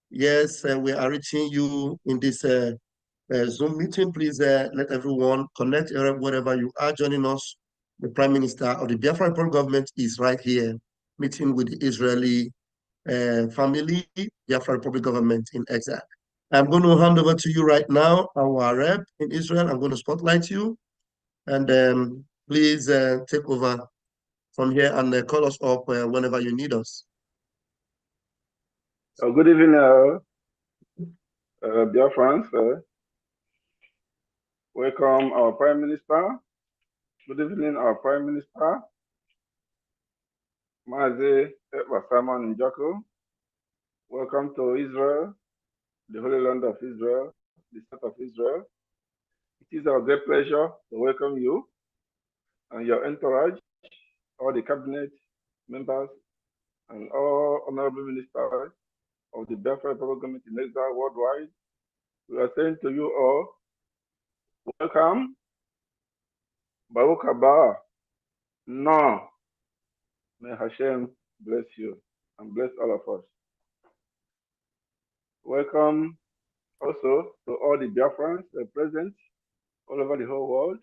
Yes, we are reaching you in this Zoom meeting. Please let everyone connect wherever you are joining us. The Prime Minister of the Biafra government is right here, meeting with the Israeli family, Biafra Republic government in exile. I'm going to hand over to you right now, our rep in Israel. I'm going to spotlight you, and please take over from here and call us up whenever you need us. Good evening, Biafrans. Welcome, our Prime Minister. Good evening, our Prime Minister. Mazi Ekpa Njoko. Welcome to Israel, the Holy Land of Israel, the State of Israel. It is our great pleasure to welcome you and your entourage, all the cabinet members, and all honorable ministers of the Biafra Republic government in exile worldwide. We are saying to you all, welcome, Baruch haba. No, may Hashem bless you and bless all of us. Welcome also to all the Biafrans present all over the whole world,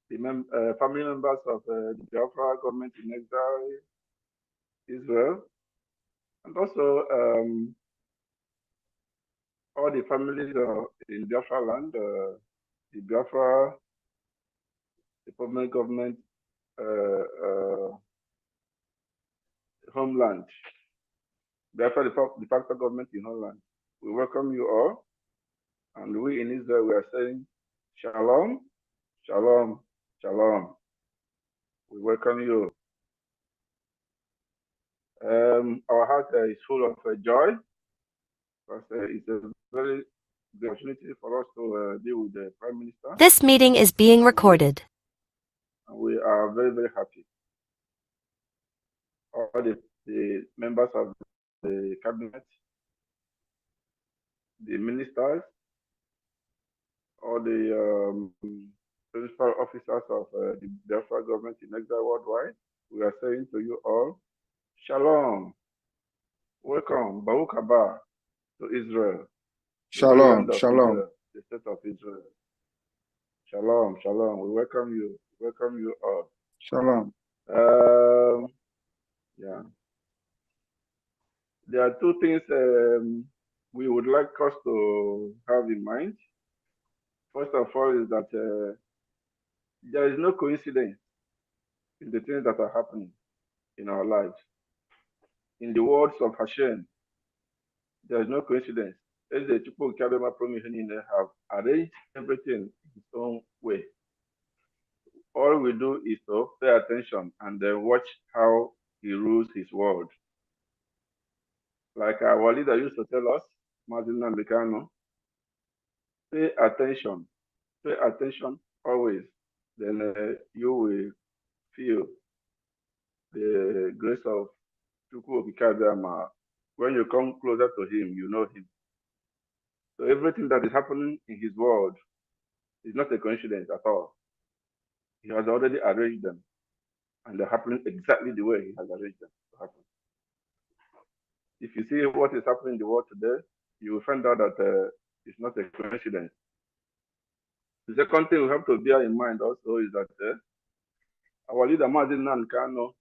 the family members of the Biafra government in exile, Israel, and also all the families in Biafra land, the Biafra, the permanent government homeland, Biafra, the factor government in homeland. We welcome you all, and we in Israel, we are saying Shalom, Shalom, Shalom. We welcome you. Our heart is full of joy, because it's a very good opportunity for us to deal with the Prime Minister. This meeting is being recorded. And we are very, very happy. All the members of the cabinet, the ministers, all the principal officers of the Biafra government in exile worldwide, we are saying to you all, Shalom. Welcome, Baruch haba, to Israel. Shalom, shalom. Israel, the state of Israel. Shalom, shalom. We welcome you. Welcome you all. Shalom. Yeah. There are two things we would like us to have in mind. First of all is that there is no coincidence in the things that are happening in our lives. In the words of Hashem, there is no coincidence. As the people have arranged everything in its own way. All we do is to pay attention and then watch how he rules his world. Like our leader used to tell us, Martin Nambikano, pay attention always, then you will feel the grace of Chukwu Okikabiyama. When you come closer to him, you know him. So everything that is happening in his world is not a coincidence at all. He has already arranged them, and they're happening exactly the way he has arranged them to happen. If you see what is happening in the world today, you will find out that it's not a coincidence. The second thing we have to bear in mind also is that our leader, Mazin Nankano,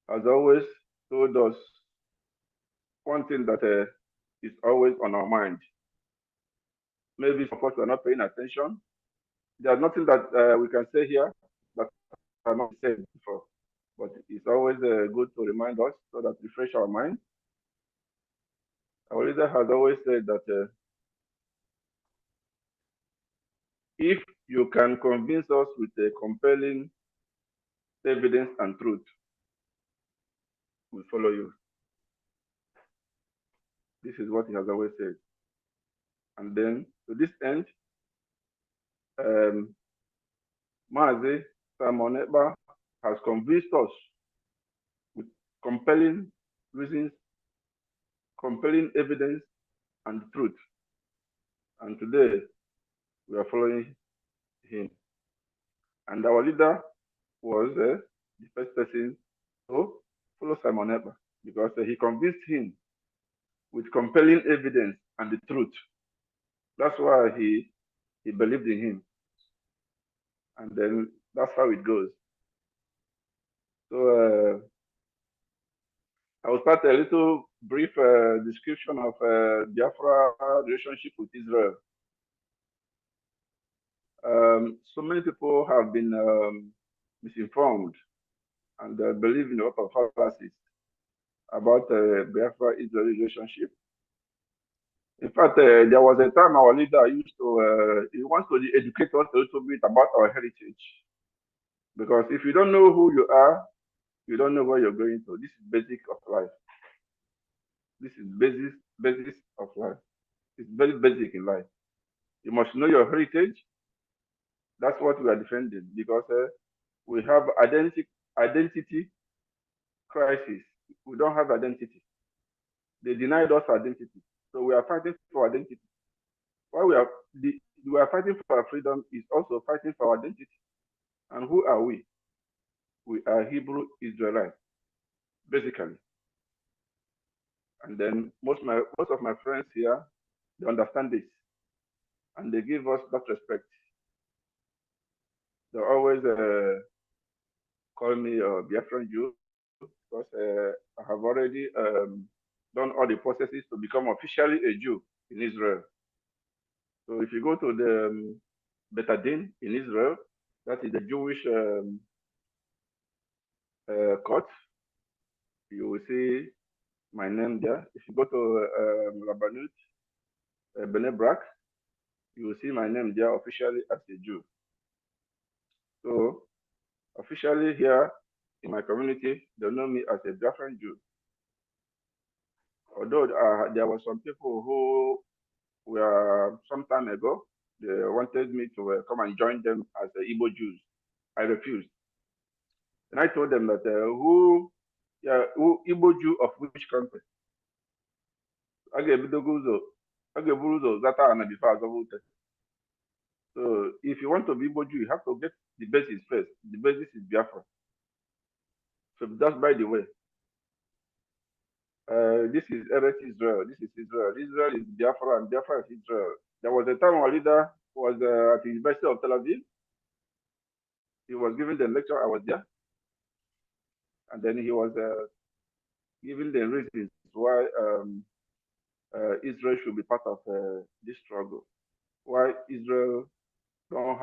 has always told us one thing that is always on our mind. Maybe of course we are not paying attention. There's nothing that we can say here that I not said before, but it's always good to remind us so that refresh our mind. Our leader has always said that if you can convince us with a compelling evidence and truth, we follow you. This is what he has always said. And then to this end, Mazi Ekpa has convinced us with compelling reasons, compelling evidence, and truth. And today, we are following him. And our leader was the first person to follow Ekpa. because he convinced him with compelling evidence and the truth. That's why he believed in him. And then that's how it goes. So I will start a little brief description of Biafra relationship with Israel. So many people have been misinformed and believe in a lot of fallacies about Biafra-Israel relationship. In fact, there was a time our leader used to, he wants to educate us a little bit about our heritage. Because if you don't know who you are, you don't know where you're going to. This is basic of life. This is basis of life. It's very basic in life. You must know your heritage. That's what we are defending, because we have identity crisis. We don't have identity. They denied us identity. So we are fighting for identity. While we are fighting for our freedom, is also fighting for our identity. And who are we? We are Hebrew Israelites, basically. And then most of my friends here, they understand this, and they give us that respect. They always call me a Biafran Jew, because I have already done all the processes to become officially a Jew in Israel. So if you go to the Betadin in Israel, that is the Jewish court, you will see my name there. If you go to Rabbanut, Bnei Brak, you will see my name there officially as a Jew. So officially here in my community, they know me as a Biafran Jew. Although there were some people who were some time ago, they wanted me to come and join them as the Igbo Jews. I refused. And I told them that who Igbo Jew of which country? So if you want to be Igbo Jew, you have to get the basis first. The basis is Biafra. So just by the way, this is Eretz Israel. This is Israel. Israel is Biafra, and Biafra is Israel. There was a time our leader was at the University of Tel Aviv. He was giving the lecture. I was there, and then he was giving the reasons why Israel should be part of this struggle. Why Israel don't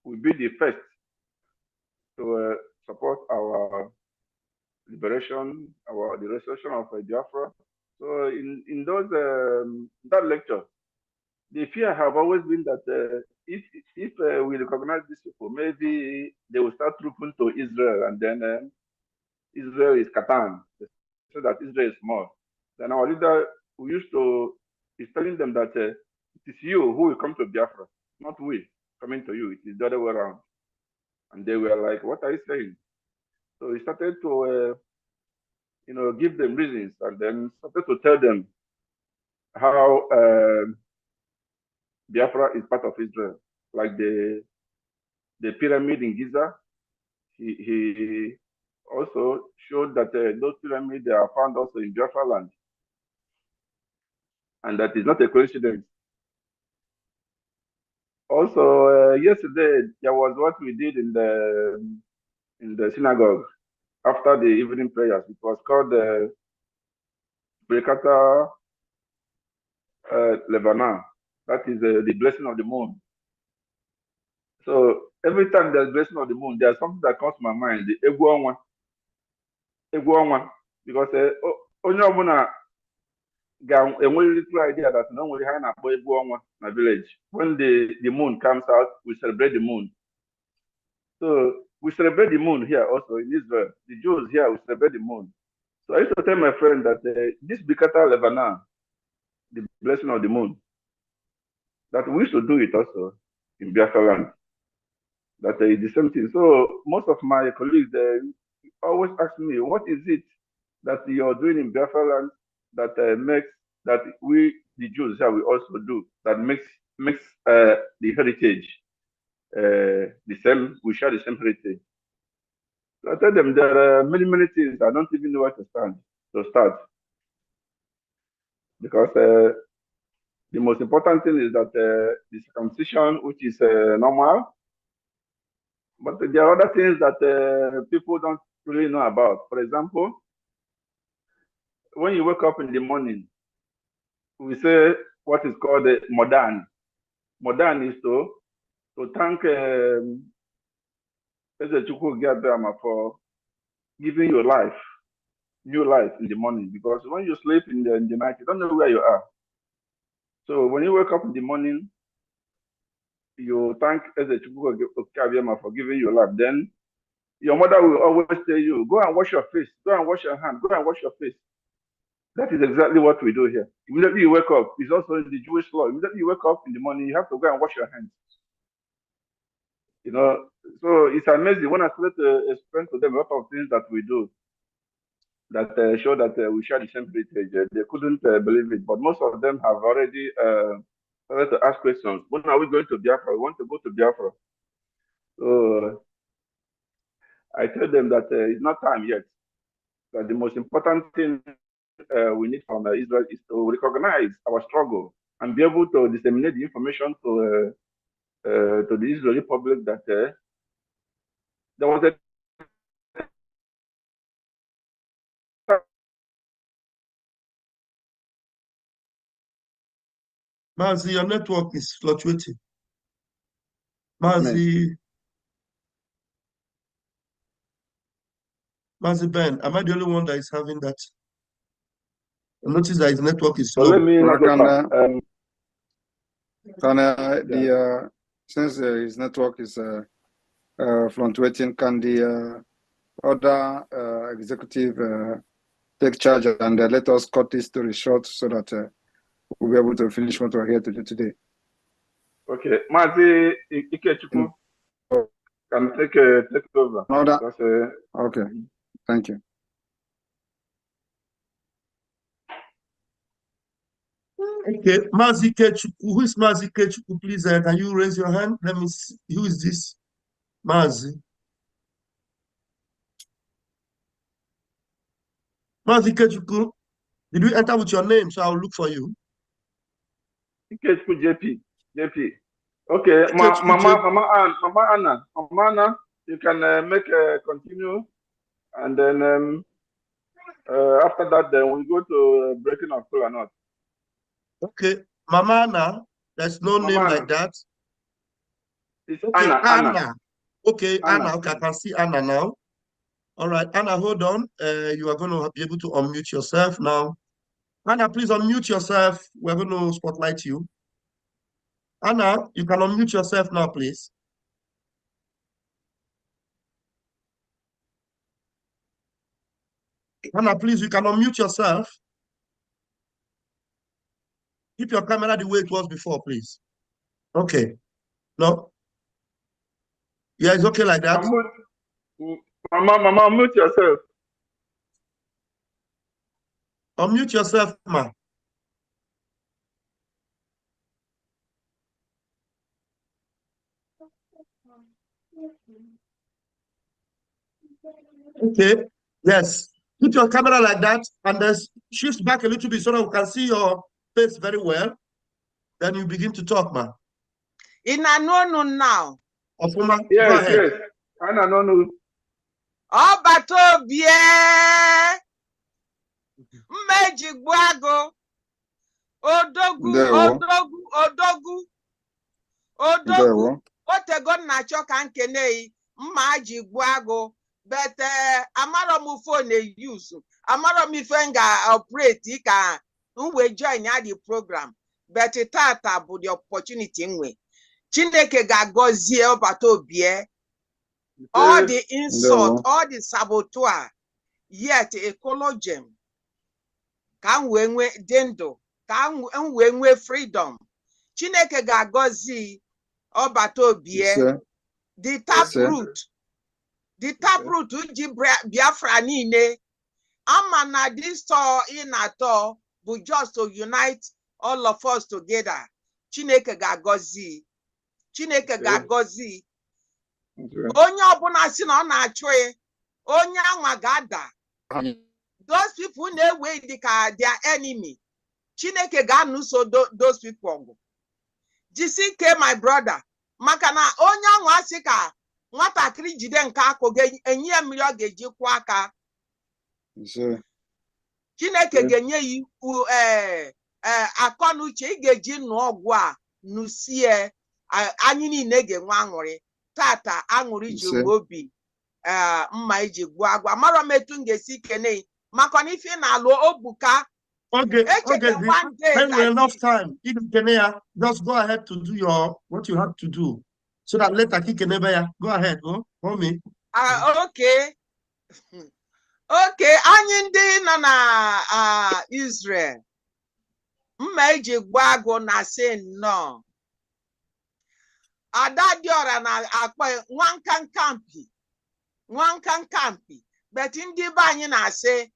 will be the first to support our liberation, the restoration of Biafra. So in those that lecture, the fear have always been that if we recognize these people, maybe they will start trooping to Israel, and then Israel is Catan, so that Israel is small. Then our leader, is telling them that it is you who will come to Biafra, not we coming to you. It is the other way around. And they were like, "What are you saying?" So he started to, give them reasons, and then started to tell them how Biafra is part of Israel, like the pyramid in Giza. He also showed that those pyramids are found also in Biafra land, and that is not a coincidence. Also, yesterday there was what we did in the synagogue after the evening prayers. It was called the Brekata Lebanon. That is the blessing of the moon. So every time there's blessing of the moon, there's something that comes to my mind, the Egwu Onwa, because onye ọbụla ga-enwe little idea that no nwere ha na-akpọ Egwu Onwa na village. When the moon comes out, we celebrate the moon. So we celebrate the moon here also in Israel. The Jews here, we celebrate the moon. So I used to tell my friend that this Bikata Lebanon, the blessing of the moon, that we used to do it also in Biafra land. That is the same thing. So most of my colleagues, they always ask me, what is it that you're doing in Biafra land that makes that we, the Jews here, we also do, that makes the heritage the same, we share the same heritage. So I tell them there are many things I don't even know where to start. Because the most important thing is that the circumcision, which is normal, but there are other things that people don't really know about. For example, when you wake up in the morning, we say what is called modern. Modern is to thank Ezechukwu Giabiama for giving you life, new life in the morning. Because when you sleep in the night, you don't know where you are. So when you wake up in the morning, you thank Ezechukwu Giabiama for giving you life. Then your mother will always tell you, go and wash your face, go and wash your hand, go and wash your face. That is exactly what we do here. Immediately you wake up, it's also in the Jewish law. Immediately you wake up in the morning, you have to go and wash your hands. You know, so it's amazing when I started to explain to them a lot of things that we do that show that we share the same heritage. They couldn't believe it, but most of them have already started to ask questions. When are we going to Biafra? We want to go to Biafra. So I tell them that it's not time yet. That the most important thing we need from Israel is to recognize our struggle and be able to disseminate the information to the Israeli public that there was a Mazi, your network is fluctuating. Mazi Ben, am I the only one that is having that? I notice that his network is slow. So let me not go back. Since his network is fluctuating, can the other executive take charge and let us cut this story short so that we'll be able to finish what we're here to do today? Okay, Mazi Ikechukwu can take over. Okay, thank you. Okay, Mazi Ikechukwu. Who is Mazi Ikechukwu? Please, can you raise your hand? Let me see. Who is this? Mazi. Mazi Ikechukwu. Did you enter with your name? So I'll look for you. Ikechukwu JP. Okay, Mama Anna, you can make continue, and then after that, then we go to breaking of cola nut. Okay, Mama Anna, there's no name like that. It's okay, Anna. Okay, Anna. Okay, I can see Anna now. All right, Anna, hold on. You are going to be able to unmute yourself now. Anna, please unmute yourself. We're going to spotlight you. Anna, you can unmute yourself now, please. Anna, please, you can unmute yourself. Keep your camera the way it was before, please. Okay. No? Yeah, it's okay like that. Mama, unmute yourself. Unmute yourself, ma. Okay. Yes. Put your camera like that and then shift back a little bit so that we can see your face very well. Then you begin to talk, ma. In a no now. Ofuma, yes, go ahead. Yes. Anna, no. Oh, bato bie. Mmeji Gwago. Odogu. Otegon na choka nkenei. Mmaji Gwago. But amaro mu phone use. Amaro mi fenga operate ka unwe join ya the program. But tata bu the opportunity nwe. Chineke ga-agọzie ọbata obie. All the insult, all the saboteur, yet ecology. Ka we nwe dendo, ka we nwe freedom. Chineke ga-agọzi ọbata obie. The taproot uji Biafra niile. Ama na this store in ato bụ just to unite all of us together. Chineke ga-agọzi. Chineke ga-agọzi. Onye ọbụla si na ọ na-achụ onye anwa ga-ada. Those people na-ewe dịka their enemy. Chineke ga-anụso those people ọgụ. Jisi ike my brother, maka na onye anwa asị ka nwatakịrị jide nke akụ ga-enye ya mmiri ọ ga-eji kwụọ aka. Chineke ga-enye ya akọ na uche ị ga-eji nụọ ọgwụ a nụsie anyị niile ga-enwe aṅụrị. Tata aṅụrị ji obi mma iji gụọ agwa. Amarọ m etu m ga-esi kene maka na ife na-alụ obuka. Okay, enough time. Just go ahead to do what you have to do, so that later go ahead. Me. Okay. Okay, anyị ndị nọ na Israel, mma iji gbuo agụ na sị nnọọ. Ada Diora na-akpọ nwankankampi, but ndị be anyị na-asị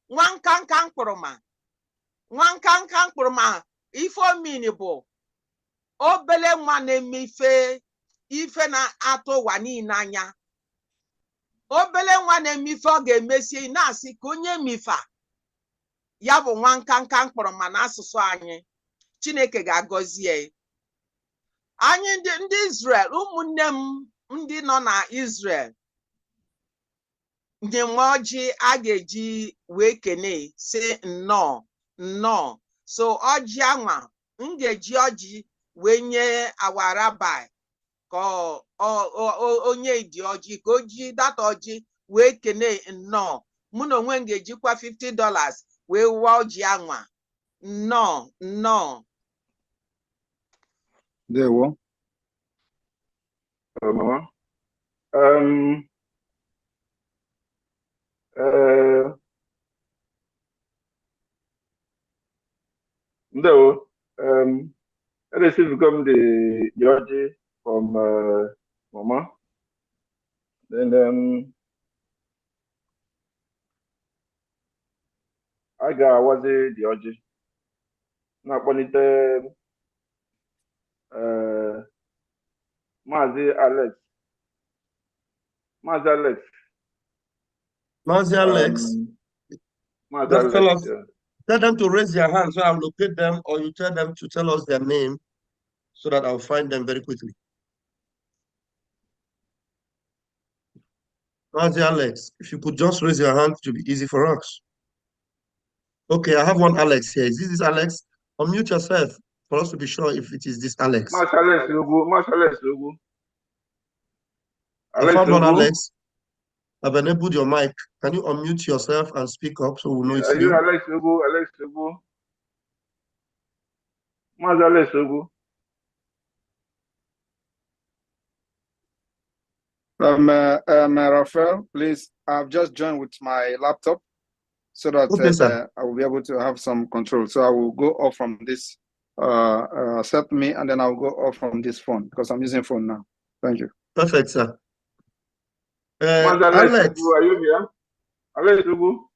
nwankanka mkpụrụma. Ife omini bụ obele nwa na-eme ife na-atụ ụwa niile anya. Obele nwa na-eme ife ọ ga-emesie na-asị ka onye mifa ya bụ nwankanka mkpụrụma na asụsụ anyị. Chineke ga-agọzi ya. Anyị ndị Israel, ụmụnne m ndị nọ na Israel, nye m ọjị a ga-eji wee kene sị nnọọ. So ọjị anwa m ga-eji ọjị wee nye our rabbi ka onye dị ọjị ka o ji data ọjị wee kene nnọọ. Mụ na onwe m ga-ejikwa $50 wee wụọ ọjị anwa. Nnọọ. Ndewo. Ndewo. I received the Georgie from Mama. Then I got the Georgie. Now Mazi Alex. Tell them to raise their hands so I'll locate them, or you tell them to tell us their name so that I'll find them very quickly. Mazi Alex, if you could just raise your hand, it will be easy for us. Okay, I have one Alex here. Is this Alex? Unmute yourself for us to be sure if it is this Alex. Alex Lugu. I found one Alex. I've enabled your mic. Can you unmute yourself and speak up so we know it's you? Alex Lugu. Alex Lugu. Raphael, please, I've just joined with my laptop so that I will be able to have some control. So I will go off from this, accept me, and then I'll go off from this phone because I'm using phone now. Thank you. Perfect, sir. Alex, are you here? Alex Lugu.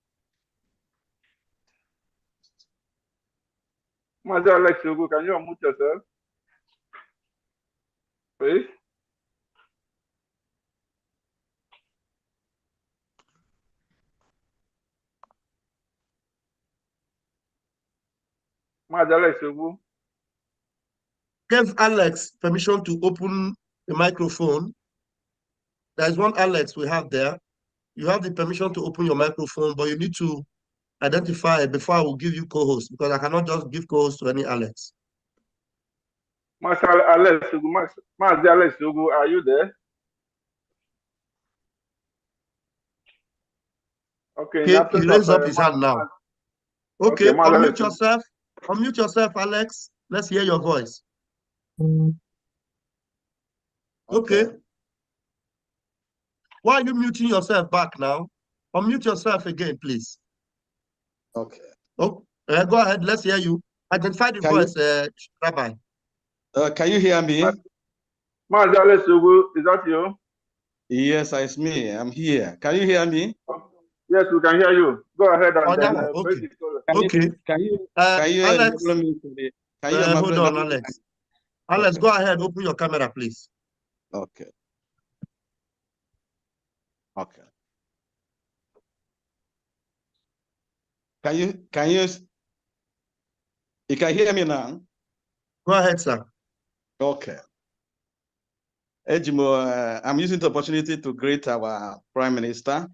Alex Lugu, can you unmute yourself? Please. Alex Lugu. Give Alex permission to open the microphone. There's one Alex we have there. You have the permission to open your microphone, but you need to identify before I will give you co-host, because I cannot just give co-host to any Alex. Alex Lugu, are you there? Okay. He raised up his hand now. Okay, unmute yourself. Unmute yourself, Alex. Let's hear your voice. Okay. Why are you muting yourself back now? Unmute yourself again, please. Okay. Oh, go ahead. Let's hear you. Identify the voice, Rabbi. Can you hear me? Alex Lugu, is that you? Yes, it's me. I'm here. Can you hear me? Yes, we can hear you. Go ahead and okay. Can you Alex, hold on, Alex. Alex, go ahead. Open your camera, please. Okay. Okay. you can hear me now? Go ahead, sir. Okay. Ejimo, I'm using the opportunity to greet our Prime Minister.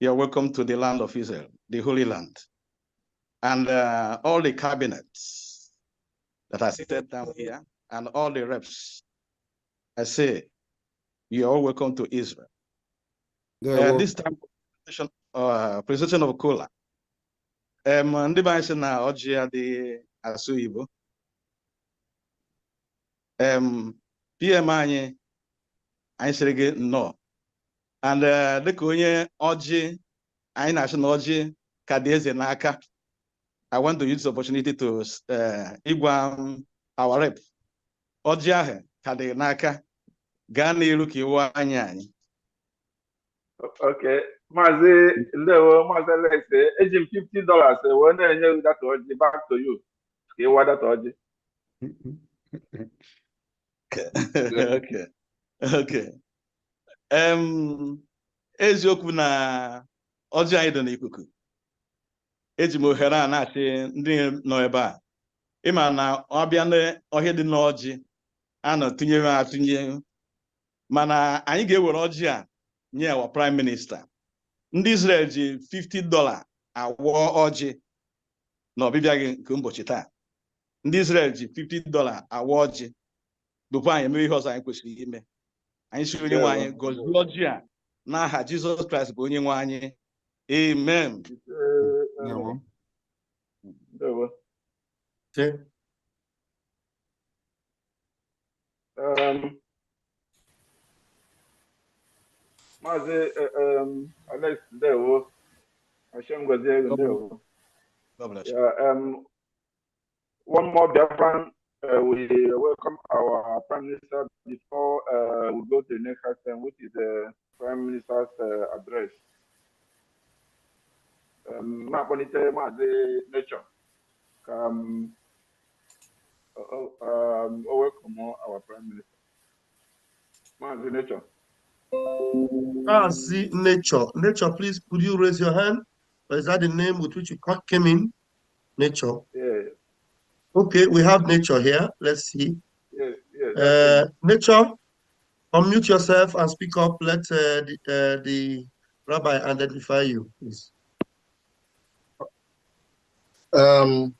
You're welcome to the land of Israel, the Holy Land. And all the cabinets that are seated down here, and all the reps, I say, you're all welcome to Israel. This time, presentation of Kola. Ndị be anyị sị na ọjị ya dị asụ Igbo. PM anyị sịrị gị nnọọ. And dịka onye ọjị anyị na-asị na ọjị ka dị eze n'aka. I want to use the opportunity to ịgwa our rep. Ọjị ahụ ka dị n'aka. Gaa n'iru ka iwu anyị. Okay. Mazi Leo, Mazi Lese, ejim $50. When I hear that orgy back to you. Okay, what that orgy? Okay. Eziokwu na ọjị anyị dị n'ikuku. Eji m ohere a na-achị ndị nọ ebe a. Ịma na ọ bịa n'ọhịa dị n'ọjị a na-atụnye atụnye. Mana anyị ga-ewere ọjị a nye our Prime Minister. Ndị Israel ji $50 awọ ọjị na ọbịbịa gị nke ụbọchị taa. Ndị Israel ji $50 awọ ọjị. Bụkwa anyị eme ihe ọzọ anyị kwesịrị ime. Anyị si onye nwe anyị gọzie ọjị a n'aha Jizọs Kraịst bụ onye nwe anyị. Amen. Mazi Alex Dewo, Hashem Gozie Dewo. God bless you. Yeah, one more Biafran, we welcome our Prime Minister before we go to the next item, which is the Prime Minister's address. Maponite Mazi Nature. Welcome our Prime Minister. Mazi Nature. See, Nature. Nature, please, could you raise your hand? Or is that the name with which you came in? Nature. Yeah. Okay, we have Nature here. Let's see. Yes. Nature, unmute yourself and speak up. Let the rabbi identify you, please. Okay.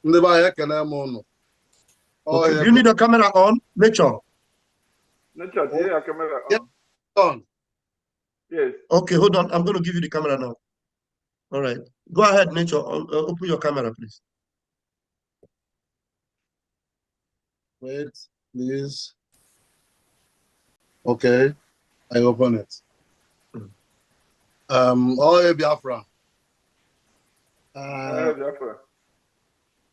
Do you need a camera on? Nature. Nature, yeah, camera on. Yeah. On. Yes. Okay, hold on. I'm going to give you the camera now. All right. Go ahead, Nature. Open your camera, please. Wait, please. Okay, I open it. Oh, Biafra. Biafra.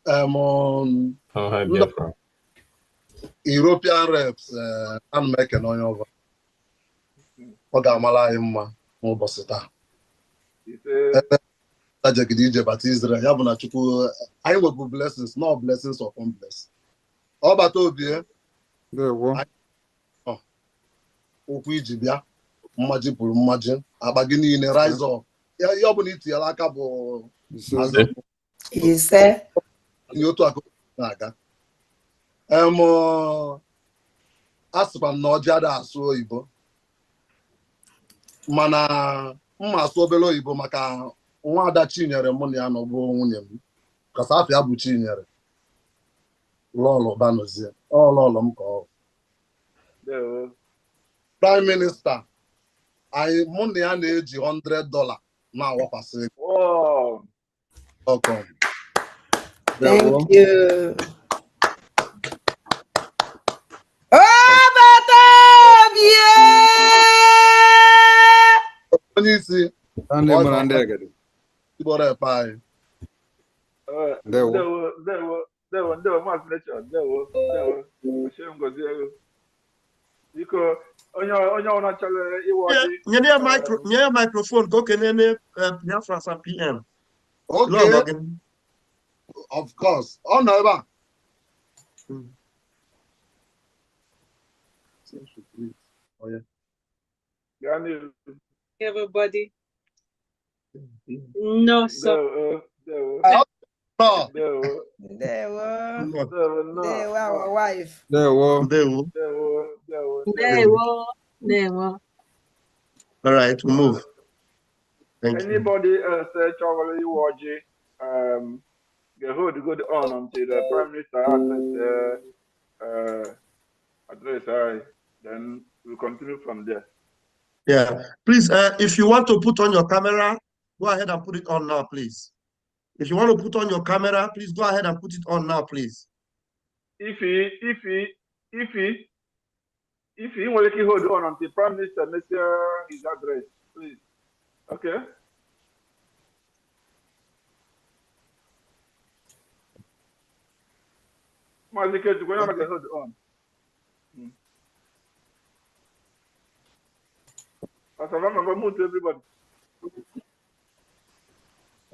On hi, Biafra. European reps, I'm making on over. What am I in my Mobosita? I will be blessings, not blessings upon blessings. All about Obie. Okwu iji bịa mmaji pụrụ mmaji agba gị niile rise up ya ọ bụ na itinyela aka bụ ise nye otu akụ na-aga asịkwa m na ọjị ada asụ oyibo mana mma asụ obere oyibo maka nwa ada Chinyere mụ na ya nọ bụ nwunye m kasa afọ ya bụ Chinyere lọlọ banozie lọlọ m ka ọ Prime Minister, mụ na ya na-eji $100 na-awakwasị. Wow. Welcome. Thank you. Onye isi. Igboro epe anyị. Dewo, Maazị Nature, Dewo. Hashem gozie ego. Biko, onye ọna chọrọ iwe ọjị. Nye ya microphone ka o kenene Biafrans and PM. Okay. Of course. Ọ nọ ebe a. Yeah. Everybody. No, sir. No. There were. No. There were our wife. There were. There were. All right, we move. Thank you. Anybody else traveling watching? The hold good on until the Prime Minister address. Then we'll continue from there. Yeah, please, if you want to put on your camera, go ahead and put it on now, please. If you want to put on your camera, please go ahead and put it on now, please. If he will hold on until Prime Minister makes his address, please. Okay. Mazike, we're not hold on. Everybody.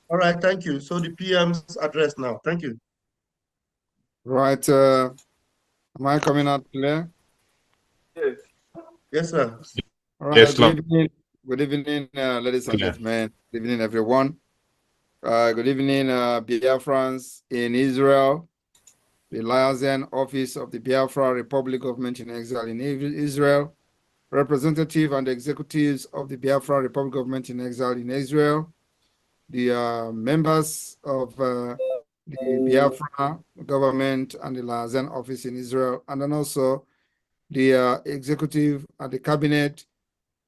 All right, thank you. So the PM's address now. Thank you. Right. Am I coming out clear? Yes. Yes, sir. All right. Yes, good evening, ladies and gentlemen. Good evening, everyone. Good evening, Biafrans in Israel, the liaison office of the Biafra Republic Government in Exile in Israel, representative and executives of the Biafra Republic Government in Exile in Israel, the members of the Biafra government and the liaison office in Israel, and then also the executive and the cabinet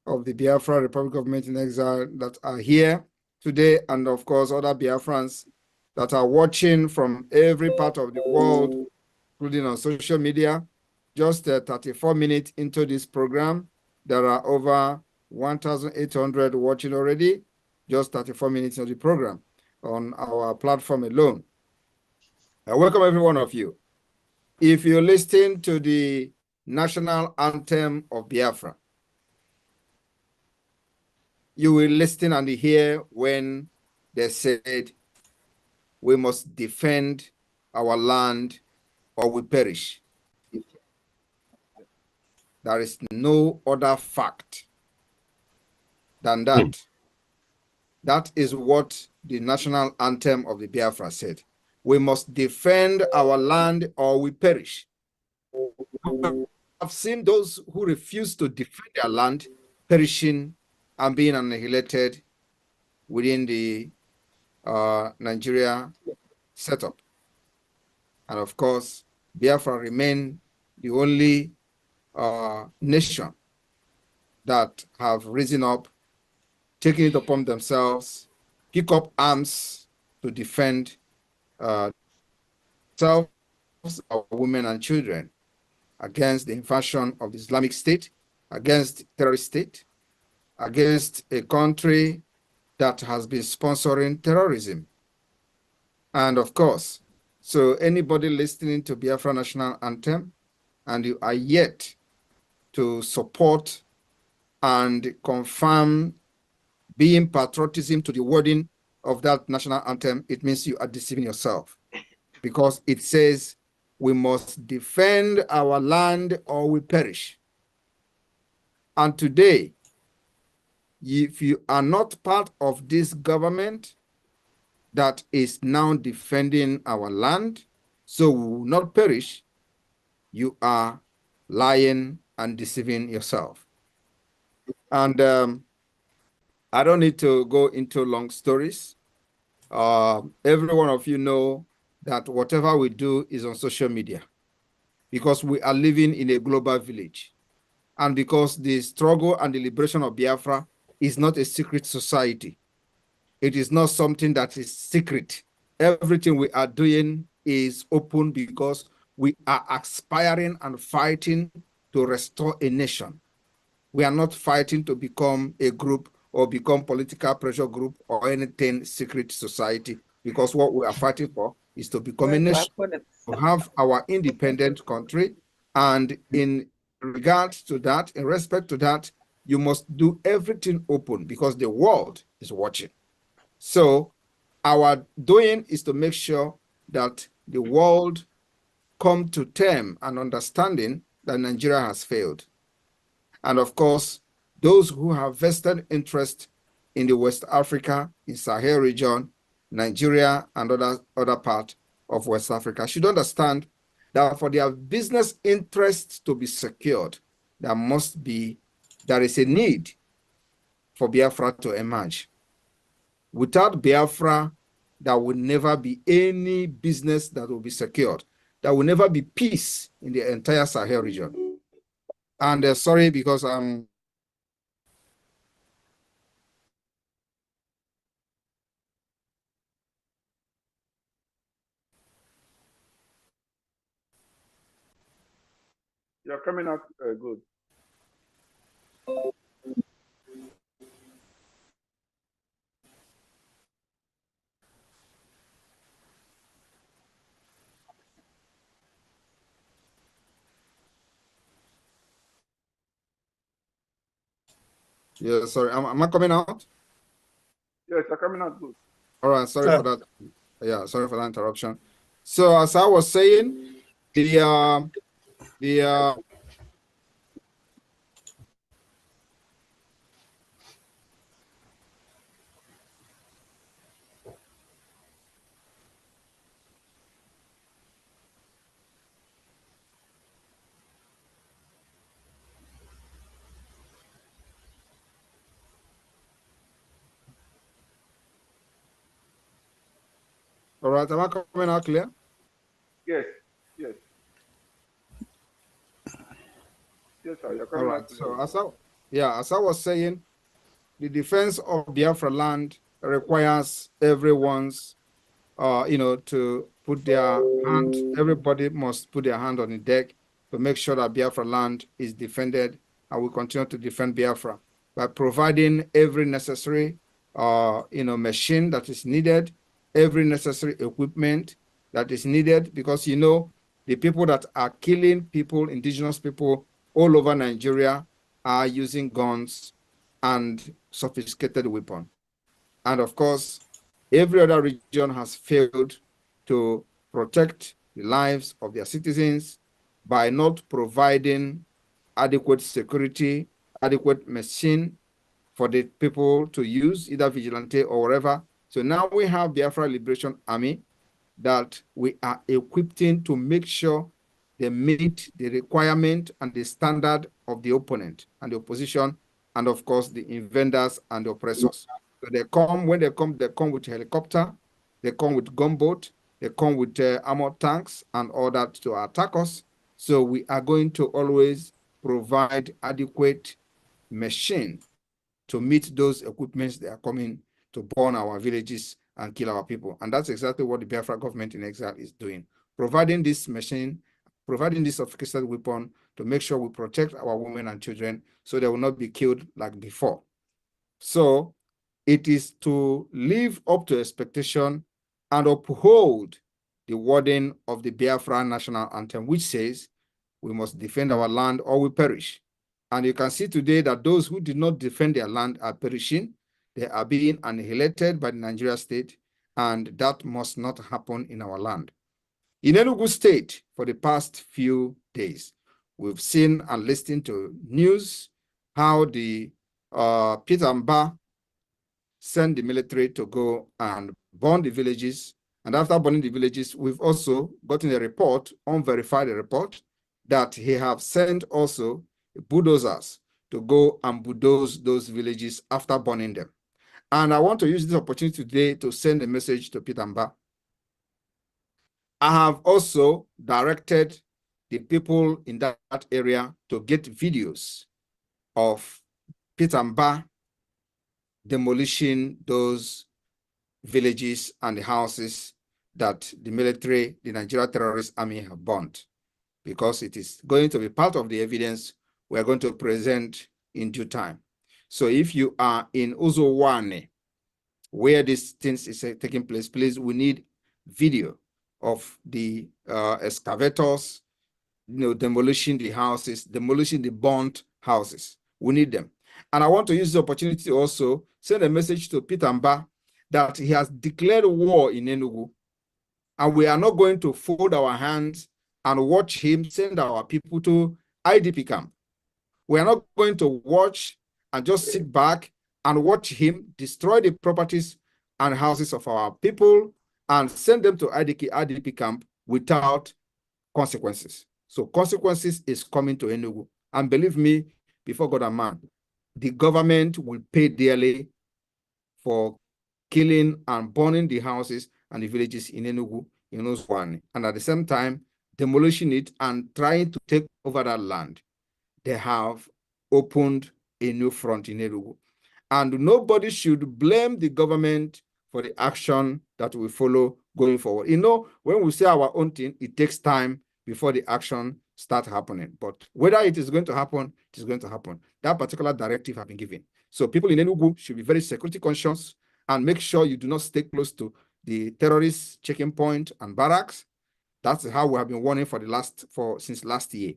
of the Biafra Republic Government in Exile that are here today, and of course other Biafrans that are watching from every part of the world, including on social media. Just 34 minutes into this program, there are over 1,800 watching already, just 34 minutes into the program on our platform alone. I welcome every one of you. If you listen to the national anthem of Biafra, you will listen and hear when they said, we must defend our land or we perish. There is no other fact than that. That is what the national anthem of the Biafra said. We must defend our land or we perish. I've seen those who refuse to defend their land perishing and being annihilated within the Nigeria setup. And of course, Biafra remain the only nation that have risen up, taking it upon themselves, pick up arms to defend themselves, our women and children against the invasion of the Islamic State, against terrorist state, against a country that has been sponsoring terrorism. And of course, so anybody listening to Biafra National Anthem and you are yet to support and confirm being patriotism to the wording of that national anthem, it means you are deceiving yourself, because it says we must defend our land or we perish. And today, if you are not part of this government that is now defending our land, so we will not perish, you are lying and deceiving yourself. And I don't need to go into long stories. Every one of you know that whatever we do is on social media, because we are living in a global village. And because the struggle and the liberation of Biafra is not a secret society. It is not something that is secret. Everything we are doing is open, because we are aspiring and fighting to restore a nation. We are not fighting to become a group or become political pressure group or anything secret society, because what we are fighting for is to become a nation, to have our independent country. And in regards to that, in respect to that, you must do everything open, because the world is watching. So our doing is to make sure that the world come to term and understanding that Nigeria has failed. And of course, those who have vested interest in the West Africa, in Sahel region, Nigeria, and other part of West Africa should understand that for their business interests to be secured, there is a need for Biafra to emerge. Without Biafra, there will never be any business that will be secured. There will never be peace in the entire Sahel region. And sorry, because I'm You're coming out good. yeah, sorry. Am I coming out? Yes, you're coming out good. All right, sorry for that. Yeah, sorry for that interruption. So as I was saying, all right, am I coming out clear? Yes, yes. Yes, sir, you're All coming right. out So as I was saying, the defense of Biafra land requires everyone's, to put their hand. Everybody must put their hand on the deck to make sure that Biafra land is defended, and we continue to defend Biafra by providing every necessary, machine that is needed, every necessary equipment that is needed, because the people that are killing people, indigenous people all over Nigeria, are using guns and sophisticated weapons. And of course, every other region has failed to protect the lives of their citizens by not providing adequate security, adequate machine for the people to use, either vigilante or whatever. So now we have Biafra Liberation Army that we are equipping to make sure they meet the requirement and the standard of the opponent and the opposition, and of course the invaders and the oppressors. So when they come with helicopter, they come with gunboat, they come with armored tanks and all that to attack us. So we are going to always provide adequate machine to meet those equipments that are coming to burn our villages and kill our people. And that's exactly what the Biafra government in exile is doing, providing this machine, providing this sophisticated weapon to make sure we protect our women and children so they will not be killed like before. So it is to live up to expectation and uphold the wording of the Biafra national anthem, which says, we must defend our land or we perish. And you can see today that those who did not defend their land are perishing. They are being annihilated by the Nigeria state, and that must not happen in our land. In Enugu State, for the past few days, we've seen and listened to news how the Peter Mba sent the military to go and burn the villages. And after burning the villages, we've also gotten a report, unverified report, that he have sent also bulldozers to go and bulldoze those villages after burning them. And I want to use this opportunity today to send a message to Peter Mba. I have also directed the people in that area to get videos of Peter Mba demolishing those villages and the houses that the military, the Nigeria terrorist army have burnt, because it is going to be part of the evidence we are going to present in due time. So if you are in Uzowane, where these things is taking place, please, we need video of the excavators, demolishing the houses, demolishing the burnt houses. We need them. And I want to use the opportunity to also send a message to Peter Mba that he has declared war in Enugu, and we are not going to fold our hands and watch him send our people to IDP camp. We are not going to watch and just sit back and watch him destroy the properties and houses of our people and send them to IDP camp without consequences. So consequences is coming to Enugu. And believe me, before God and man, the government will pay dearly for killing and burning the houses and the villages in Enugu, in Oswani, and at the same time, demolishing it and trying to take over that land. They have opened a new front in Enugu. And nobody should blame the government for the action that we follow going forward. You know, when we say our own thing, it takes time before the action starts happening. But whether it is going to happen, it is going to happen. That particular directive has been given. So people in Enugu should be very security conscious and make sure you do not stay close to the terrorist checking point and barracks. That's how we have been warning since last year.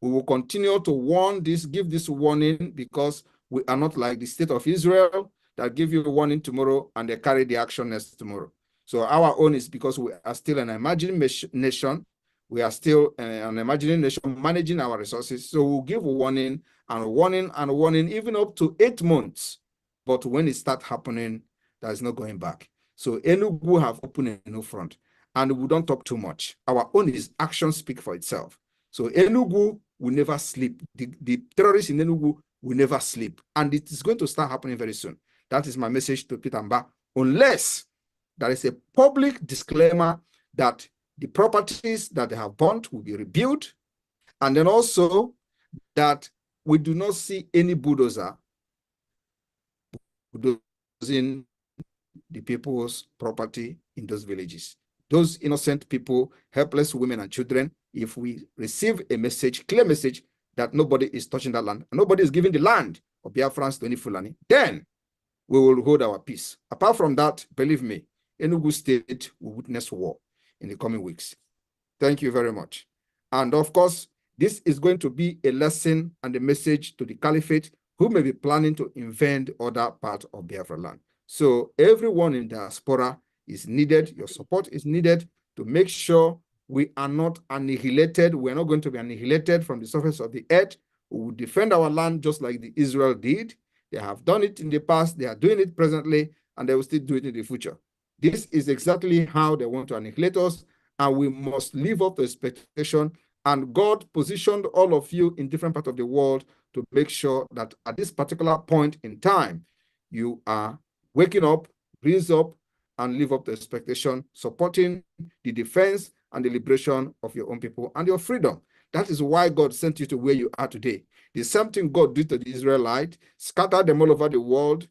We will continue to warn this, give this warning, because we are not like the state of Israel that give you a warning tomorrow and they carry the action next tomorrow. So our own is because we are still an emerging nation. We are still an emerging nation managing our resources. So we'll give a warning and warning and warning, even up to 8 months. But when it starts happening, there's no going back. So Enugu have opened a new front, and we don't talk too much. Our own is action speak for itself. So Enugu will never sleep. The terrorists in Enugu will never sleep. And it is going to start happening very soon. That is my message to Peter Mba. Unless there is a public disclaimer that the properties that they have burnt will be rebuilt, and then also that we do not see any bulldozer bulldozing the people's property in those villages. Those innocent people, helpless women and children, if we receive a message, clear message, that nobody is touching that land, and nobody is giving the land of Biafrans to any Fulani, then we will hold our peace. Apart from that, believe me, Enugu State will witness war in the coming weeks. Thank you very much. And of course, this is going to be a lesson and a message to the Caliphate who may be planning to invade other parts of Biafra land. So everyone in diaspora is needed. Your support is needed to make sure we are not annihilated. We are not going to be annihilated from the surface of the earth. We will defend our land just like the Israel did. They have done it in the past. They are doing it presently, and they will still do it in the future. This is exactly how they want to annihilate us, and we must live up to expectation. And God positioned all of you in different parts of the world to make sure that at this particular point in time, you are waking up, raise up, and live up to expectation, supporting the defense and the liberation of your own people and your freedom. That is why God sent you to where you are today. The same thing God did to the Israelites, scatter them all over the world,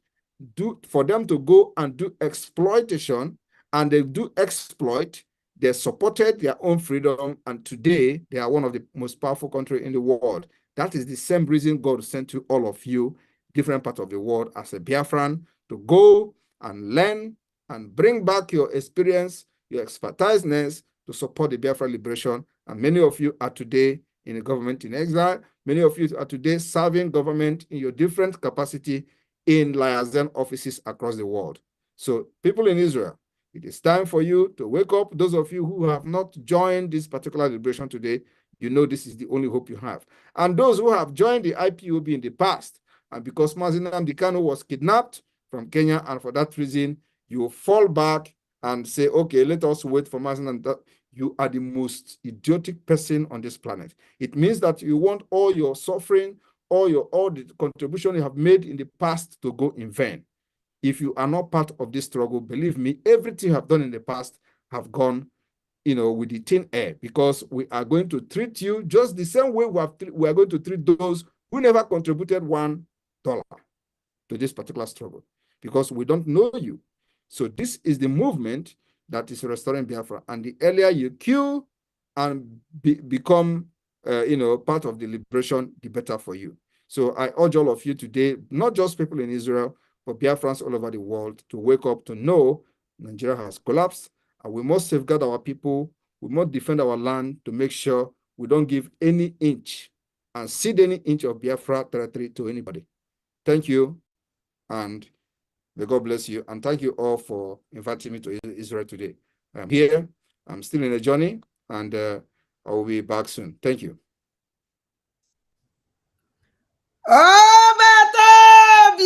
for them to go and do exploitation, and they do exploit. They supported their own freedom, and today they are one of the most powerful countries in the world. That is the same reason God sent to all of you, different parts of the world, as a Biafran, to go and learn and bring back your experience, your expertiseness to support the Biafra liberation. And many of you are today in the government in exile. Many of you are today serving government in your different capacity in liaison offices across the world. So people in Israel, it is time for you to wake up. Those of you who have not joined this particular liberation today, you know this is the only hope you have. And those who have joined the IPOB in the past, and because Mazi Nnamdi Kanu was kidnapped from Kenya, and for that reason, you fall back and say, okay, let us wait for Mazi Nnamdi. You are the most idiotic person on this planet. It means that you want all your suffering, all the contribution you have made in the past to go in vain. If you are not part of this struggle, believe me, everything you have done in the past have gone, with the thin air, because we are going to treat you just the same way we are going to treat those who never contributed $1 to this particular struggle, because we don't know you. So this is the movement that is restoring Biafra. And the earlier you queue and become, part of the liberation, the better for you. So I urge all of you today, not just people in Israel, but Biafrans all over the world, to wake up to know Nigeria has collapsed, and we must safeguard our people. We must defend our land to make sure we don't give any inch and cede any inch of Biafra territory to anybody. Thank you, and may God bless you. And thank you all for inviting me to Israel today. I'm here. I'm still in a journey, and I will be back soon. Thank you. Oh, better,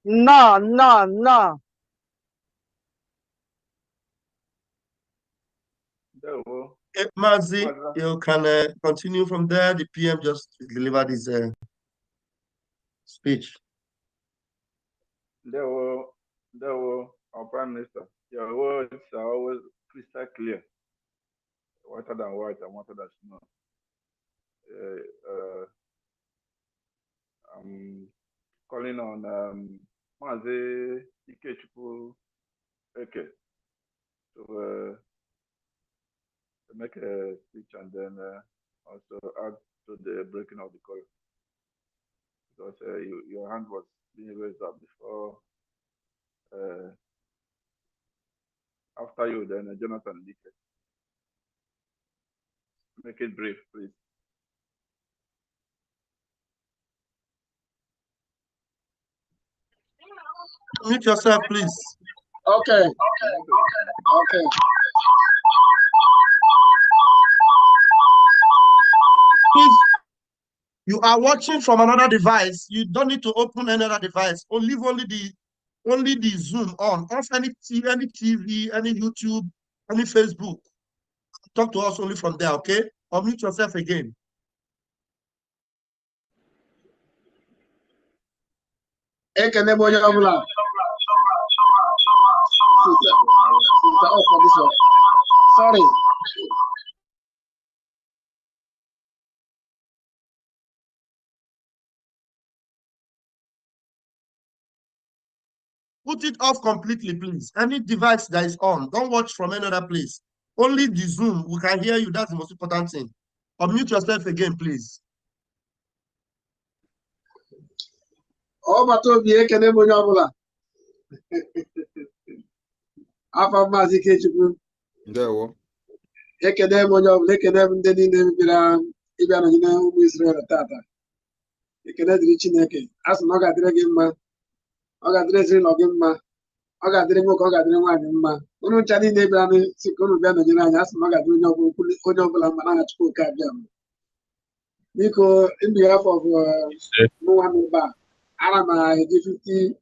No, no, no. Mazi, you can continue from there. The PM just delivered his speech. There were our Prime Minister. Your words are always crystal clear, whiter than white and whiter than snow. I'm calling on Mazi Ikechukwu Eke to make a speech and then also add to the breaking of the call, because your hand was being raised up before. After you, then Jonathan Dike. Make it brief, please. Mute yourself, please. Okay. Please, you are watching from another device. You don't need to open another device. Or leave only the Zoom on. Off any TV, any YouTube, any Facebook. Talk to us only from there, okay? Or mute yourself again. Sorry. Put it off completely, please. Any device that is on, don't watch from any other place. Only the Zoom, we can hear you. That's the most important thing. Unmute yourself again, please. Oh, but to be a Canebola. After Mazi Ketchup. There. Ekedemonyo, Lekedem, Denin, Iban, Israel Tata. Ekedri Chineke. As Maga Dragima, Oga dressing Logima, Oga Dremo, Oga Drema, Unu Chani Nebrani, Sikunu Bana, as Maga Duno, Kodobla Manachko Kabjam. Nico, in behalf of Mohamed Ba, Arama, $50,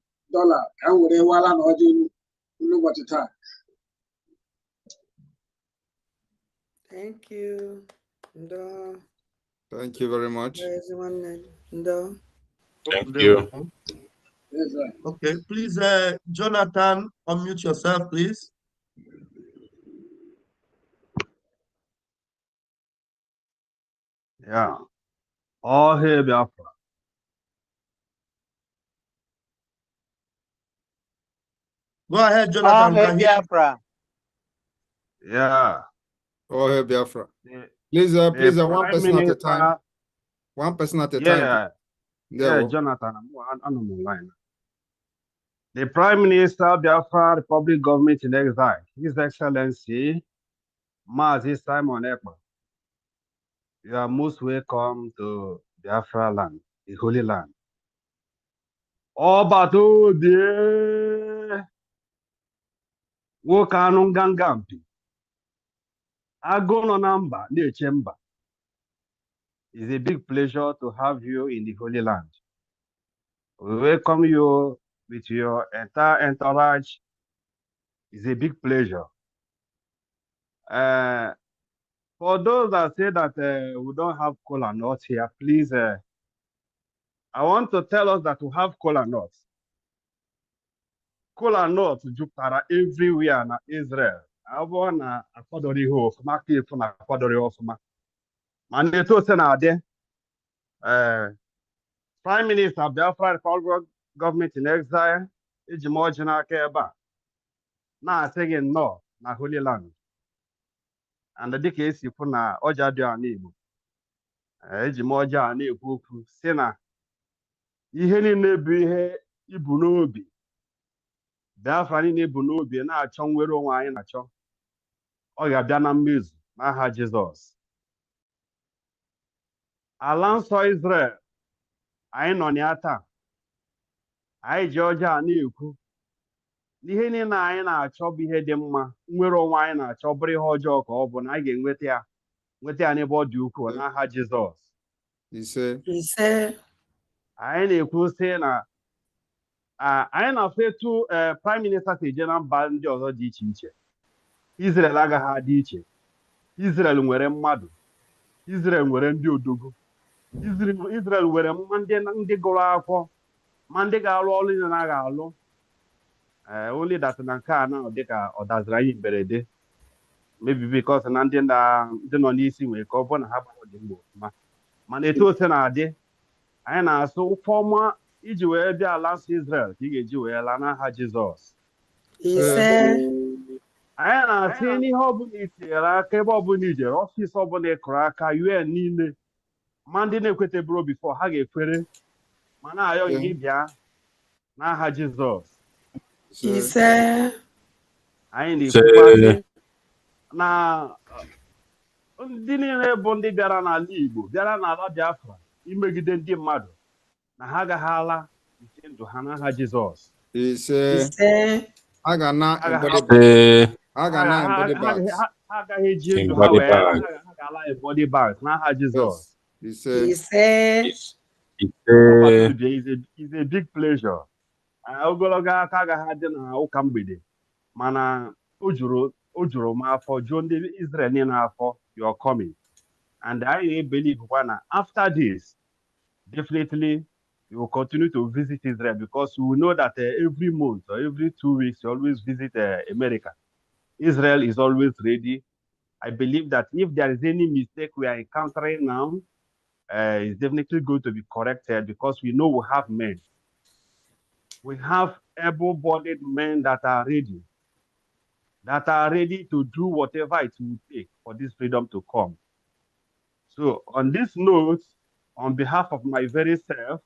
and with a Walla or you know what it is. Thank you. Ndo. Thank you very much. Ndo. Thank you. Yes, sir. Okay, please, Jonathan, unmute yourself, please. Yeah. All hail Biafra. Go ahead, Jonathan. All hail Biafra. Yeah. All hail Biafra. Please, one person at a time. One person at a time. Yeah, Jonathan, I'm on the line. The Prime Minister, Biafra Republic Government in Exile, His Excellency, Mazi Simon Ekpa. You are most welcome to Biafra land, the Holy Land. Obato de Wokanung Gangampi. Agono Namba, near Chamber. It's a big pleasure to have you in the Holy Land. We welcome you with your entire entourage. It's a big pleasure. For those that say that we don't have cola nuts here, please, I want to tell us that we have cola nuts. Cola nuts jupara everywhere in Israel. I want to affordable hof, market for affordable offer. Maneto Senade, Prime Minister Biafra Republic Government in Exile, Ejimojina Keba. Now saying no, na Holy Land. And the case you put na Ojadio Anibu. Ejimoja Anibu, Sena. Ihe niile bụ ihe ibu n'obi. Biafra niile bụ n'obi na-achọ nwere onwe anyị na-achọ. Ọ ga-abịa na mmezu n'aha Jizọs. Ala nsọ Israel, anyị nọ na taa. Anyị ji ọjọọ na-ekwu. N'ihe niile anyị na-achọ bụ ihe dị mma, nwere onwe anyị na-achọ bụrụ ihe ọjọọ ka ọ bụ na anyị ga-enweta ya nweta ya n'ebe ọ dị ukwuu n'aha Jizọs. Ise. Anyị na-ekwu sị na anyị na-afụ etu prime minister si eje na mba ndị ọzọ dị iche iche. Israel agaghị adị iche. Israel nwere mmadụ. Israel nwere ndị odogwu. Israel nwere ndị gụrụ akwụkwọ ma ndị ga-alụ ọrụ ihe na-aga alụ. Only that na nke a na dịka ọ daziri anyị mberede. Maybe because na ndị nọ n'isi nwere ka ọ bụ na ha gbara dị mgbe ọfụma. Mana etu ose na-adị, anyị na-asụ ụfọ ọma iji wee bịa ala nsọ Israel ka ị ga-eji wee laa n'aha Jizọs. Anyị na-asị n'ihe ọbụla itinyere aka ebe ọbụla ijere ọfịs ọbụla ịkụrụ aka UN niile ma ndị na-ekweteburu bifo ha ga-ekwere ma na-ayọ gị bịa n'aha Jizọs. Anyị na-ekwukwazi na ndị niile bụ ndị bịara n'ala Igbo bịara n'ala Biafra imegide ndị mmadụ na ha agaghị ala nke ndụ ha n'aha Jizọs. Ha agaghị eji ndụ ha wee ha ga-ala body bags n'aha Jizọs. It's a big pleasure. Ogologo aka agaghị adị na ụka mgbede mana o juru m afọ jụọ ndị Israel niile afọ you're coming, and I believe na after this definitely you will continue to visit Israel because we know that every month or every 2 weeks you always visit America. Israel is always ready. I believe that if there is any mistake we are encountering now, it's definitely going to be corrected because we know we have men. We have able-bodied men that are ready to do whatever it will take for this freedom to come. So on this note, on behalf of my very self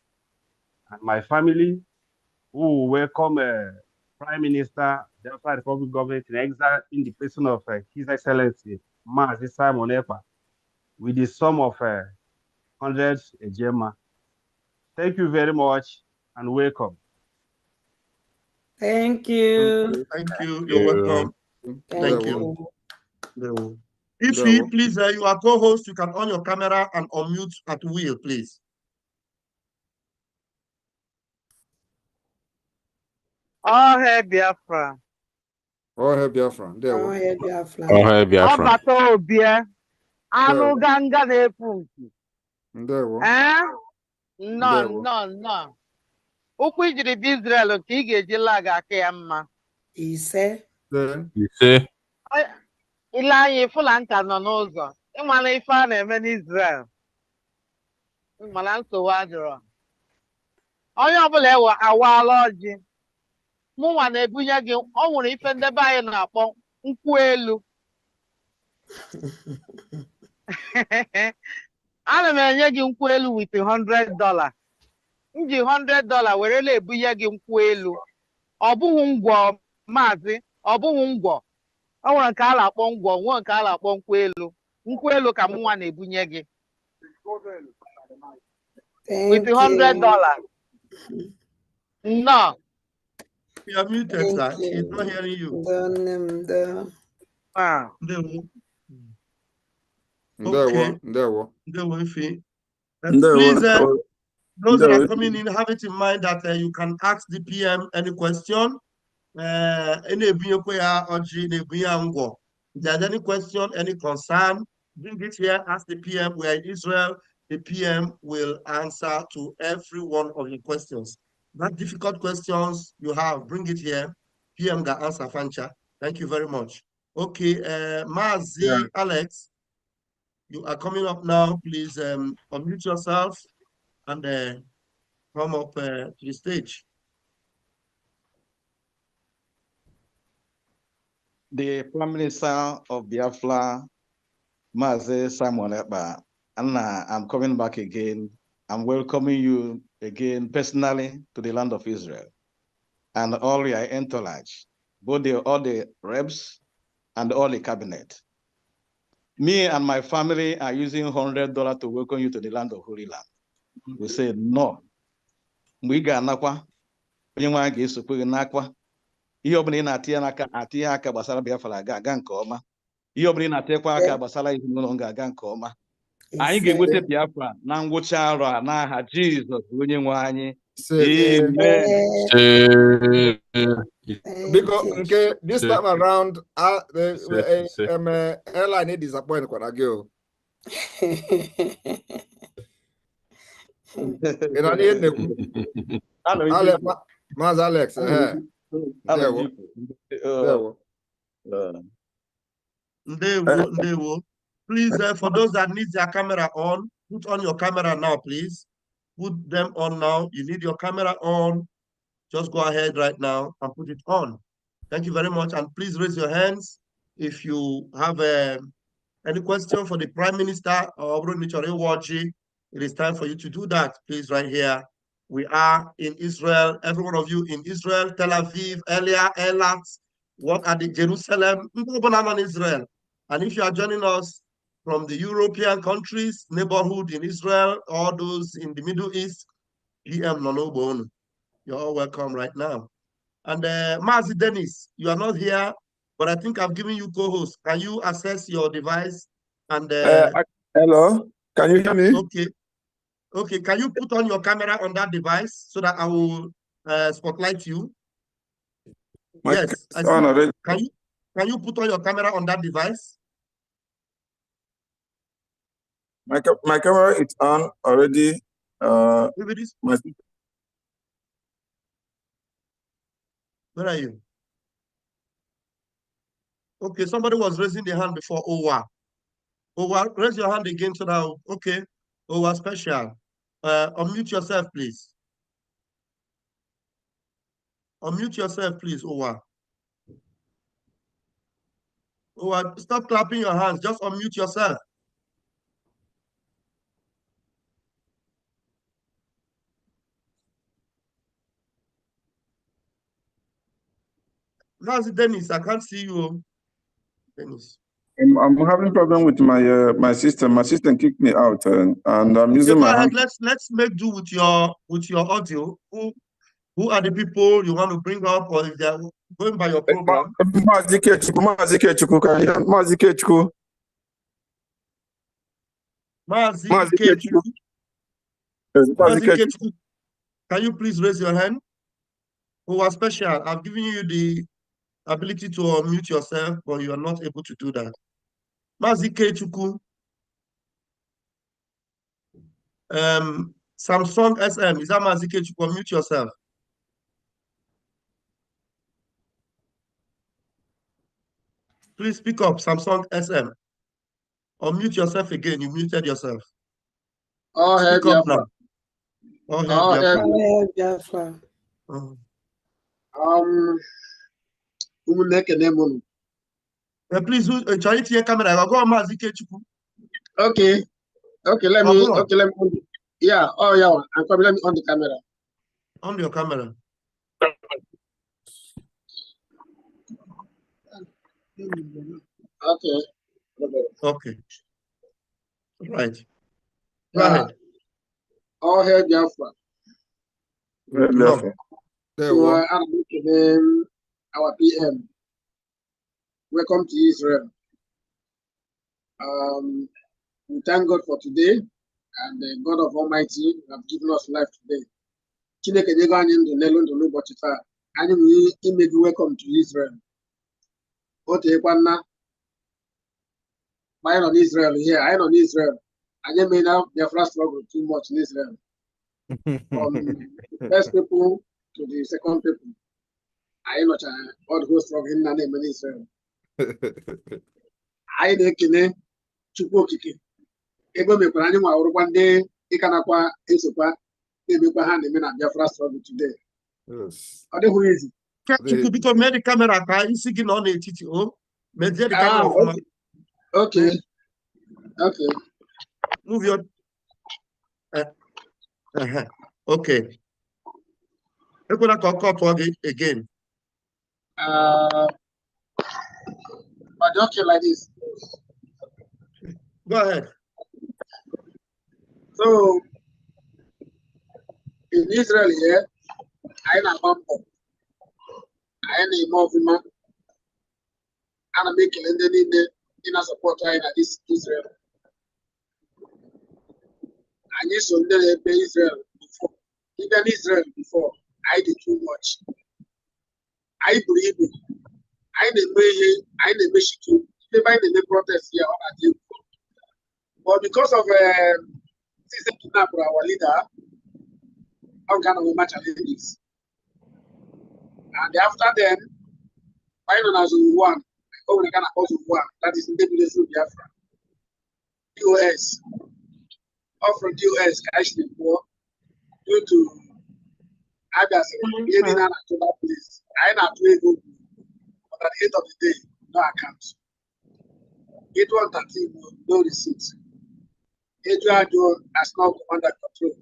and my family, who will welcome Prime Minister, the Biafra Republic government in exile in the person of His Excellency, Mazi Simon Ekpa, with the sum of 100 Ejema. Thank you very much and welcome. Thank you. Thank you. You're welcome. Thank you. If you please, you are co-host, you can on your camera and unmute at will, please. All hail Biafra. All hail Biafra. All hail Biafra. All hail Biafra. Ọbata obie, anụ ganga na-efu nku. Ndewo. Nọ. Ụkwụ ijiri bụ Israel nke ị ga-eji laga aka ya mma. Ise. Ile anyị fụla nka nọ n'ụzọ. Ịmara ife a na-eme n'Israel. Ịmara nsogbu adịrọ. Onye ọbụla awaala ọjị. Mụnwa na-ebunye gị, ọ nwere ife ndebe anyị na-akpọ nkwụ elu. Ana m enye gị nkwụ elu with $100. M ji $100 were na-ebunye gị nkwụ elu. Ọ bụghị ngwọ maazị, ọ bụghị ngwọ. Ọ nwere nke a na-akpọ ngwọ, nwee nke a na-akpọ nkwụ elu. Nkwụ elu ka mụnwa na-ebunye gị. With $100. No. You are muted, sir. He's not hearing you. Please, those that are coming in, have it in mind that you can ask the PM any question. If there's any question, any concern, bring it here, ask the PM. We are in Israel. The PM will answer to every one of your questions. That difficult questions you have, bring it here. PM ga answer, Fancha. Thank you very much. Okay, Mazi, Alex, you are coming up now. Please unmute yourself and come up to the stage. The Prime Minister of Biafra, Mazi Simon Ekpa, and I'm coming back again. I'm welcoming you again personally to the land of Israel and all your entourage, both all the reps and all the cabinet. Me and my family are using $100 to welcome you to the land of Holy Land. We say no. We got nakwa. Onye nwa ga-esokwe nakwa. Ihe ọbụla ị na-atinye aka gbasara Biafra ga nke ọma. ihe ọbụla ị na-atekwa aka gbasara ezinụlọ ga-aga nke ọma. Anyị ga-enweta Biafra na ngwụcha arọ a n'aha Jizọs onye nwe anyị. Amen. Because okay, this time around, airline is disappointed. Alex, please, for those that need their camera on, put on your camera now, please. Put them on now. You need your camera on. Just go ahead right now and put it on. Thank you very much. And please raise your hands if you have any question for the Prime Minister or Waji. It is time for you to do that. Please, right here. We are in Israel. Every one of you in Israel, Tel Aviv, Eilat, what are the Jerusalem, Israel. And if you are joining us from the European countries, neighborhood in Israel, or those in the Middle East, you're all welcome right now. And Mazi Dennis, you are not here, but I think I've given you co-host. Can you access your device? And hello, can you hear me? Okay, can you put on your camera on that device so that I will spotlight you? Yes, I see. Can you put on your camera on that device? My camera is on already. Where are you? Okay, somebody was raising their hand before. Owa, raise your hand again so that, okay. Owa special. Unmute yourself, please. Unmute yourself, please, Owa. Owa, stop clapping your hands. Just unmute yourself. How's it, Dennis? I can't see you. Dennis. I'm having problem with my system. My system kicked me out, and I'm using my hand. Let's make do with your audio. Who are the people you want to bring up, or if they're going by your program? Can you please raise your hand? Who are special? I've given you the ability to unmute yourself, but you are not able to do that. Mazike Chuku. Samsung SM. Is that Mazike Chuku? Unmute yourself. Please speak up, Samsung SM. Unmute yourself again. You muted yourself. Speak up now. Biafra. Please, try to your camera. Go on, Mazike Chuku. Okay, let me. Yeah. Oh, yeah. I'm coming. Let me on the camera. On your camera. Okay. Right. Go ahead. All hail Biafra. Our PM. Welcome to Israel. We thank God for today, and the God of Almighty have given us life today. And we make welcome to Israel. I on Israel here. I on Israel. I may now Biafra struggle too much in Israel. From the first people to the second people. I know all who struggle in the name of Israel. I nekene Chukwu Okike. Ebe mekwara anyị nwa ọrụkwa ndị ịkanakwa esokwa na-emekwa ha na-eme na Biafra struggle today. Ọ dịghị easy. Chukwu biko mee the camera ka isi gị nọ n'etiti o. Mezie the camera ọfụma. Okay. Move your okay. Ekwela ka ọkọ tụọ gị again. But okay like this. Go ahead. So in Israel here, I am a bumper. I am a movement. And I'm making the inner support in this Israel. And you should be Israel before. Even Israel before, I did too much. I believe it. I never should. Never in the protest here on a deal. But because of system kidnap our leader, how can we match this? And after then, final as one, oh, we can also one. That is Demolition Biafra. US, offered US cash before due to others getting an to that place. I not to go, but at the end of the day, no account. It was 13, no receipt. Adrian Joe has not come under control.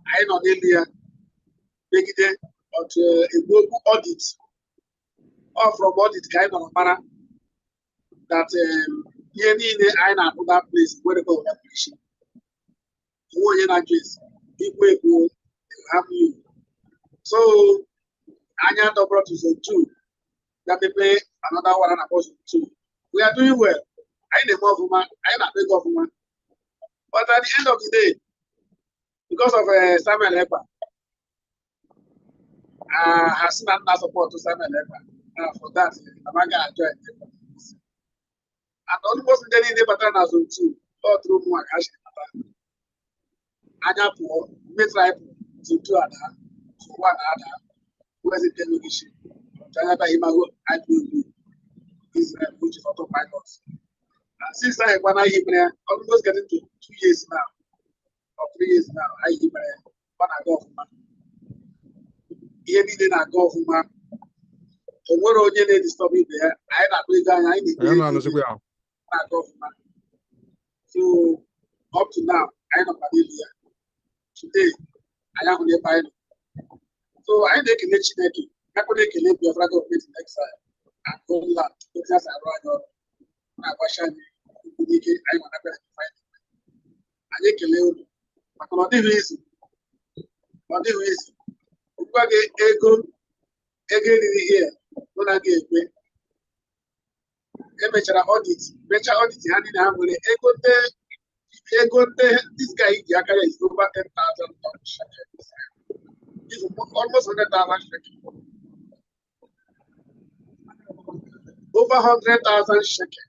I know India, Bigins, but a global audit, or from audit kind of manner that I know that place where they go that place. Who are you just people who have you. So Anya Dobro to zone 2. That may play another one and about zone 2. We are doing well. I ain't a government, I ain't a big government. But at the end of the day, because of Samuel Ekpa, has not support to Samuel Ekpa. For that, Amaga joined him. And almost in the pattern as well too, all through more cash. Anya poor, make life to two other, to one other, who has a delegation. Janata Imago, I do Israel, which is autopilot. And since I when I hear almost getting to 2 years now, or 3 years now, I hear when I go for man. Here didn't I go for man. The world you need to stop it there. I not play down. I need to go for man. So up to now, I not here. Today, I am on the final. So I make a next I could make a little bit of government next time. And go land because I run up. I was shiny. I want to find it. I make a little. But for the reason, because the ego here, when I get me, better audit, hand in hand with the ego. This guy is over 10,000 tons. He's almost 100,000 shekel. Over 100,000 shekel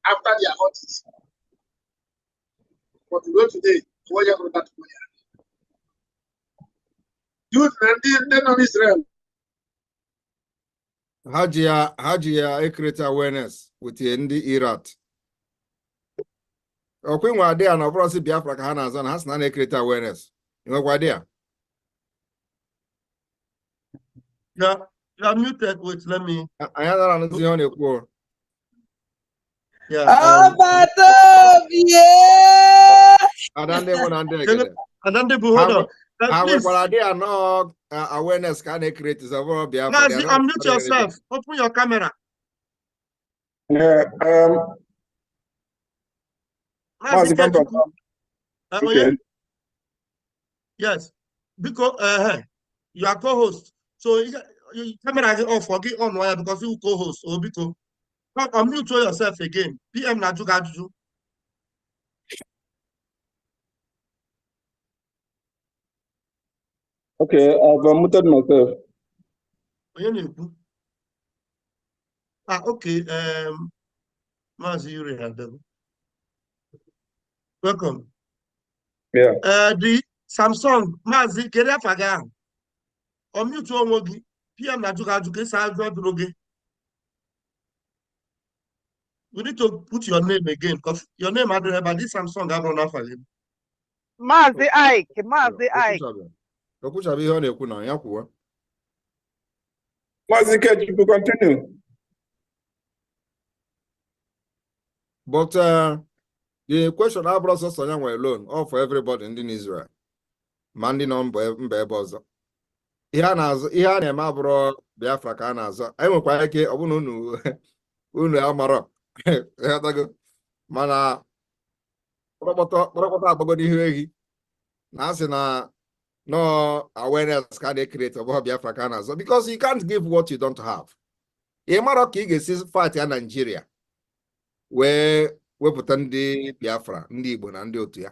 after their audit. But we go today, what you that youth and then on Israel. Hajia create awareness with the Irat. Okay, what they are now for Biafra Kahanas and has not create awareness. You know what they are? Yeah, you're muted. Wait, let me. I don't know on your core. Yeah. And then they want to and then they hold on. However, they are not awareness can they create is over Biafra. Unmute yourself. Open your camera. Yeah. Okay. Yes, because you are co-host, so your camera is off. Forget on wire because you co-host. Or because unmute yourself again. PM Najugaju. Okay, I've muted myself. Okay. Welcome. Yeah. The Samsung Mazi Keria Faga. Unmute your wogi. PM Najugaju Kesa. We need to put your name again because your name I don't have, but this Samsung I run off again. Mazi Ike. Mazi, you could continue. But the question I brought us alone, or for everybody in Israel. Mandi non Bebozo. Ihan Mabro Biafra Kanaza. I won't quite get Unu Amaro. Mana Robot Nasina no awareness can they create about Biafra Kanaza because you can't give what you don't have. Imaroki is fight in Nigeria. Where we put on the Biafra, Ndi Igbo na Ndi Otu ya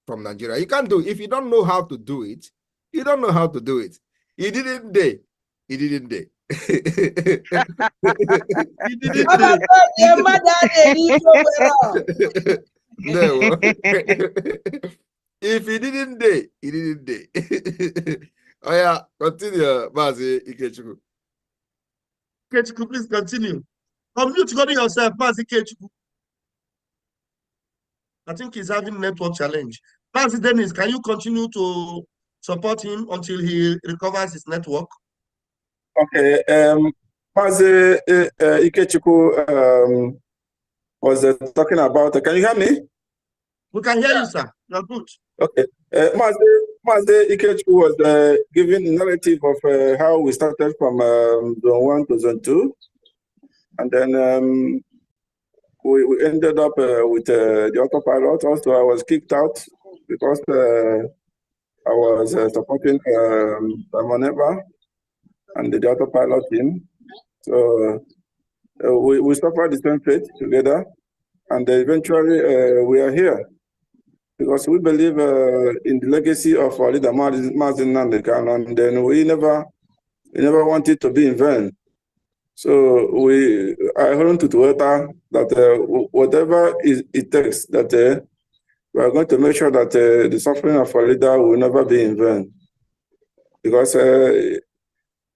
from Nigeria. You can't do it. If you don't know how to do it, you don't know how to do it. He didn't day. He didn't day. He didn't day. No. If he didn't day, he didn't day. Oh yeah, continue, Mazi Ikechukwu. Ikechukwu, please continue. Unmute God yourself, Mazi Ikechukwu. I think he's having network challenge. Mazi Dennis, can you continue to support him until he recovers his network? Okay. Mazi Ikechukwu was talking about. Can you hear me? We can hear you, sir. You're good. Okay. Mazi Ikechukwu was giving the narrative of how we started from Zone 1 to Zone 2. And then we ended up with the autopilot. Also, I was kicked out because I was supporting Simon Ekpa and the autopilot team. So we suffered the same fate together. And eventually we are here because we believe in the legacy of our leader, Mazi Nnamdi, and then we never wanted to be in vain. So I hold on to Twitter that whatever it takes, that we are going to make sure that the suffering of our leader will never be in vain. Because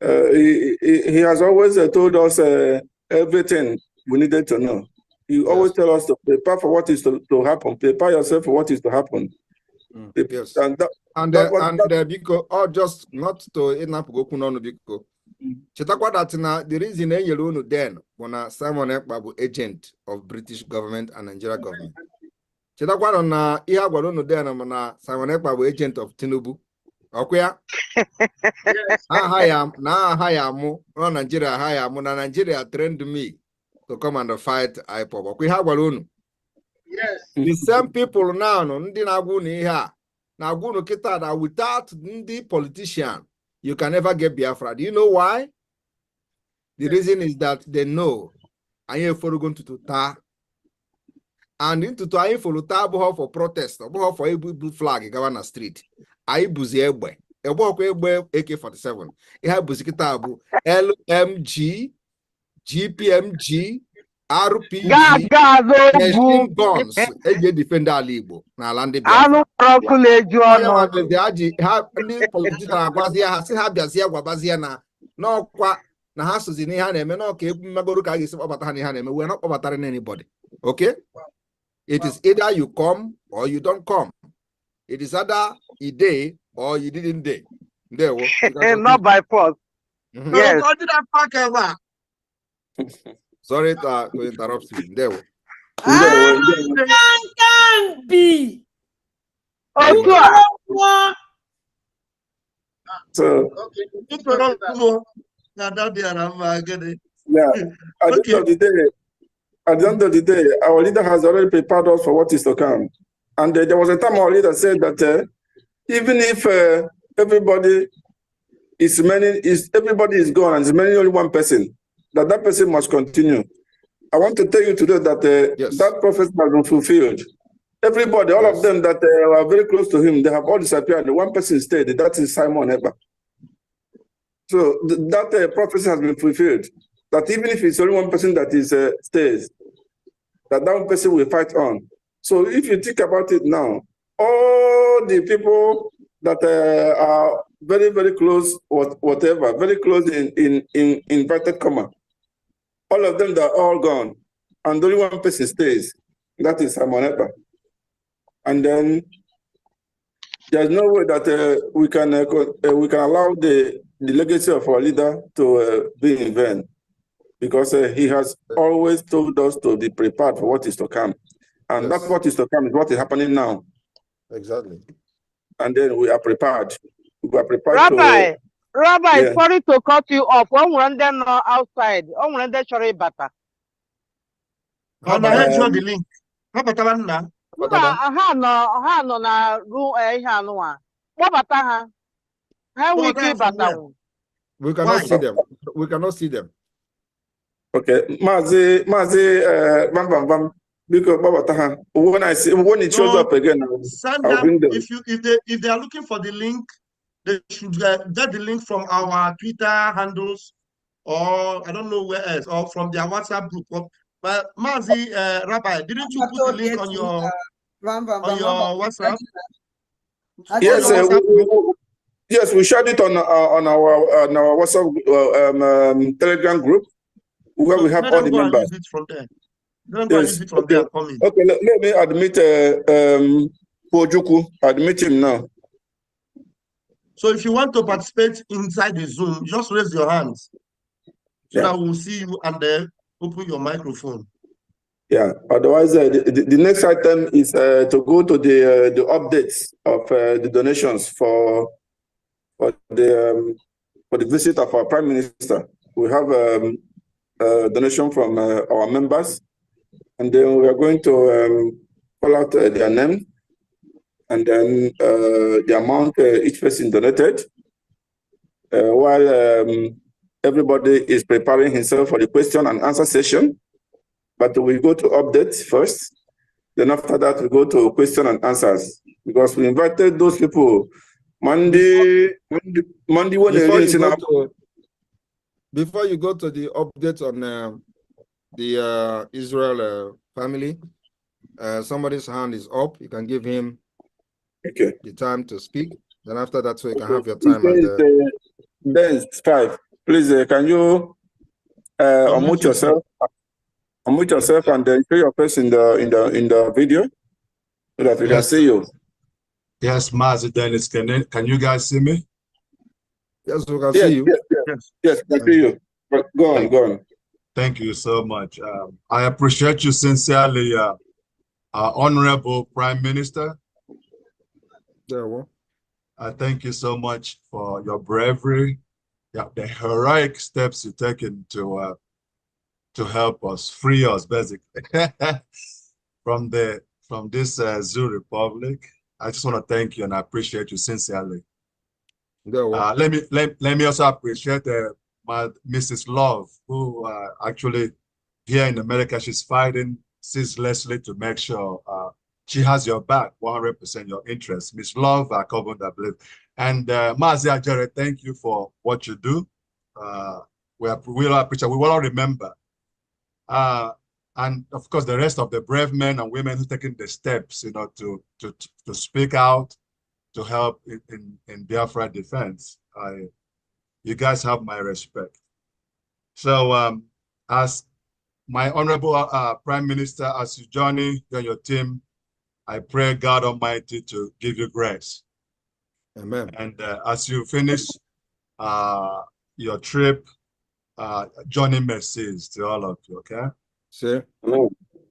he has always told us everything we needed to know. He always tell us to prepare for what is to happen. Prepare yourself for what is to happen. Yes. And because just not to because chetakwa that na the reason unu then when Simon Ekpa bụ agent of British government and Nigeria government. Chetakwa na ihe agwara unu then na Simon Ekpa bụ agent of Tinubu. Okwa ya mụ na Nigeria na Nigeria trained me to come and fight IPOB. Okwa ihe agwara unu. Yes. The same people now ndị na-agwa unu ihe a na-agwa unu kita that without ndị politician you can never get Biafra. Do you know why? The reason is that they know I ain't for going to ta. And into I ain't for ta for protest, or for a blue flag in the street. I buzi egbe. A walk AK-47. It had buzikitabu LMG, GPMG, RPG, machine guns. They defend our Libo. Now landed. Anu proculated you on the Aji have politician Wabazia no qua na houses in Hanem and okay, Magoruka is about Hanem. We're not overturning anybody. Okay? It is either you come or you don't come. It is either a day or you didn't day. There not by force. Yes. How did I pack ever? Sorry to interrupt you. There can be. So, yeah, at the end of the day, our leader has already prepared us for what is to come. And there was a time our leader said that even if everybody is gone and is remaining only one person, that person must continue. I want to tell you today that that prophecy has been fulfilled. Everybody, all of them that were very close to him, they have all disappeared. The one person stayed. That is Simon Ekpa. So that prophecy has been fulfilled. That even if it's only one person that is stays, that one person will fight on. So if you think about it now, all the people that are very, very close, whatever, very close in inverted comma, all of them are all gone, and only one person stays. That is Simon Ekpa. And then there's no way that we can allow the legacy of our leader to be in vain, because he has always told us to be prepared for what is to come, and that's what is to come is what is happening now. Exactly. And then we are prepared. We are prepared. Rabbi, sorry to cut you off. One run them outside. One run them sorry bata. On the head the link. How about that now? Ha no na room ha no one. What bata ha? How we keep bata? We cannot see them. We cannot see them. Okay, Mazi, Bam Bam Bam. Because when it shows up again, Send I'll them bring them. if they are looking for the link, they should get the link from our Twitter handles, or I don't know where else, or from their WhatsApp group. But Mazi, Rabbi, didn't you put the link on your WhatsApp? Yes, yes, we shared it on our WhatsApp Telegram group where we have all the members. Use it from there. Use it from okay. there. Coming. Okay, let me admit Pojuku. Admit him now. So if you want to participate inside the Zoom, just raise your hands so that we'll see you and then open your microphone. Yeah. Otherwise, the next item is to go to the updates of the donations for the visit of our Prime Minister. We have a donation from our members, and then we are going to call out their name, and then the amount each person donated, while everybody is preparing himself for the question and answer session. But we go to updates first. Then after that, we go to question and answers, because we invited those people Monday when before you go to the update on the Israel family, somebody's hand is up. You can give him the time to speak. Then after that, so you can have your time. Then it's 5. Please, can you unmute yourself? Unmute yourself and then show your face in the video so that we can see you. Yes, Mazi Dennis, can you guys see me? Yes, we can see you. Yes, we can see you. But go on. Thank you so much. I appreciate you sincerely, Honorable Prime Minister. I thank you so much for your bravery, the heroic steps you've taken to help us, free us, basically, from this Zoo Republic. I just want to thank you and I appreciate you sincerely. Let me also appreciate my Mrs. Love, who actually here in America, she's fighting ceaselessly to make sure she has your back, 100% your interest. Miss Love, I believe. And Mazi Ajere, thank you for what you do. We will appreciate, we will all remember. And of course, the rest of the brave men and women who taking the steps, to speak out, to help in Biafra defense. You guys have my respect. So as my Honorable Prime Minister, as you journey and your team, I pray God Almighty to give you grace. Amen. And as you finish your trip, journey mercies to all of you, okay? Sir.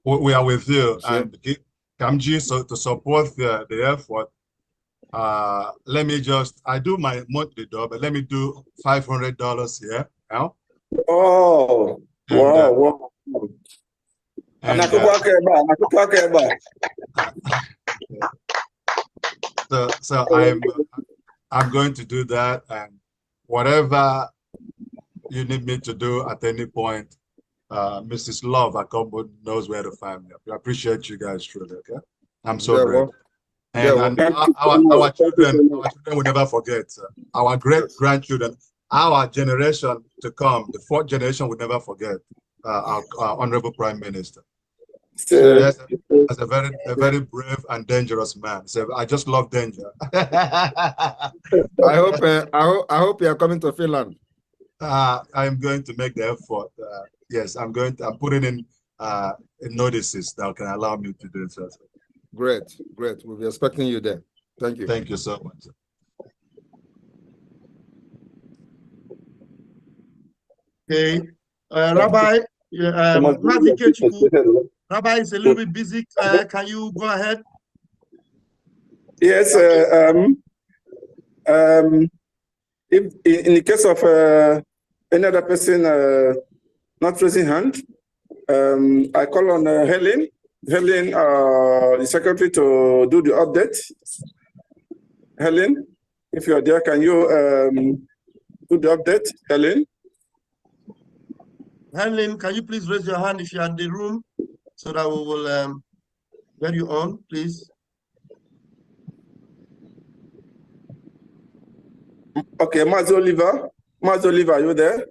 We are with you. Sir. And Kamji, so to support the effort, let me I do my monthly door, but let me do $500 here now. Oh, and, wow. And so I'm going to do that, and whatever you need me to do at any point, Mrs. Love Akombo knows where to find me. I appreciate you guys truly, okay? I'm so grateful. And our children will never forget. Our great-grandchildren, our generation to come, the 4th generation will never forget our Honorable Prime Minister. Yes, as a very brave and dangerous man. So I just love danger. I hope you are coming to Finland. I'm going to make the effort. Yes, I'm putting in notices that can allow me to do so. Great. We'll be expecting you there. Thank you. Thank you so much. Okay, Rabbi, Rabbi is a little bit busy. Can you go ahead? Yes. If in the case of any other person not raising hand, I call on Helen, the secretary, to do the update. Helen, if you are there, can you do the update, Helen? Helen, can you please raise your hand if you're in the room so that we will get you on, please? Okay, Mazi Oliver. Mazi Oliver, are you there?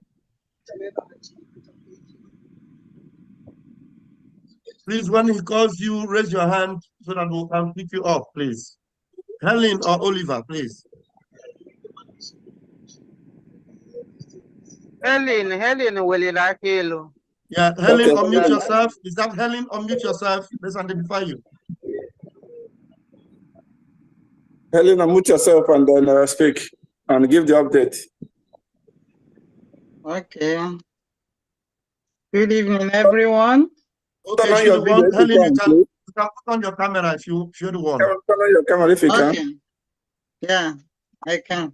Please, when he calls you, raise your hand so that we can pick you up, please. Helen or Oliver, please. Helen will like you. Yeah, Helen, Okay. unmute yourself. Is that Helen? Unmute yourself. Let's identify you. Helen, unmute yourself and then speak and give the update. Okay. Good evening, everyone. Okay, Turn on your video if Helen, you can put on your camera if you're the one. Turn on your camera if you Okay. can. Yeah, I can.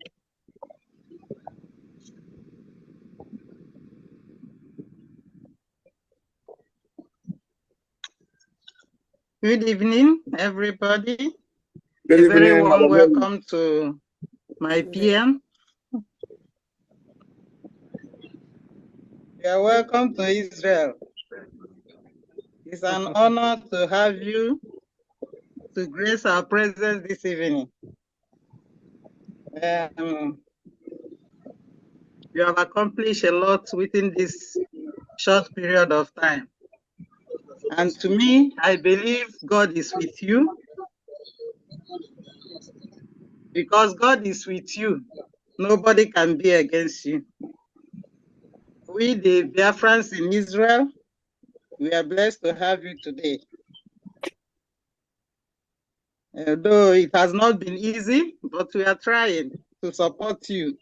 Good evening, everybody. Good A very evening, warm Madam. welcome to my PM. You are welcome to Israel. It's an honor to have you to grace our presence this evening. You have accomplished a lot within this short period of time. And to me, I believe God is with you. Because God is with you, nobody can be against you. We, the Biafrans in Israel, we are blessed to have you today. Though it has not been easy, but we are trying to support you.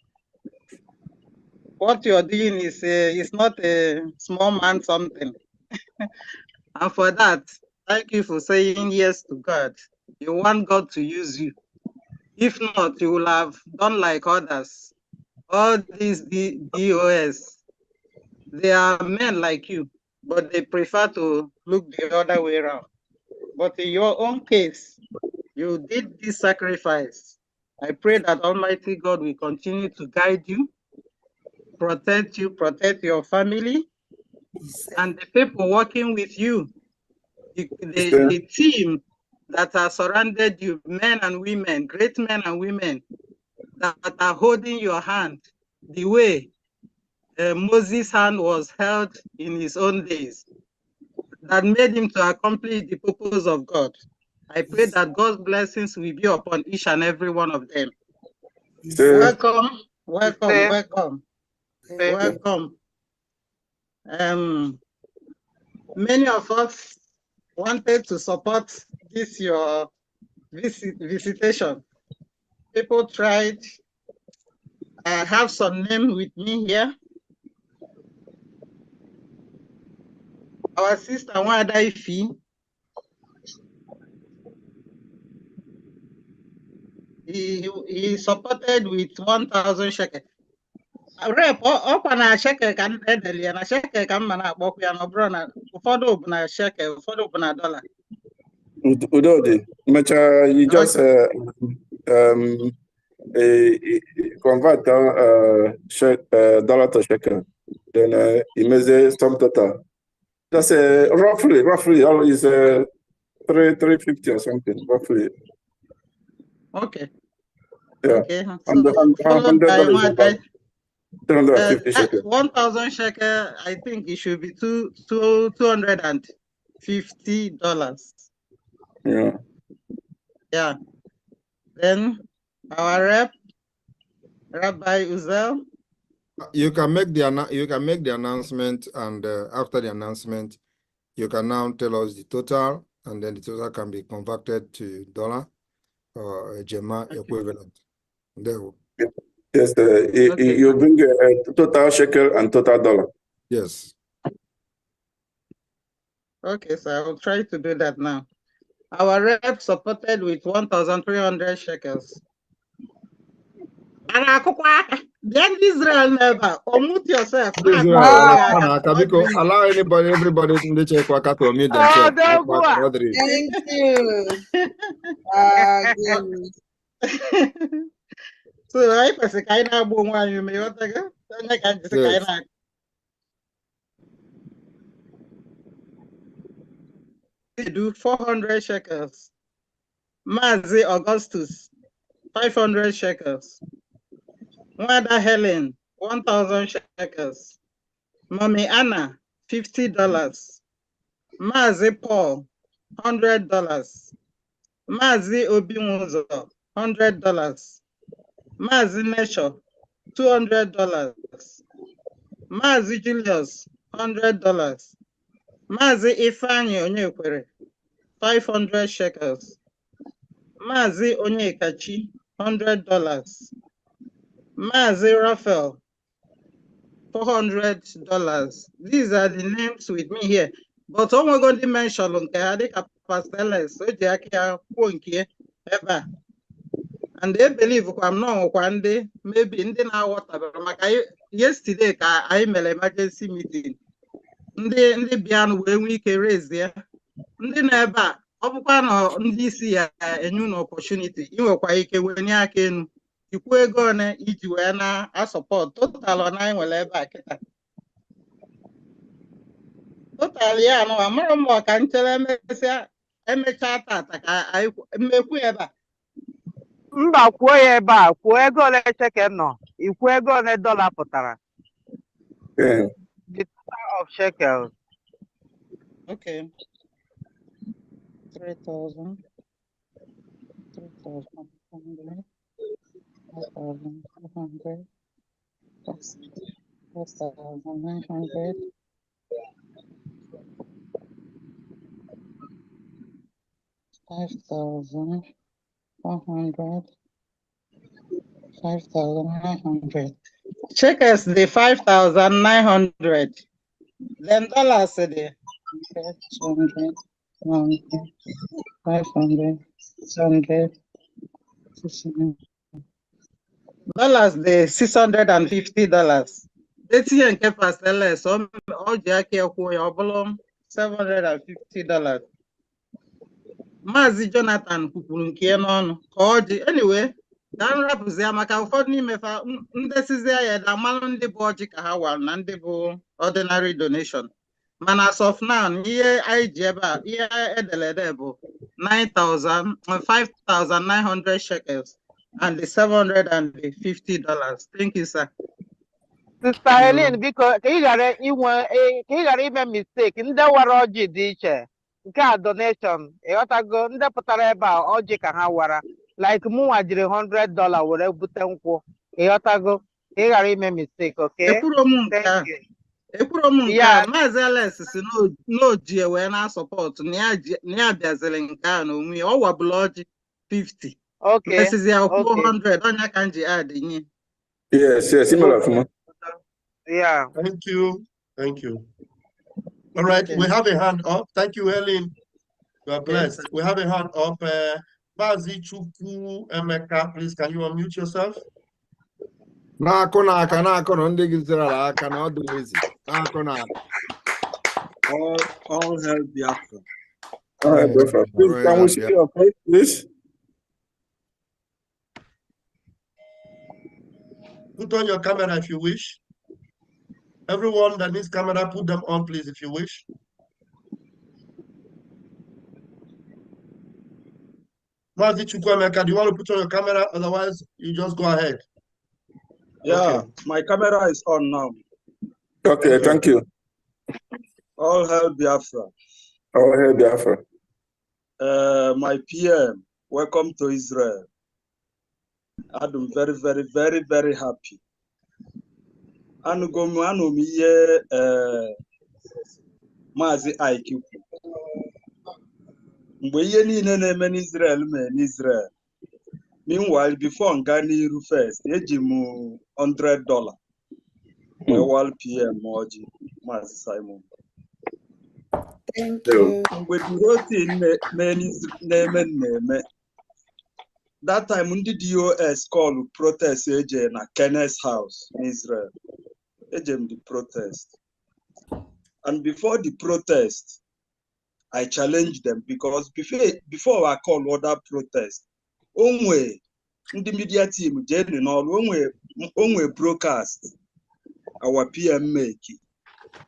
What you're doing is not a small man something. And for that, thank you for saying yes to God. You want God to use you. If not, you will have done like others. All these DOS, they are men like you, but they prefer to look the other way around. But in your own case, you did this sacrifice. I pray that Almighty God will continue to guide you, protect your family, and the people working with you, the team that are surrounded you, men and women, great men and women that are holding your hand the way Moses' hand was held in his own days, that made him to accomplish the purpose of God. I pray that God's blessings will be upon each and every one of them. Welcome, welcome, welcome, welcome. Many of us wanted to support this your visitation. People tried. I have some name with me here. Our sister Wanda Ifi. He supported with 1,000 shekel. Rep up na shekel can edeli na shekel ka mma na akpọkwu ya na ọbụrụ na ụfọdụ bụ na shekel ụfọdụ bụ na dollar. Udodi, you just convert dollar to shekel, then he makes some total. That's roughly all is 350 or something, roughly. Okay. Yeah. Okay. So followed by 250 shekel. 1,000 shekel, I think it should be $250. Yeah. Yeah. Then our Rabbi Uzel. You can make the announcement, and after the announcement, you can now tell us the total, and then the total can be converted to dollar or Gemma equivalent. There. Yes, you bring a total shekel and total dollar. Yes. Okay, so I will try to do that now. Our rep supported with 1,300 shekels. Then Israel never unmute yourself. Allow everybody to unmute themselves. Thank you. So I pass a kind of boom while you may want to go. do 400 shekels. Mazi Augustus, 500 shekels. Mwada Helen, 1,000 shekels. Mommy Anna, $50. Mazi Paul, $100. Mazi Obimuzo, $100. Mazi Nesho, $200. Mazi Julius, $100. Mazi Ifeanyi Onyekwere, 500 shekels. Mazi Onyekachi, $100. Mazi Raphael, $400. These are the names with me here. But I'm going to mention Pasteles, and they believe I'm not one day, maybe in the water. Yesterday, I made an emergency meeting. Ndị bịa wee nwee ike raise there. Ndị na-ebe a ọ bụkwa na ndị isi ya enye unu opportunity inwekwa ike wenye aka enu ikwu ego one iji wee na-asọpọt total ọ na nwere ebe a kịta total ya nọ amara m ka nchere emesịa emechaa tata ka mmekwu ebe a mba kwuo ya ebe a kwuo ego ole cheke nọ ikwu ego ole dọla pụtara the total of shekels. Okay. 3,000, 3,100, 4,200, 4,900, 5,400, 5,900. Checkers the 5,900. Then dollars the 200, 100, 500, 600, 600. Dollars the $650. That's here in Kepastelle, so all Jackie $750. Mazi Jonathan Kupunkianon, anyway, Dan Rapuzia Maka for Nimefa, Ndesizia, the Malon de Borgic Hawan, and the ordinary donation. Man, as of now, here I jeba, here Edeledebo, 5,900 shekels and the $750. Thank you, sir. Sister Eileen, because you got even mistake. In the war diche, donation. Go in the Potareba or Jikahawara, like Muajiri $100 whatever Butanko. Go, you got even mistake, okay? Thank you. Yeah, Mazeles is no G when I support near Biazelinka, no me or blood 50. Okay. This is 400 on your kanji add in. Yes, similar. Yeah. Thank you. Thank you. All right, we have a hand up. Thank you, Helen. You are blessed. Yes. We have a hand up. Bazi Chuku Emeka, please, can you unmute yourself? All hail Biafra. All right, Biafra. Please, can we see your face, please? Put on your camera if you wish. Everyone that needs camera, put them on, please, if you wish. Mazi Chukwuemeka, do you want to put on your camera? Otherwise, you just go ahead. Yeah, okay. My camera is on now. Okay, thank you. All hail Biafra. All hail Biafra. My PM, welcome to Israel. I'm very, very, very, very happy. Mazi IQ. Israel. Meanwhile, before Ngani first, ejimu $100. Well, PM Moji, Mazi Simon. Thank you. With name. That time, the DOS called protest agent at Kenneth's house in Israel. Agent the protest. And before the protest, I challenged them because before I call other protest, only the media team, only broadcast our PM make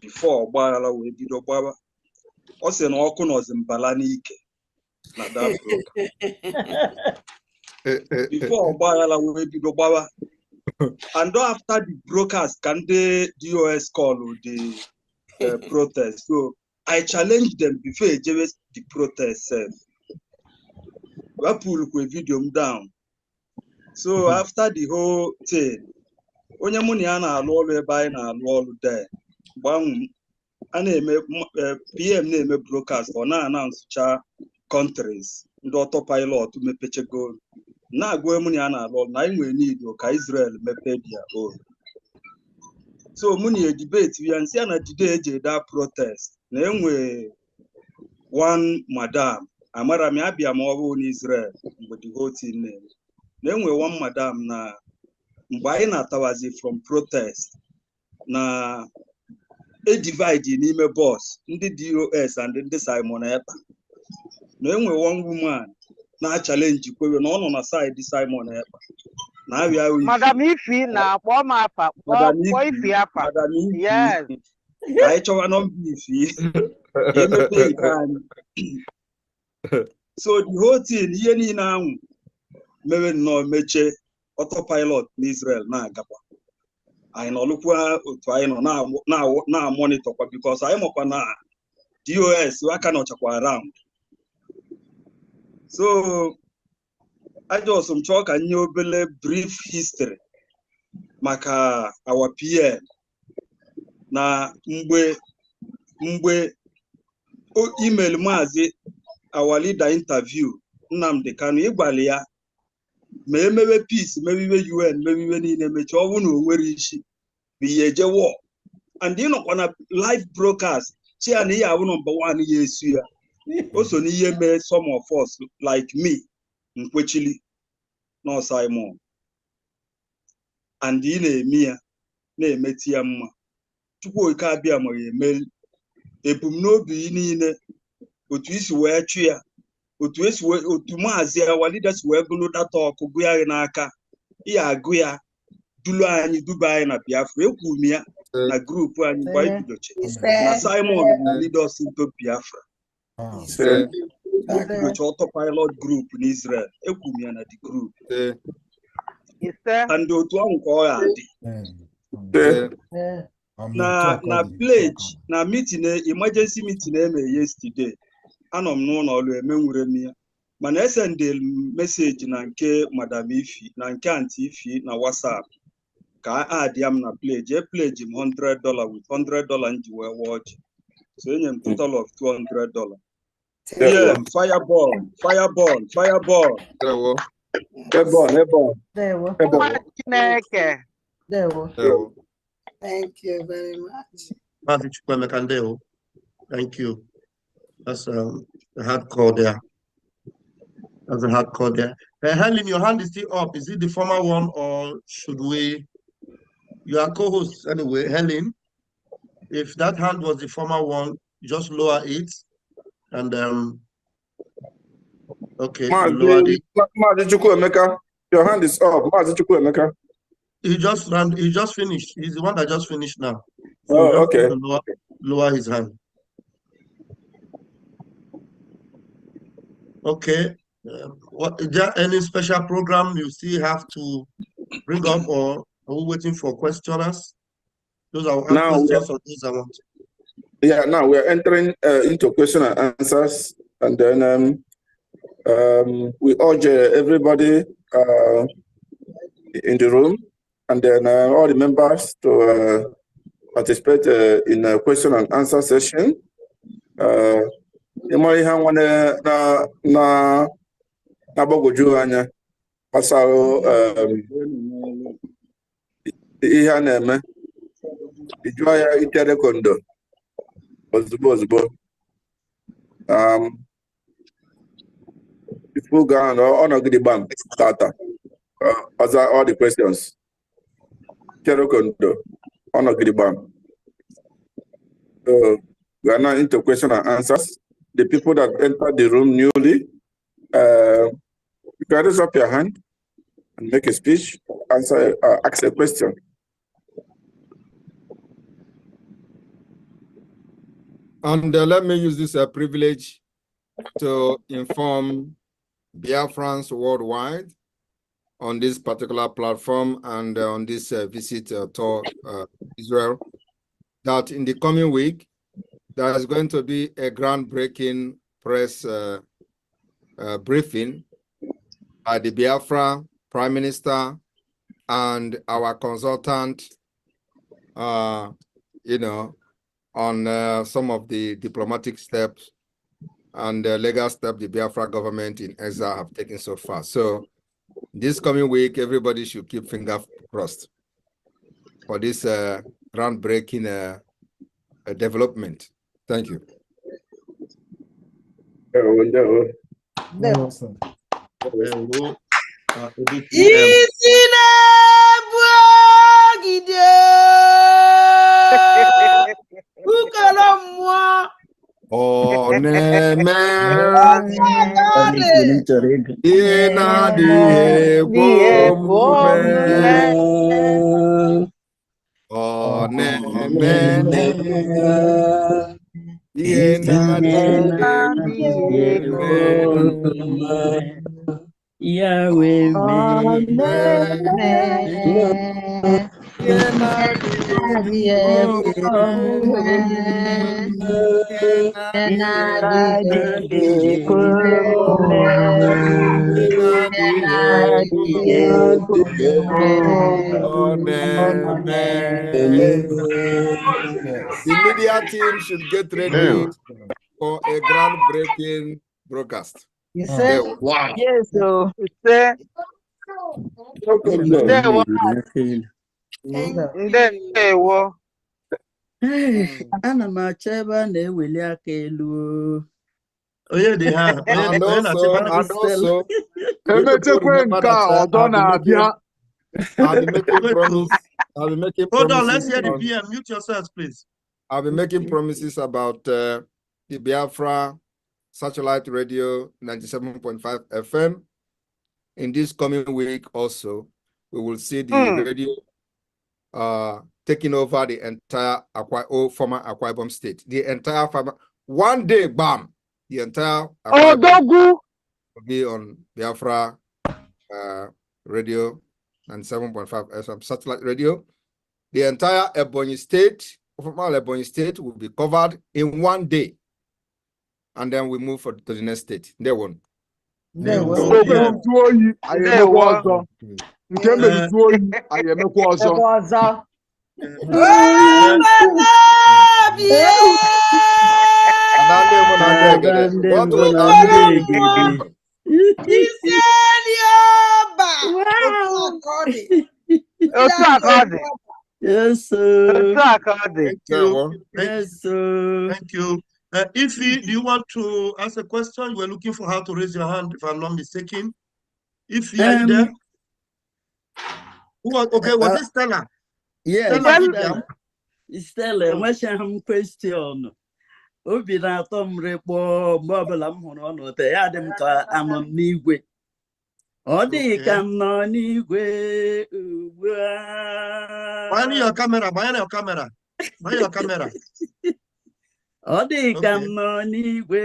before Bala we did Obama. ọ sị na ọkụ nọzi mbala n'ike na that program. Before ọgbaghara wee bido gbawa. And after the broadcast, can the DOS call the protest? So I challenged them before the protest. We pull a video down. So after the whole thing, onye mụ na ya na-alụ ọrụ ebe anyị na-alụ ọrụ there, a na-eme PM na-eme broadcast ọ na-announcecha countries ndị autopilot mepechego na-agwa mụ na ya na-alụ ọrụ na anyị nwere need ka Israel mepee their own. So mụ na debate ya nsị ya na jide eji da protest na enwe one madam amara m abịa ma ọ bụ n'Israel mgbe the whole thing na-eme na enwe one madam na mgbe anyị na-atawazi from protest na divide n'ime boss ndị DOS and ndị Simon Ekpa na enwe one woman na challenge kwewe na ọ nọ na side Simon Ekpa na abịa Madam Ifi na akpọ m afa kpọọ Ifi afa. Yes. Anyị chọwa nọmba Ifi emepe ike anyị. So the whole thing ihe niile ahụ mere nnọọ meche autopilot n'Israel na-agakwa. Anyị nọlụkwa otu anyị nọ na-monitorkwa because anyị makwa na DOS aka nọchakwa around. So I just chọọ ka nye obele brief history maka our PM na mgbe email maazị our leader interview Nnamdi Kanu ịgbalị ya ma emewe peace mewiwe UN mewiwe niile mechi ọ bụ na onwere isi bụ ihe eje war and ịnọkwa na live broadcast chi ya na ihe abụ number 1 ya esu ya o so n'ihe mee some of us like me Nkwechili no Simon and ị na-eme ya na-emeti ya mma Chukwu oke abịa ma ya eme ebumnobi niile otu isi wee chụ ya otu maazị our leaders wee gụlụ data ọkụ gụ ya n'aka ya agụ ya dulu anyị duba anyị na Biafra ekwu m ya na grupu anyị gba ibidoche na Simon lead us into Biafra ibidoche autopilot group n'Israel ekwu m ya na the group and otu ahụ ka ọ ga-adị na pledge na meeting emergency meeting eme yesterday anọ m n'ụlọ ọrụ emenwure m ya mana esendel message na nke Madam Ifi na nke Aunty Ifi na WhatsApp ka add ya m na pledge pledge m $100 with $100 nji wee watch so enye m total of $200. Yeah, fireball. Thank you very much. Thank you. That's a hardcore there. That's a hardcore there. Helen, your hand is still up. Is it the former one or should we? You are co-host anyway, Helen. If that hand was the former one, just lower it and okay. Lower it. Your hand is up. He just finished. He's the one that just finished now. So oh, okay. Lower his hand. Okay. What is there any special program you still have to bring up, or are we waiting for questioners? Those are questions or those I want. Yeah, now we're entering into question and answers, and then we urge everybody in the room, and then all the members to participate in a question and answer session. Ihe a na-eme ijụọ ya itere kondo ozugbo people go on ọnọgide gbam tata answer all the questions itere kondo ọnọgide gbam. So we are now into question and answers. The people that entered the room newly, you can raise up your hand and make a speech, answer, ask a question. And let me use this privilege to inform Biafrans worldwide on this particular platform and on this visit to Israel, that in the coming week, there is going to be a groundbreaking press briefing by the Biafra Prime Minister and our consultant, you know, on some of the diplomatic steps and legal steps the Biafra government in exile have taken so far. So this coming week, everybody should keep fingers crossed for this groundbreaking development. Thank you. Oh, The media team should get ready for a groundbreaking broadcast. You said, wow. Yes, so ana m achọ ebe a na-eweli aka elu. Onye dị ha, And also, emechekwe nke a ọdọ na-abịa. I'll be making promises. I'll be making Hold promises. on, let's hear the PM. Mute yourselves, please. I'll be making promises about the Biafra satellite radio 97.5 FM. In this coming week also, we will see the radio taking over the entire former Akwa Ibom state. The entire one day, bam, the entire Akwa Ibom will be on Biafra radio and 7.5 FM satellite radio. The entire Ebonyi state, former Ebonyi state, will be covered in one day. And then we move to the next state. There one. Yes, sir. Thank you. Yes, sir. Thank you. Ify, do you want to ask a question? You were looking for how to raise your hand, if I'm not mistaken. Ify, are you there? Okay, was it Stella? Yes, Stella, enwechaghị question. Obi na-atọ m rịkpọ mgbe ọbụla m hụrụ ọnụ te ya dị m ka anọ n'igwe. Ọ dị ka m nọ n'igwe ugbu a. Banye your camera, banye your camera. Banye your camera. Ọ dị ka m nọ n'igwe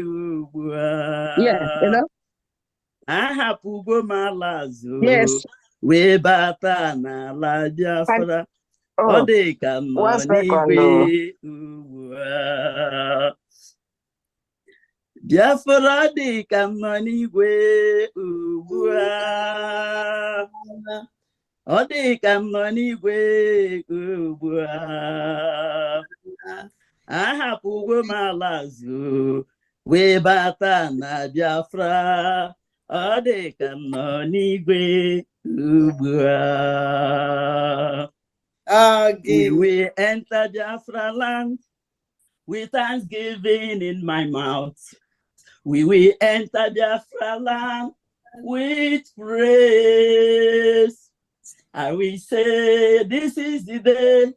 ugbu a. Yeah, ahapụgo m ala azụ. Yes. Wee bata n'ala Biafra. Ọ dị ka m nọ n'igwe ugbu a. Biafra dị ka m nọ n'igwe ugbu a. Ọ dị ka m nọ n'igwe ugbu a. Ahapụgo m ala azụ wee bata na Biafra. Ọ dị ka m nọ n'igwe ugbu a. We will enter Biafra land with thanksgiving in my mouth. We will enter Biafra land with praise. I will say, this is the day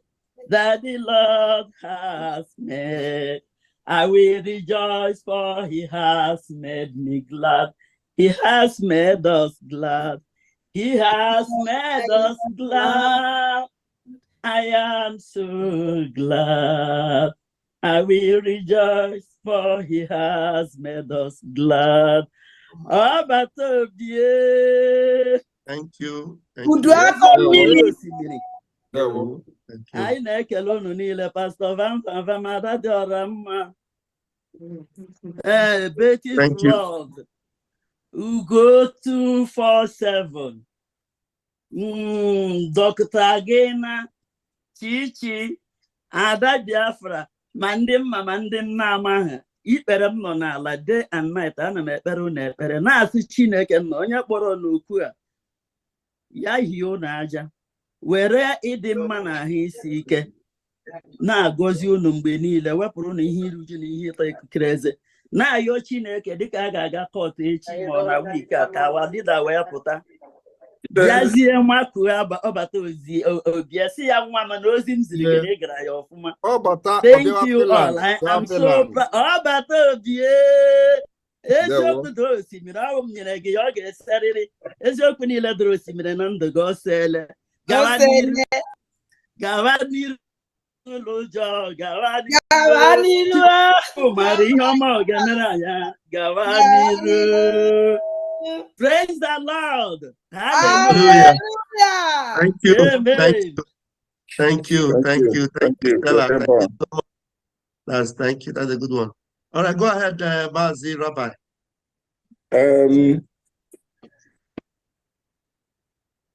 that the Lord has made. I will rejoice, for he has made me glad. He has made us glad. He has made us glad. I am so glad. I will rejoice, for he has made us glad. Thank you. Thank Udu you. afọ mmiri. Anyị na-ekele unu niile, Pastor Van Ada dị ọra mma. Betty's Lord. Ugo 247. Dr. Gina, Chichi, Ada Biafra, ma ndị mma ma ndị nna amaghị. Ikpere m nọ n'ala day and night, ana m ekpere unu ekpere na-asị Chineke nna onye kpọrọ n'okwu a ya hie unu aja were ịdị mma na ahụ isi ike na-agọzi unu mgbe niile, wepụrụ na ihe iruju na ihe ịta ikikere eze na-ayọ Chineke dịka a ga-aga kọt echi ma ọ na wiki a ka awa dịda wee pụta bịazie makụ ọbata ozi obia si ya nwa mana ozi m ziri gị na ị gara ya ọfụma. Thank you all. I am so proud. Ọbata obie eziokwu doro osimiri ahụ m nyere gị ya ọ ga-eserịrị eziokwu niile doro osimiri na ndụ gị ọsele gawa n'iru ụlọ ụjọ gawa n'iru mara ihe ọma ọ ga-emere anya gawa n'iru. Praise the Lord. Hallelujah. Thank you. Amen. Thank you. Thank you, Stella. Thank you so much. Thank you. That's a good one. All right, go ahead, Mazi Rabbi.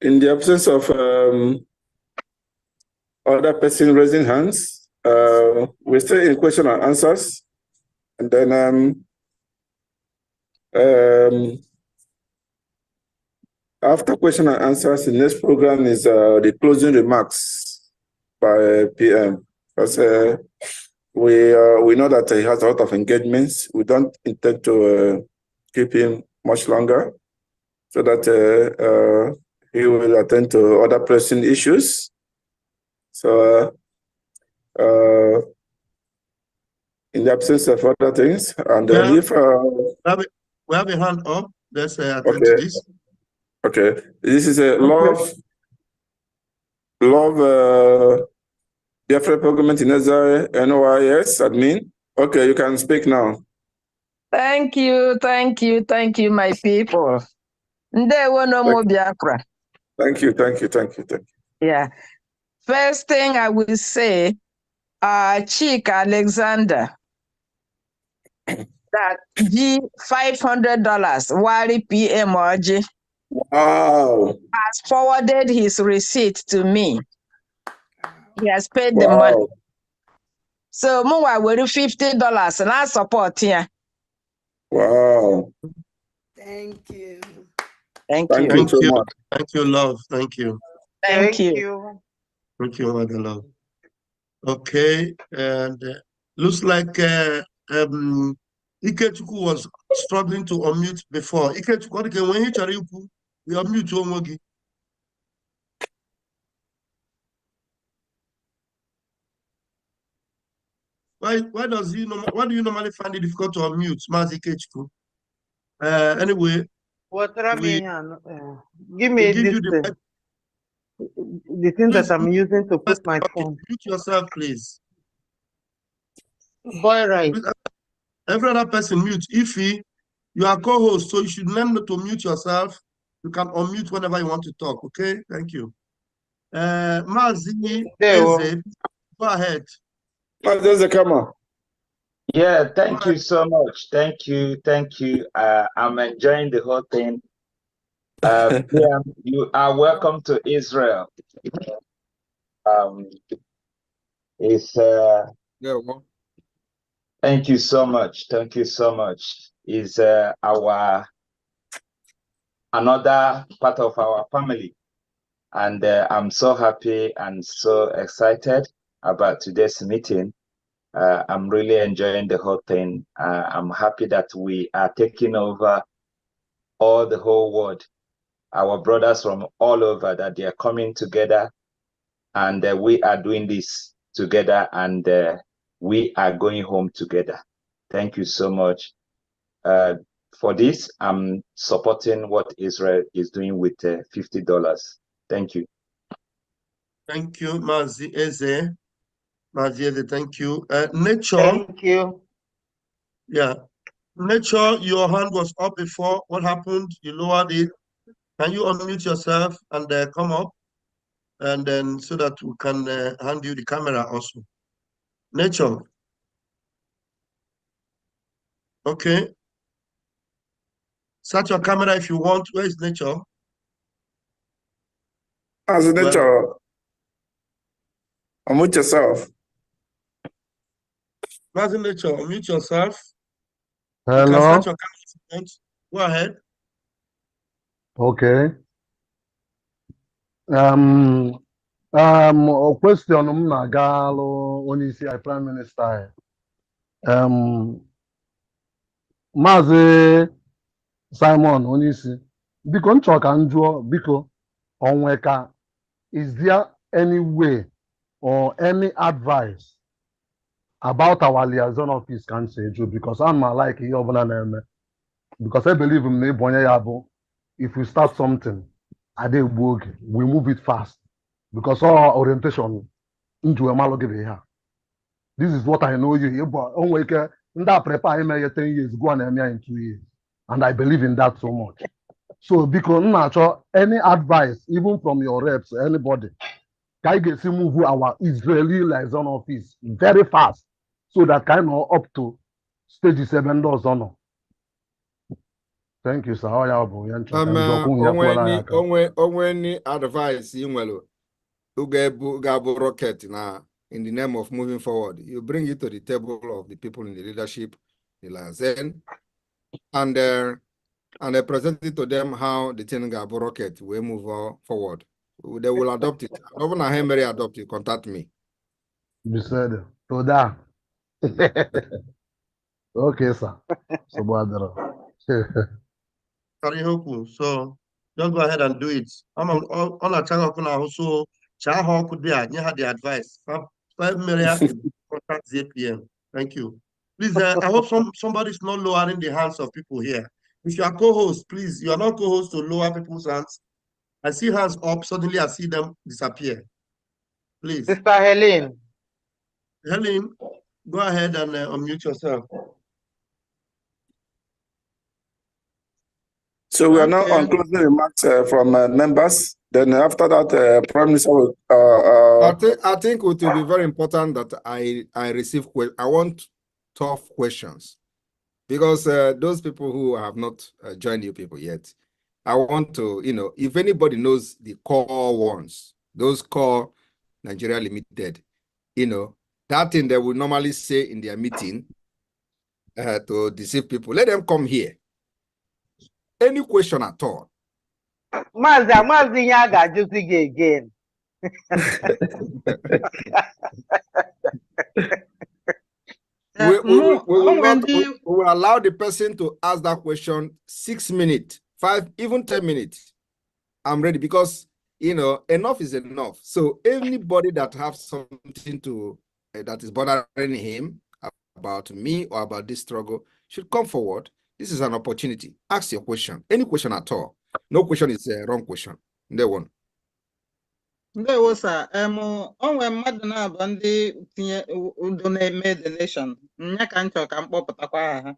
In the absence of other person raising hands, we're still in question and answers. And then after question and answers, the next program is the closing remarks by PM. Because we know that he has a lot of engagements. We don't intend to keep him much longer so that he will attend to other pressing issues. So in the absence of other things, and then if we have a hand up, let's attend to this. Okay, this is a love Biafra government in Exile, NYS admin. Okay, you can speak now. Thank you, my people. Ndewo no more Biafra. Thank you. Yeah. First thing I will say, Chick Alexander, that $500 Wari PM Oji has forwarded his receipt to me. He has paid the money. So Muwa will $50 and I support here. Wow. Thank you. Thank you so much. Thank you, love. Thank you. Thank you. Thank you, Mother Love. Okay, and looks like Ikechukwu was struggling to unmute before. Ikechukwu, when you try you unmute your mogi. Why do you normally find it difficult to unmute, Mazi Ikechukwu? Anyway, give me the thing that I'm using to put my phone. Mute yourself, please. Boy, right. Every other person mute. If you are co-host, so you should remember to mute yourself. You can unmute whenever you want to talk. Okay, thank you. Mazi Eze, go ahead. Mazi, come on. Yeah, thank you so much. Thank you. I'm enjoying the whole thing. You are welcome to Israel. Thank you so much. Is our another part of our family, and I'm so happy and so excited about today's meeting. I'm really enjoying the whole thing. I'm happy that we are taking over all the whole world. Our brothers from all over, that they are coming together, and we are doing this together, and we are going home together. Thank you so much for this. I'm supporting what Israel is doing with $50. Thank you. Thank you, Mazi Eze. Maziele, thank you. Nature. Thank you. Yeah. Nature, your hand was up before. What happened? You lowered it. Can you unmute yourself and come up? And then so that we can hand you the camera also. Nature. Okay. Start your camera if you want. Where is Nature? As a Nature, unmute yourself. Where's Nature? Unmute yourself. Hello. You can start your camera if you want. Go ahead. Okay. Question m na-aga alụ onye isi anyị Prime Minister anyị. Maazị Simon onye isi, biko m chọrọ ka m jụọ biko onwe ka is there any way or any advice about our liaison office ka m si eju because I'm like ihe ọbụla na-eme because I believe m na ịbụ onye ya bụ if we start something adị egbu oge we move it fast because our orientation into a malogebe here. This is what I know you onwe ike ndị a prepare ime ya 10 years go and eme in 2 years and I believe in that so much. So because m na-achọ any advice even from your reps anybody ka anyị ga-esi move our Israeli liaison office very fast so that kind of up to stage 7 ndị ọzọ nọ. Thank you, sir. Onwe any advice you nwere ga-abụ rocket na in the name of moving forward, you bring it to the table of the people in the leadership, the Lazen, and I present it to them how the thing ga-abụ rocket will move forward. They will adopt it. Even a Henry adopt it, contact me. You said to that. Okay, sir. So just go ahead and do it. I'm on a channel so Chaho could be you had the advice. 5 million contact ZPM. Thank you. Please, I hope somebody's not lowering the hands of people here. If you are co-host, please, you are not co-host to lower people's hands. I see hands up, suddenly I see them disappear. Please. Sister Helen. Helen, go ahead and unmute yourself. So we are now on closing remarks from members. Then after that, Prime Minister will. I think it will be very important that I receive. I want tough questions because those people who have not joined you people yet, I want to, if anybody knows the core ones, those core Nigeria Limited, that thing they will normally say in their meeting to deceive people. Let them come here. Any question at all? Mazi Yaga just again. We will allow the person to ask that question 6 minutes, 5, even 10 minutes. I'm ready because enough is enough. So anybody that has something to that is bothering him about me or about this struggle should come forward. This is an opportunity. Ask your question. Any question at all. No question is a wrong question. There one. There was onwe mmadụ na-abụ ndị tinye udo na-eme donation. Nya ka m chọrọ ka m kpọpụtakwa ha.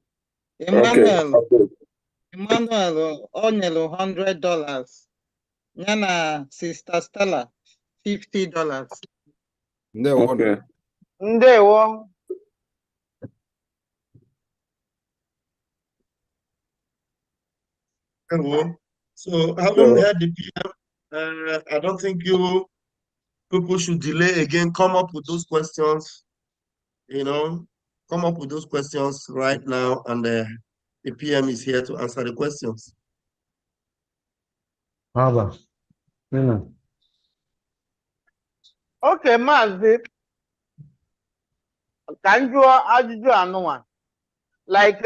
Emmanuel o nyere $100. Ya na Sister Stella $50. Ndewo. Ndewo. So having heard the PM, I don't think people should delay again. Come up with those questions, come up with those questions right now, and the PM is here to answer the questions. Okay, Mazi. Can you ajụjụ anụnwa? Like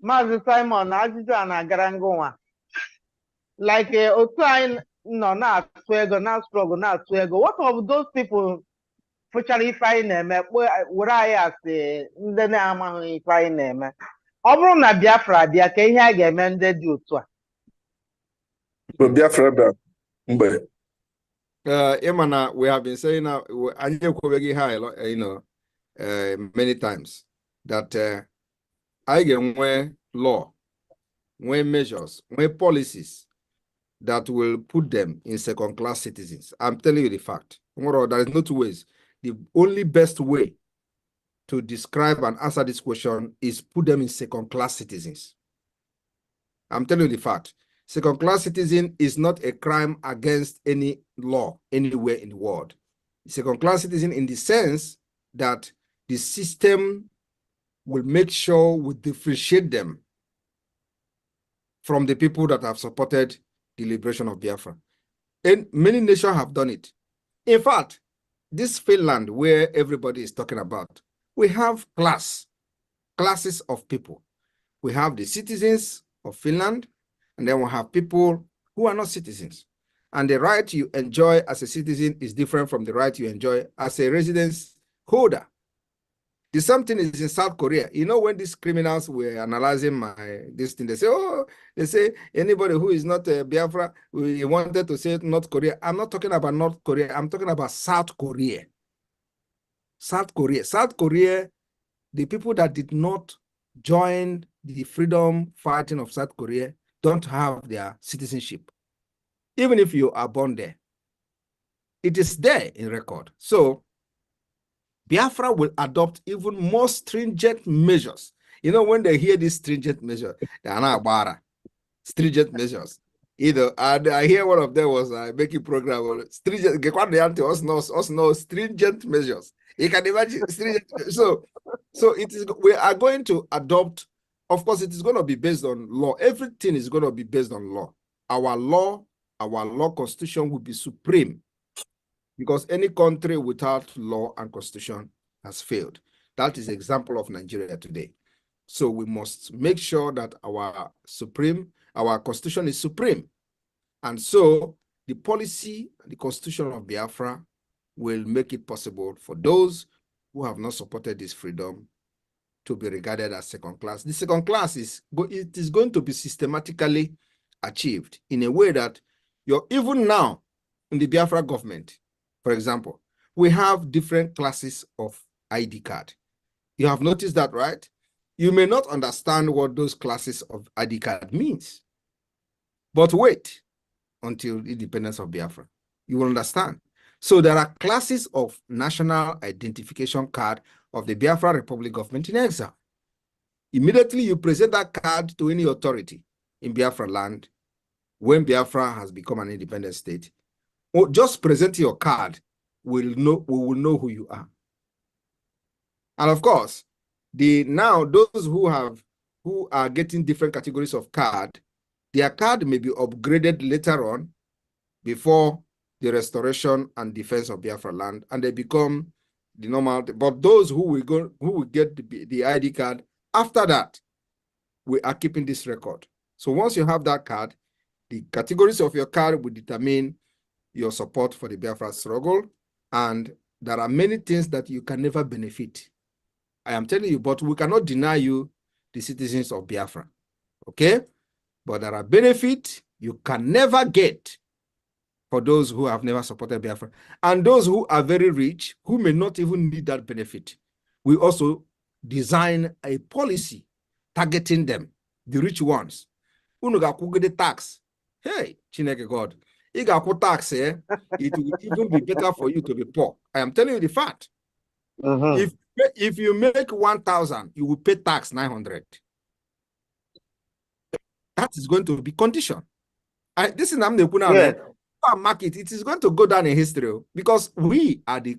Mazi Simon, ajụjụ a na-agara ngụnwa. Like otu anyị nọ na-atụ ego na struggle na-atụ ego. What of those people fụchara ife anyị na-eme were anyị asị ndị na-amaghị ife anyị na-eme? Ọ bụrụ na Biafra bịa ka ihe a ga-eme ndị dị otu a. Biafra bịa mgbe. Emana, we have been saying now, many times that I get where law, where measures, where policies that will put them in second-class citizens. I'm telling you the fact. There is no two ways. The only best way to describe and answer this question is put them in second-class citizens. I'm telling you the fact. Second-class citizen is not a crime against any law anywhere in the world. Second-class citizen in the sense that the system will make sure we differentiate them from the people that have supported the liberation of Biafra. And many nations have done it. In fact, this Finland where everybody is talking about, we have classes of people. We have the citizens of Finland, and then we have people who are not citizens. And the right you enjoy as a citizen is different from the right you enjoy as a residence holder. The same thing is in South Korea. You know, when these criminals were analyzing this thing, they say anybody who is not a Biafra, we wanted to say North Korea. I'm not talking about North Korea. I'm talking about South Korea. South Korea. South Korea, the people that did not join the freedom fighting of South Korea don't have their citizenship. Even if you are born there, it is there in record. So Biafra will adopt even more stringent measures. You know, when they hear these stringent measures, they are not bara. Stringent measures. I hear one of them was making program stringent. Stringent measures. You can imagine stringent. So it is. We are going to adopt. Of course, it is going to be based on law. Everything is going to be based on law. Our law constitution will be supreme, because any country without law and constitution has failed. That is the example of Nigeria today. So we must make sure that our constitution is supreme. And so the policy, the constitution of Biafra will make it possible for those who have not supported this freedom to be regarded as second class. The second class is going to be systematically achieved in a way that even now in the Biafra government, for example, we have different classes of ID card. You have noticed that, right? You may not understand what those classes of ID card means, but wait until the independence of Biafra. You will understand. So there are classes of national identification card of the Biafra Republic government in exile. Immediately you present that card to any authority in Biafra land when Biafra has become an independent state. Or just present your card, we will know who you are. And of course, now those who are getting different categories of card, their card may be upgraded later on before the restoration and defense of Biafra land, and they become the normal. But those who will get the ID card after that, we are keeping this record. So once you have that card, the categories of your card will determine your support for the Biafra struggle, and there are many things that you can never benefit. I am telling you, but we cannot deny you the citizens of Biafra, okay? But there are benefits you can never get for those who have never supported Biafra. And those who are very rich, who may not even need that benefit, we also design a policy targeting them, the rich ones. Unu ga-akwụgo the tax. Hey, Chineke God. You got tax, it will even be better for you to be poor. I am telling you the fact. If you make 1,000, you will pay tax 900. That is going to be condition. This is market. It is going to go down in history because we are the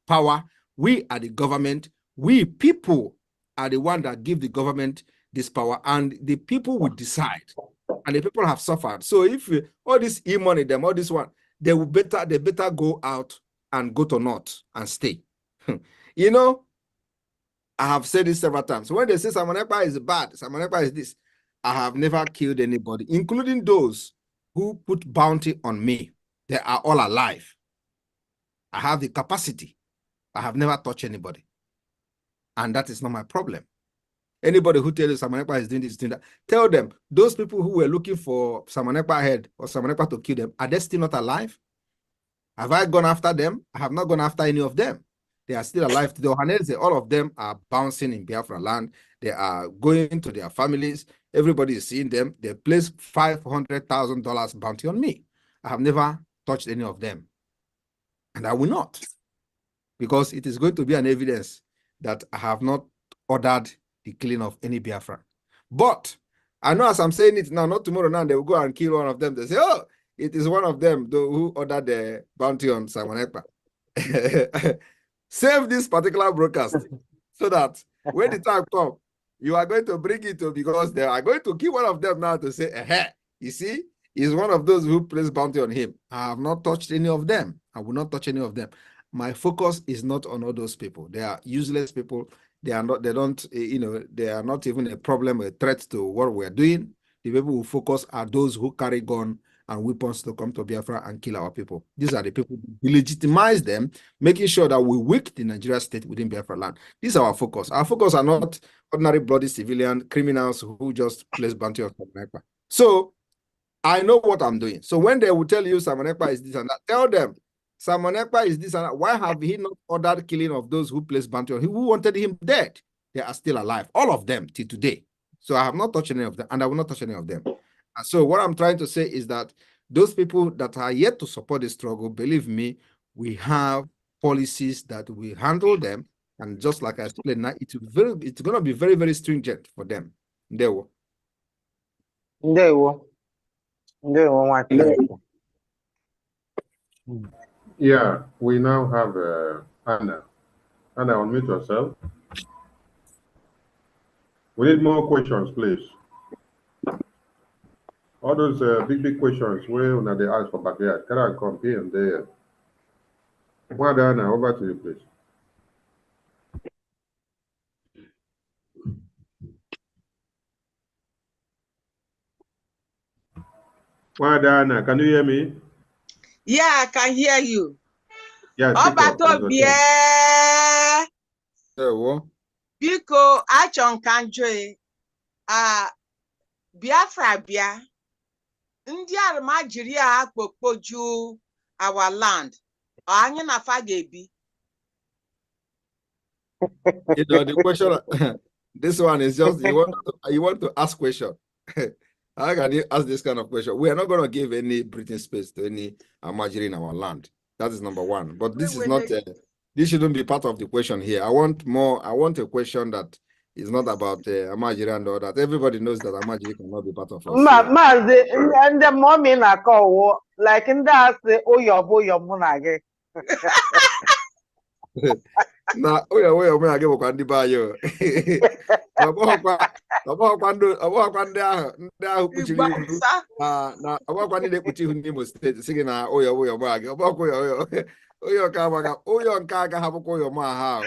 power. We are the government. We people are the one that give the government this power, and the people will decide. And the people have suffered. So if all this e-money, them, all this one, they better go out and go to North and stay. You know, I have said this several times. When they say Simon Ekpa is bad, Simon Ekpa is this, I have never killed anybody, including those who put bounty on me. They are all alive. I have the capacity. I have never touched anybody. And that is not my problem. Anybody who tells you Simon Ekpa is doing this, doing that, tell them, those people who were looking for Simon Ekpa head or Simon Ekpa to kill them, are they still not alive? Have I gone after them? I have not gone after any of them. They are still alive today. All of them are bouncing in Biafra land. They are going to their families. Everybody is seeing them. They placed $500,000 bounty on me. I have never touched any of them. And I will not. Because it is going to be an evidence that I have not ordered the killing of any Biafran. But I know as I'm saying it now, not tomorrow now, they will go and kill one of them. They say, oh, it is one of them who ordered the bounty on Simon Ekpa. Save this particular broadcast so that when the time comes, you are going to bring it to, because they are going to kill one of them now to say, you see, he's one of those who placed bounty on him. I have not touched any of them. I will not touch any of them. My focus is not on all those people. They are useless people. They are not, they don't, they are not even a problem, a threat to what we're doing. The people who focus are those who carry gun and weapons to come to Biafra and kill our people. These are the people who legitimize them, making sure that we weaken the Nigeria state within Biafra land. This is our focus. Our focus are not ordinary bloody civilian criminals who just place bounty on Simon Ekpa. So I know what I'm doing. So when they will tell you Simon Ekpa is this and that, tell them Simon Ekpa is this and that. Why have he not ordered killing of those who placed bounty on him, who wanted him dead? They are still alive, all of them till today. So I have not touched any of them, and I will not touch any of them. And so what I'm trying to say is that those people that are yet to support the struggle, believe me, we have policies that will handle them. And just like I explained now, it's going to be very, very stringent for them. There will. Yeah, we now have Anna. Anna, unmute yourself. We need more questions, please. All those big questions where they ask for backyard, can I come here and there? Well done, Anna, over to you, please. Well done, Anna, can you hear me? Yeah, I can hear you. Yeah, Biko achọ nka njọ Biafra bịa ndị arụmajiri a akpokpoju our land anyị na fa ga-ebi. The question, this one is just you want to ask question. How can you ask this kind of question? We are not going to give any breathing space to any Amajiri in our land. That is number one. But this is not. This shouldn't be part of the question here. I want more. I want a question that is not about Amajiri and all that. Everybody knows that Amajiri cannot be part of us. And the mommy na call like in that say, oh your boy your monage. Na oya me age bokwa ndi ba yo. Abokwa ndị ahụ kpuchiri ihu na abokwa ndị na-ekpuchi ihu n'Imo steeti sị gị na oya mo age. Abokwa oya ka amaga oya nke aga ha bụkwa oya mo aha.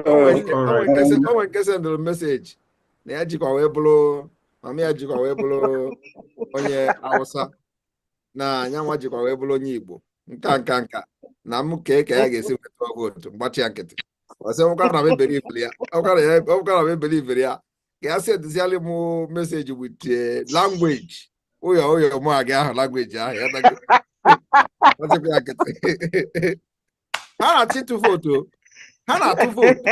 Oh, can send a message. Na jikwa wee bụrụ mama ya jikwa wee bụrụ onye Hausa na anyanwa jikwa wee bụrụ onye Igbo nka na m ka ya ga-esi weta votu mgbachi ya nkịtị ọsị ọkara na mebere ifere ya ọkara na mebere ifere ya ka ya sendịzialị m message with language oyo mụ aga ahụ language ahụ ya tago ọchịkwa ya nkịtị ha na-achị tụ votu ha na-atụ votu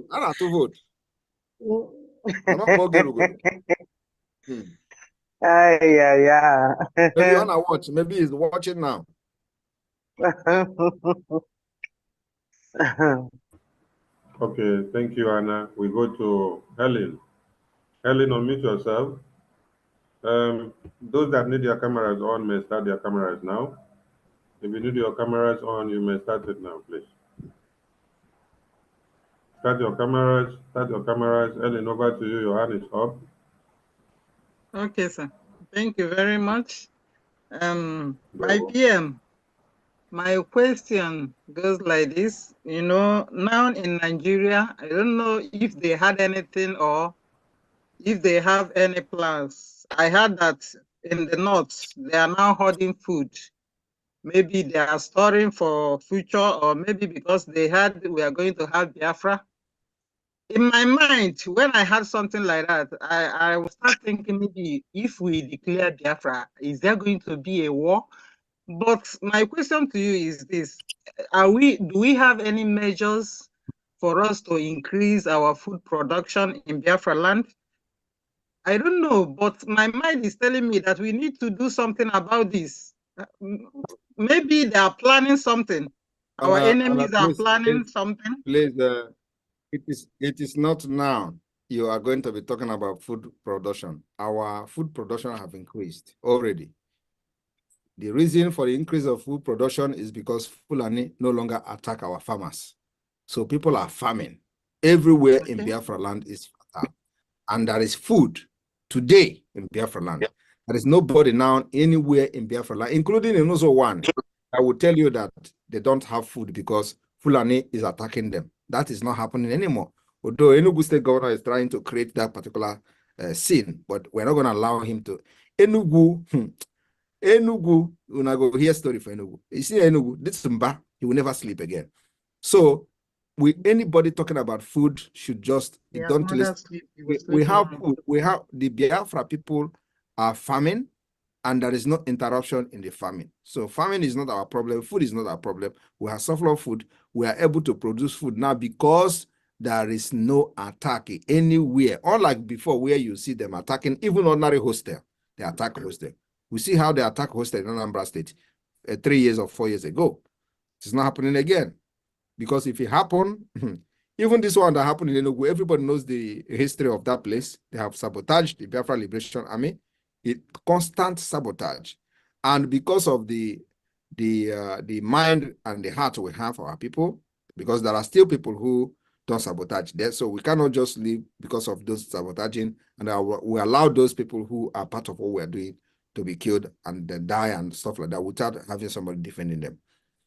ha na-atụ votu maybe on a watch, maybe he's watching now. Okay, thank you, Anna. We go to Helen. Helen, unmute yourself. Those that need your cameras on may start their cameras now. If you need your cameras on, you may start it now, please. Start your cameras. Helen, over to you. Your hand is up. Okay, sir. Thank you very much. My PM, my question goes like this. You know, now in Nigeria, I don't know if they had anything or if they have any plans. I heard that in the north, they are now hoarding food. Maybe they are storing for future, or maybe because they heard we are going to have Biafra. In my mind, when I had something like that, I was start thinking maybe if we declare Biafra, is there going to be a war? But my question to you is this: do we have any measures for us to increase our food production in Biafra land? I don't know, but my mind is telling me that we need to do something about this. Maybe they are planning something. Our enemies are planning something. Please, it is not now. You are going to be talking about food production. Our food production have increased already. The reason for the increase of food production is because Fulani no longer attack our farmers. So people are farming. Everywhere in Biafra land is fertile. And there is food today in Biafra land. There is nobody now anywhere in Biafra land, including in also one. I will tell you that they don't have food because Fulani is attacking them. That is not happening anymore. Although Enugu State Governor is trying to create that particular scene, but we're not going to allow him to. Enugu, when I go hear story for Enugu, you see Enugu, this Mba, he will never sleep again. So, anybody talking about food should just don't listen. We have food. We have the Biafra people are farming, and there is no interruption in the farming. So farming is not our problem. Food is not our problem. We have surplus food. We are able to produce food now because there is no attack anywhere. Unlike before, where you see them attacking even ordinary hostel, they attack hostel. We see how they attack hostel in Anambra State 3 years or 4 years ago. It's not happening again. Because if it happened, even this one that happened in Enugu, everybody knows the history of that place. They have sabotaged the Biafra Liberation Army. Constant sabotage. And because of the mind and the heart we have for our people, because there are still people who don't sabotage there. So we cannot just leave because of those sabotaging. And we allow those people who are part of what we're doing to be killed and then die and stuff like that without having somebody defending them.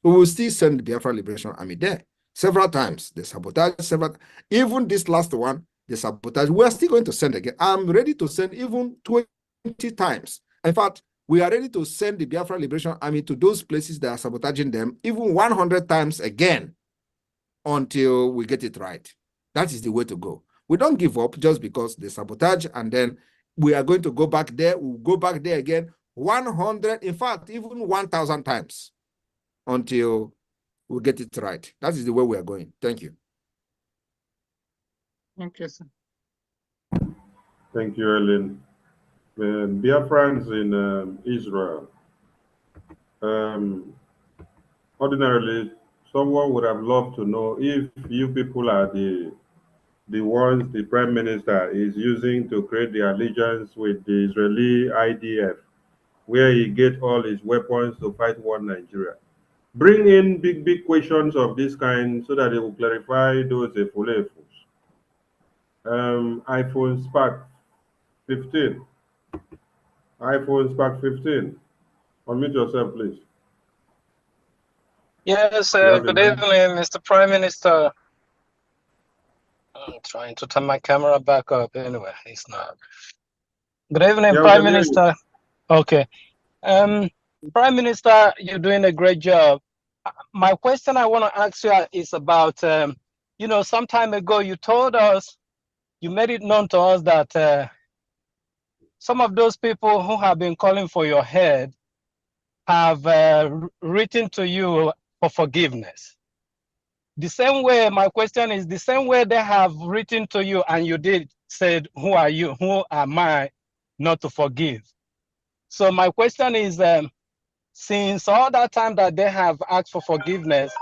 We will still send the Biafra Liberation Army there several times. They sabotage several. Even this last one, they sabotage. We are still going to send again. I'm ready to send even 20 times. In fact, we are ready to send the Biafra Liberation Army to those places that are sabotaging them even 100 times again until we get it right. That is the way to go. We don't give up just because they sabotage and then we are going to go back there. We'll go back there again 100, in fact, even 1,000 times until we get it right. That is the way we are going. Thank you. Thank you, sir. Thank you, Ellen. Biafrans in Israel. Ordinarily, someone would have loved to know if you people are the ones the Prime Minister is using to create the allegiance with the Israeli IDF, where he gets all his weapons to fight one Nigeria. Bring in big questions of this kind so that it will clarify those efulefus. iPhone Spark 15. iPhone Spark 15. Unmute yourself, please. Yes, good evening, Mr. Prime Minister. I'm trying to turn my camera back up. Anyway, it's not. Good evening, Prime Minister. Okay. Prime Minister, you're doing a great job. My question I want to ask you is about, you know, some time ago you told us, you made it known to us that some of those people who have been calling for your head have written to you for forgiveness. The same way, my question is the same way they have written to you and you did said, who are you? Who am I not to forgive? So my question is, since all that time that they have asked for forgiveness,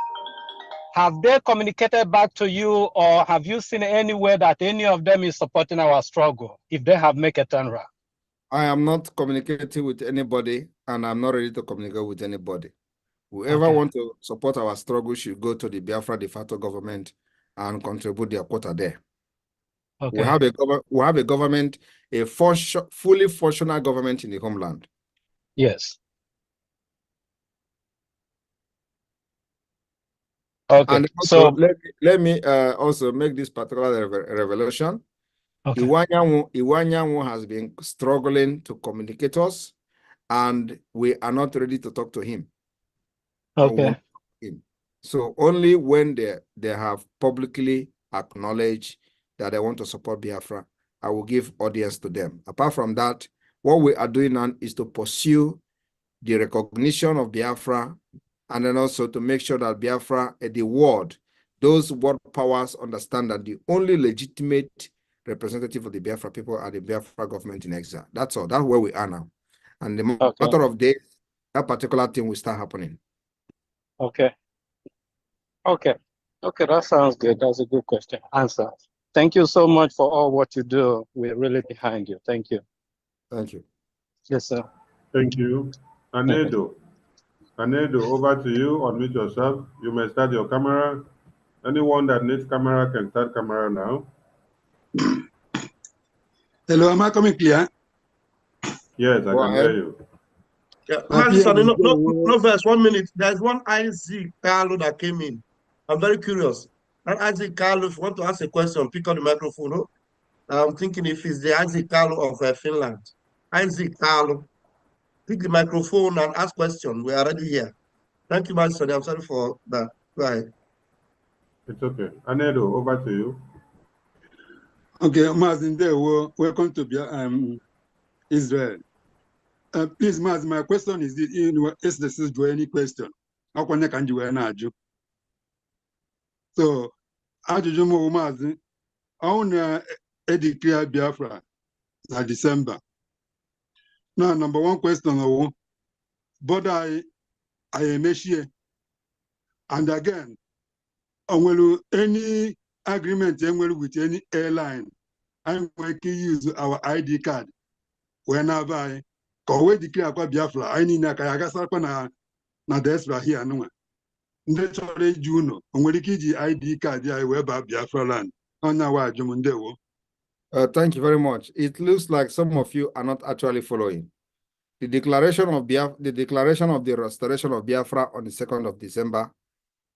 have they communicated back to you or have you seen anywhere that any of them is supporting our struggle if they have made a turnaround? I am not communicating with anybody and I'm not ready to communicate with anybody. Whoever wants to support our struggle should go to the Biafra de facto government and contribute their quota there. Okay. We have a government, a fully functional government in the homeland. Yes. Okay. And also, let me also make this particular revelation. Okay. Iwanyanwu has been struggling to communicate us, and we are not ready to talk to him. Okay. So only when they have publicly acknowledged that they want to support Biafra, I will give audience to them. Apart from that, what we are doing now is to pursue the recognition of Biafra, and then also to make sure that Biafra, the world, those world powers understand that the only legitimate representative of the Biafra people are the Biafra government in exile. That's all. That's where we are now. And the matter of days, that particular thing will start happening. Okay. Okay. Okay, that sounds good. That's a good question. Answer. Thank you so much for all what you do. We're really behind you. Thank you. Thank you. Yes, sir. Thank you. Anedo. Anedo, over to you. Unmute yourself. You may start your camera. Anyone that needs camera can start camera now. Hello, am I coming clear? Yes, I can hear you. Yeah, no verse, 1 minute. There's one Isaac Carlo that came in. I'm very curious. That Isaac Carlo, if you want to ask a question, pick on the microphone. No? I'm thinking if it's the Isaac Carlo of Finland. Isaac Carlo, pick the microphone and ask question. We are already here. Thank you, Master. I'm sorry for that. Go ahead. It's okay. Anedo, over to you. Okay, Mazinde, welcome to Israel. Please, Maz, my question is this: is this any question? How can you answer? So, ajụjụ m Maazị, ọ na-declare Biafra na December. Now, number one question, but I emechie. And again, any agreement with any airline, I'm going to use our ID card whenever I go declare Biafra. I need na diaspora here. No, ndị chọrọ iji unu onwere ike iji ID card ya wee baa Biafra land. Thank you very much. It looks like some of you are not actually following. The declaration of the restoration of Biafra on the 2nd of December.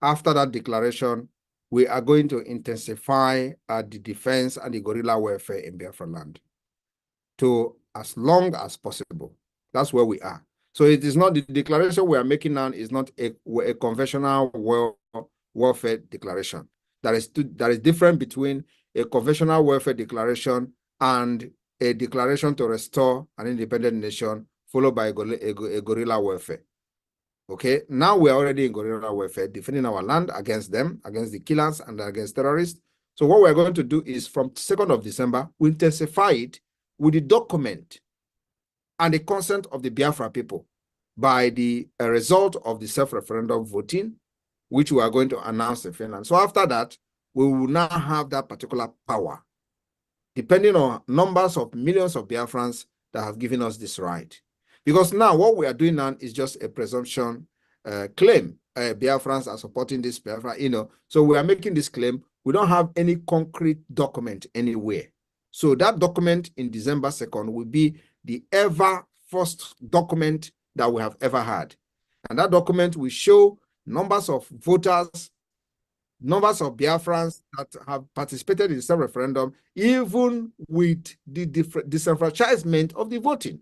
After that declaration, we are going to intensify the defense and the guerrilla warfare in Biafra land to as long as possible. That's where we are. So it is not the declaration we are making now is not a conventional warfare declaration. There is difference between a conventional warfare declaration and a declaration to restore an independent nation followed by a guerrilla warfare. Okay, now we are already in guerrilla warfare, defending our land against them, against the killers and against terrorists. So what we're going to do is from 2nd of December, we intensify it with the document and the consent of the Biafra people by the result of the self-referendum voting, which we are going to announce in Finland. So after that, we will now have that particular power, depending on numbers of millions of Biafrans that have given us this right. Because now what we are doing now is just a presumption claim. Biafrans are supporting this Biafra, so we are making this claim. We don't have any concrete document anywhere. So that document in December 2nd will be the first document that we have ever had. And that document will show numbers of voters, numbers of Biafrans that have participated in the self-referendum, even with the disenfranchisement of the voting.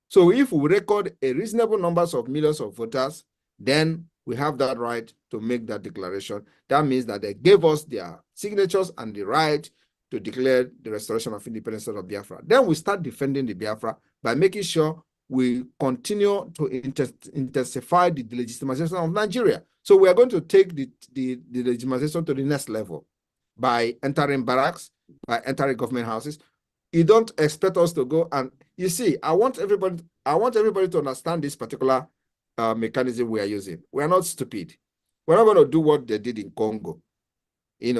So if we record a reasonable numbers of millions of voters, then we have that right to make that declaration. That means that they gave us their signatures and the right to declare the restoration of independence of Biafra. Then we start defending the Biafra by making sure we continue to intensify the delegitimization of Nigeria. So we are going to take the legitimization to the next level by entering barracks, by entering government houses. You don't expect us to go and, you see, I want everybody to understand this particular mechanism we are using. We are not stupid. We're not going to do what they did in Congo.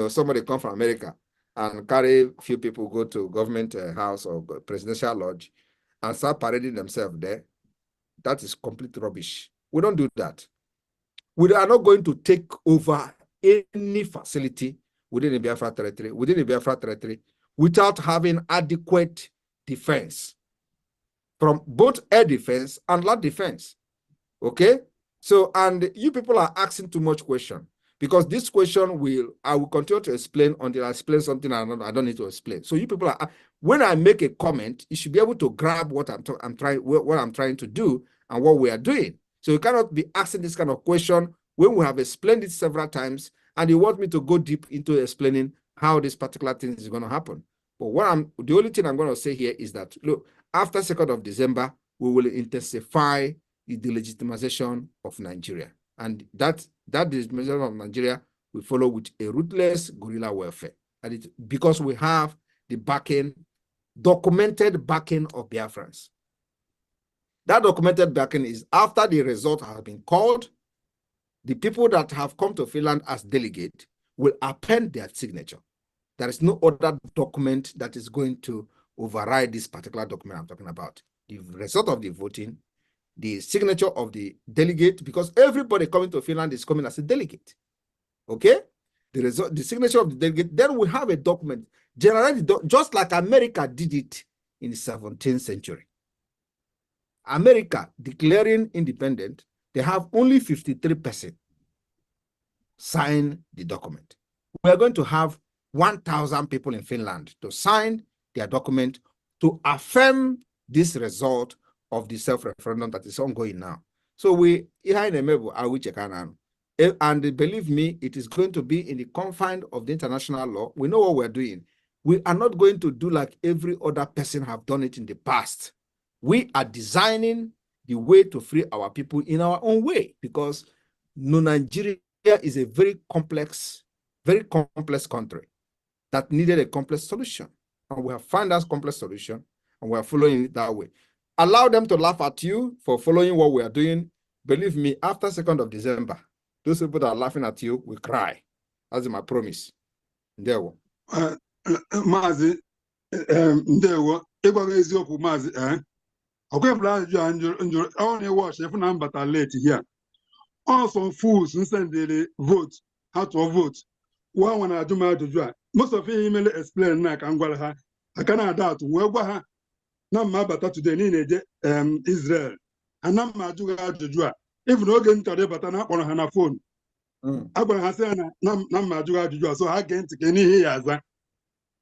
Somebody come from America and carry a few people, go to government house or presidential lodge and start parading themselves there. That is complete rubbish. We don't do that. We are not going to take over any facility within the Biafra territory, without having adequate defense from both air defense and land defense. Okay? So, and you people are asking too much question. Because this question I will continue to explain until I explain something I don't need to explain. So you people are, when I make a comment, you should be able to grab what I'm trying to do and what we are doing. So you cannot be asking this kind of question when we have explained it several times, and you want me to go deep into explaining how this particular thing is going to happen. But the only thing I'm going to say here is that, look, after 2nd of December, we will intensify the delegitimization of Nigeria. And that delegitimization of Nigeria will follow with a ruthless guerrilla warfare. And because we have the backing, documented backing of Biafrans. That documented backing is after the result has been called, the people that have come to Finland as delegate will append their signature. There is no other document that is going to override this particular document I'm talking about. The result of the voting, the signature of the delegate, because everybody coming to Finland is coming as a delegate. Okay? The signature of the delegate, then we have a document, generally just like America did it in the 17th century. America declaring independent, they have only 53% sign the document. We are going to have 1,000 people in Finland to sign their document to affirm this result of the self-referendum that is ongoing now. So we, and believe me, it is going to be in the confines of the international law. We know what we're doing. We are not going to do like every other person have done it in the past. We are designing the way to free our people in our own way, because Nigeria is a very complex country that needed a complex solution. And we have found that complex solution, and we are following it that way. Allow them to laugh at you for following what we are doing. Believe me, after 2nd of December, those people that are laughing at you will cry. That's my promise. There we go. Mazi, ndewo, ịgwaga eziokwu Mazi, ọkwepụla ajụjụ I only watch if I'm but late here. Also fools sendere vote, how to vote. One when I do my ajụjụ a, most of you email explain na ka ngwara ha. I cannot doubt wee gwa ha na mma bata today niile Israel. Ana mma ajụga ajụjụ a. Even oge ntọrọ bata na akpọrọ ha na phone. Agwara ha sị na mma ajụga ajụjụ a, so ha gee ntị ka n'ihe ya aza.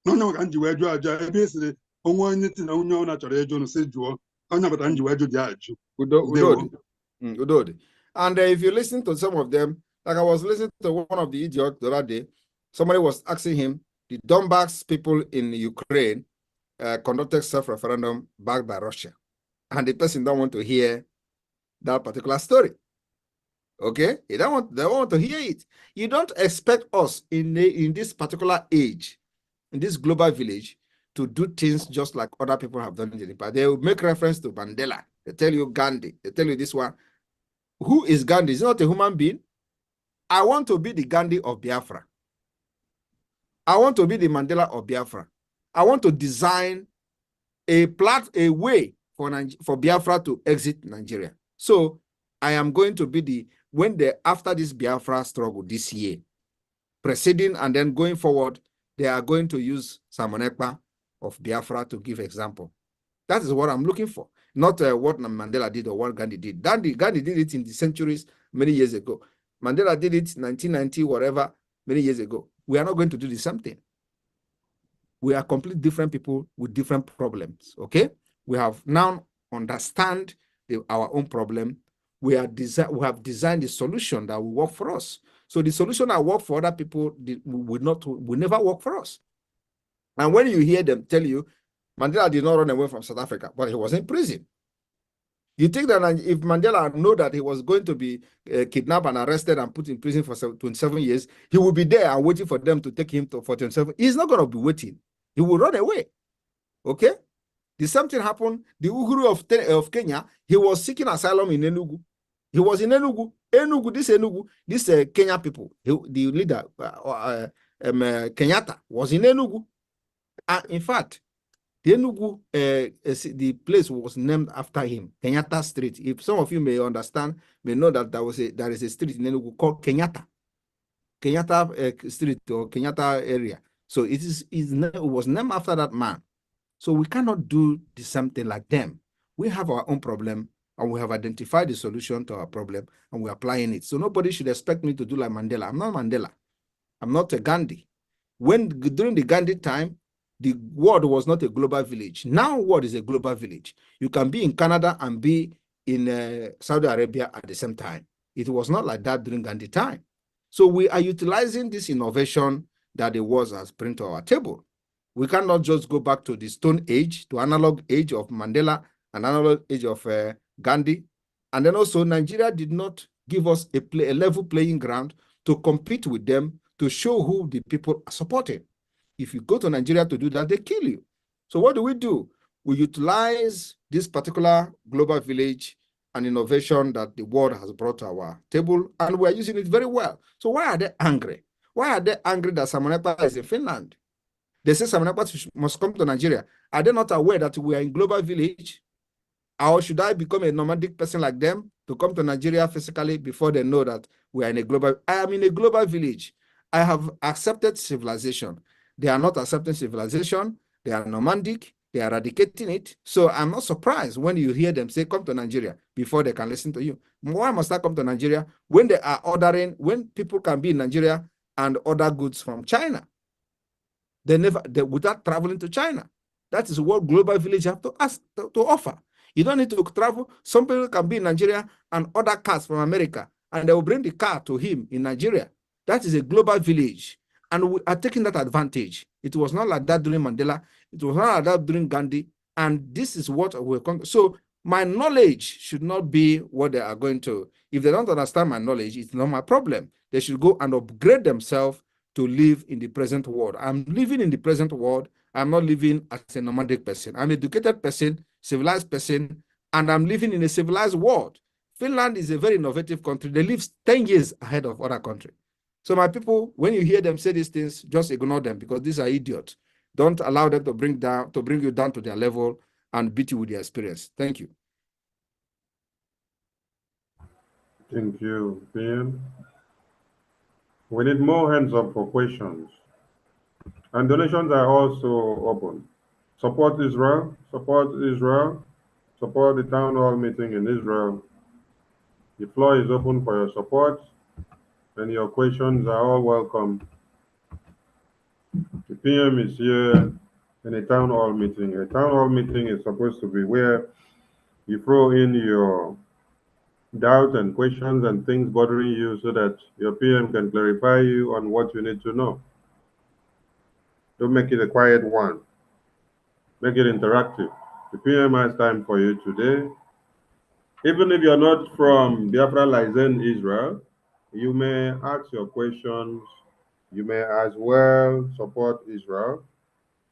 No ka nji wee jụọ ajụ ebe esiri onwe onye ti na onye ọ na-achọrọ ịjụ si jụọ onye bata nji wee jụ dị ajụ. Udodi. And if you listen to some of them, like I was listening to one of the idiots the other day, somebody was asking him, the Donbass people in Ukraine conducted self-referendum backed by Russia. And the person don't want to hear that particular story. Okay? They don't want to hear it. You don't expect us in this particular age, in this global village, to do things just like other people have done in the past. They will make reference to Mandela. They tell you Gandhi. They tell you this one. Who is Gandhi? Is not a human being. I want to be the Gandhi of Biafra. I want to be the Mandela of Biafra. I want to design a way for Biafra to exit Nigeria. So I am going to be after this Biafra struggle this year, preceding and then going forward, they are going to use Simon Ekpa of Biafra to give example. That is what I'm looking for. Not what Mandela did or what Gandhi did. Gandhi did it in the centuries many years ago. Mandela did it 1990, whatever, many years ago. We are not going to do the same thing. We are completely different people with different problems, okay? We have now understand our own problem. We have designed the solution that will work for us. So the solution that work for other people will never work for us. And when you hear them tell you, Mandela did not run away from South Africa, but he was in prison. You think that if Mandela knew that he was going to be kidnapped and arrested and put in prison for 27 years, he will be there and waiting for them to take him for 27. He's not going to be waiting. He will run away. Okay? The same thing happened. The Uhuru of Kenya, he was seeking asylum in Enugu. He was in Enugu. This Kenya people, the leader, Kenyatta, was in Enugu. In fact, the Enugu, the place was named after him, Kenyatta Street. If some of you may understand, may know that there is a street in Enugu called Kenyatta Street or Kenyatta area. So it was named after that man. So we cannot do the same thing like them. We have our own problem, and we have identified the solution to our problem, and we're applying it. So nobody should expect me to do like Mandela. I'm not Mandela. I'm not a Gandhi. During the Gandhi time, the world was not a global village. Now, world is a global village. You can be in Canada and be in Saudi Arabia at the same time. It was not like that during Gandhi time. So we are utilizing this innovation that the world has brought to our table. We cannot just go back to the Stone Age, to analog age of Mandela, and analog age of Gandhi. And then also Nigeria did not give us a level playing ground to compete with them, to show who the people are supporting. If you go to Nigeria to do that, they kill you. So what do? We utilize this particular global village and innovation that the world has brought to our table, and we're using it very well. So why are they angry? Why are they angry that Simon Ekpa is in Finland? They say Simon Ekpa must come to Nigeria. Are they not aware that we are in global village? Or should I become a nomadic person like them to come to Nigeria physically before they know that we are in a global? I am in a global village. I have accepted civilization. They are not accepting civilization. They are nomadic. They are eradicating it. So I'm not surprised when you hear them say, come to Nigeria before they can listen to you. Why must I come to Nigeria when they are ordering, when people can be in Nigeria and order goods from China? Without traveling to China. That is what global village have to offer. You don't need to travel. Some people can be in Nigeria and order cars from America, and they will bring the car to him in Nigeria. That is a global village. And we are taking that advantage. It was not like that during Mandela. It was not like that during Gandhi. And this is what we're going to. So my knowledge should not be what they are going to. If they don't understand my knowledge, it's not my problem. They should go and upgrade themselves to live in the present world. I'm living in the present world. I'm not living as a nomadic person. I'm an educated person, civilized person, and I'm living in a civilized world. Finland is a very innovative country. They live 10 years ahead of other countries. So my people, when you hear them say these things, just ignore them because these are idiots. Don't allow them to bring you down to their level and beat you with their experience. Thank you. Thank you, Ben. We need more hands up for questions. And donations are also open. Support Israel, support Israel, support the town hall meeting in Israel. The floor is open for your support, and your questions are all welcome. The PM is here in a town hall meeting. A town hall meeting is supposed to be where you throw in your doubts and questions and things bothering you so that your PM can clarify you on what you need to know. Don't make it a quiet one. Make it interactive. The PM has time for you today. Even if you're not from Biafra Lizen, Israel, you may ask your questions. You may as well support Israel.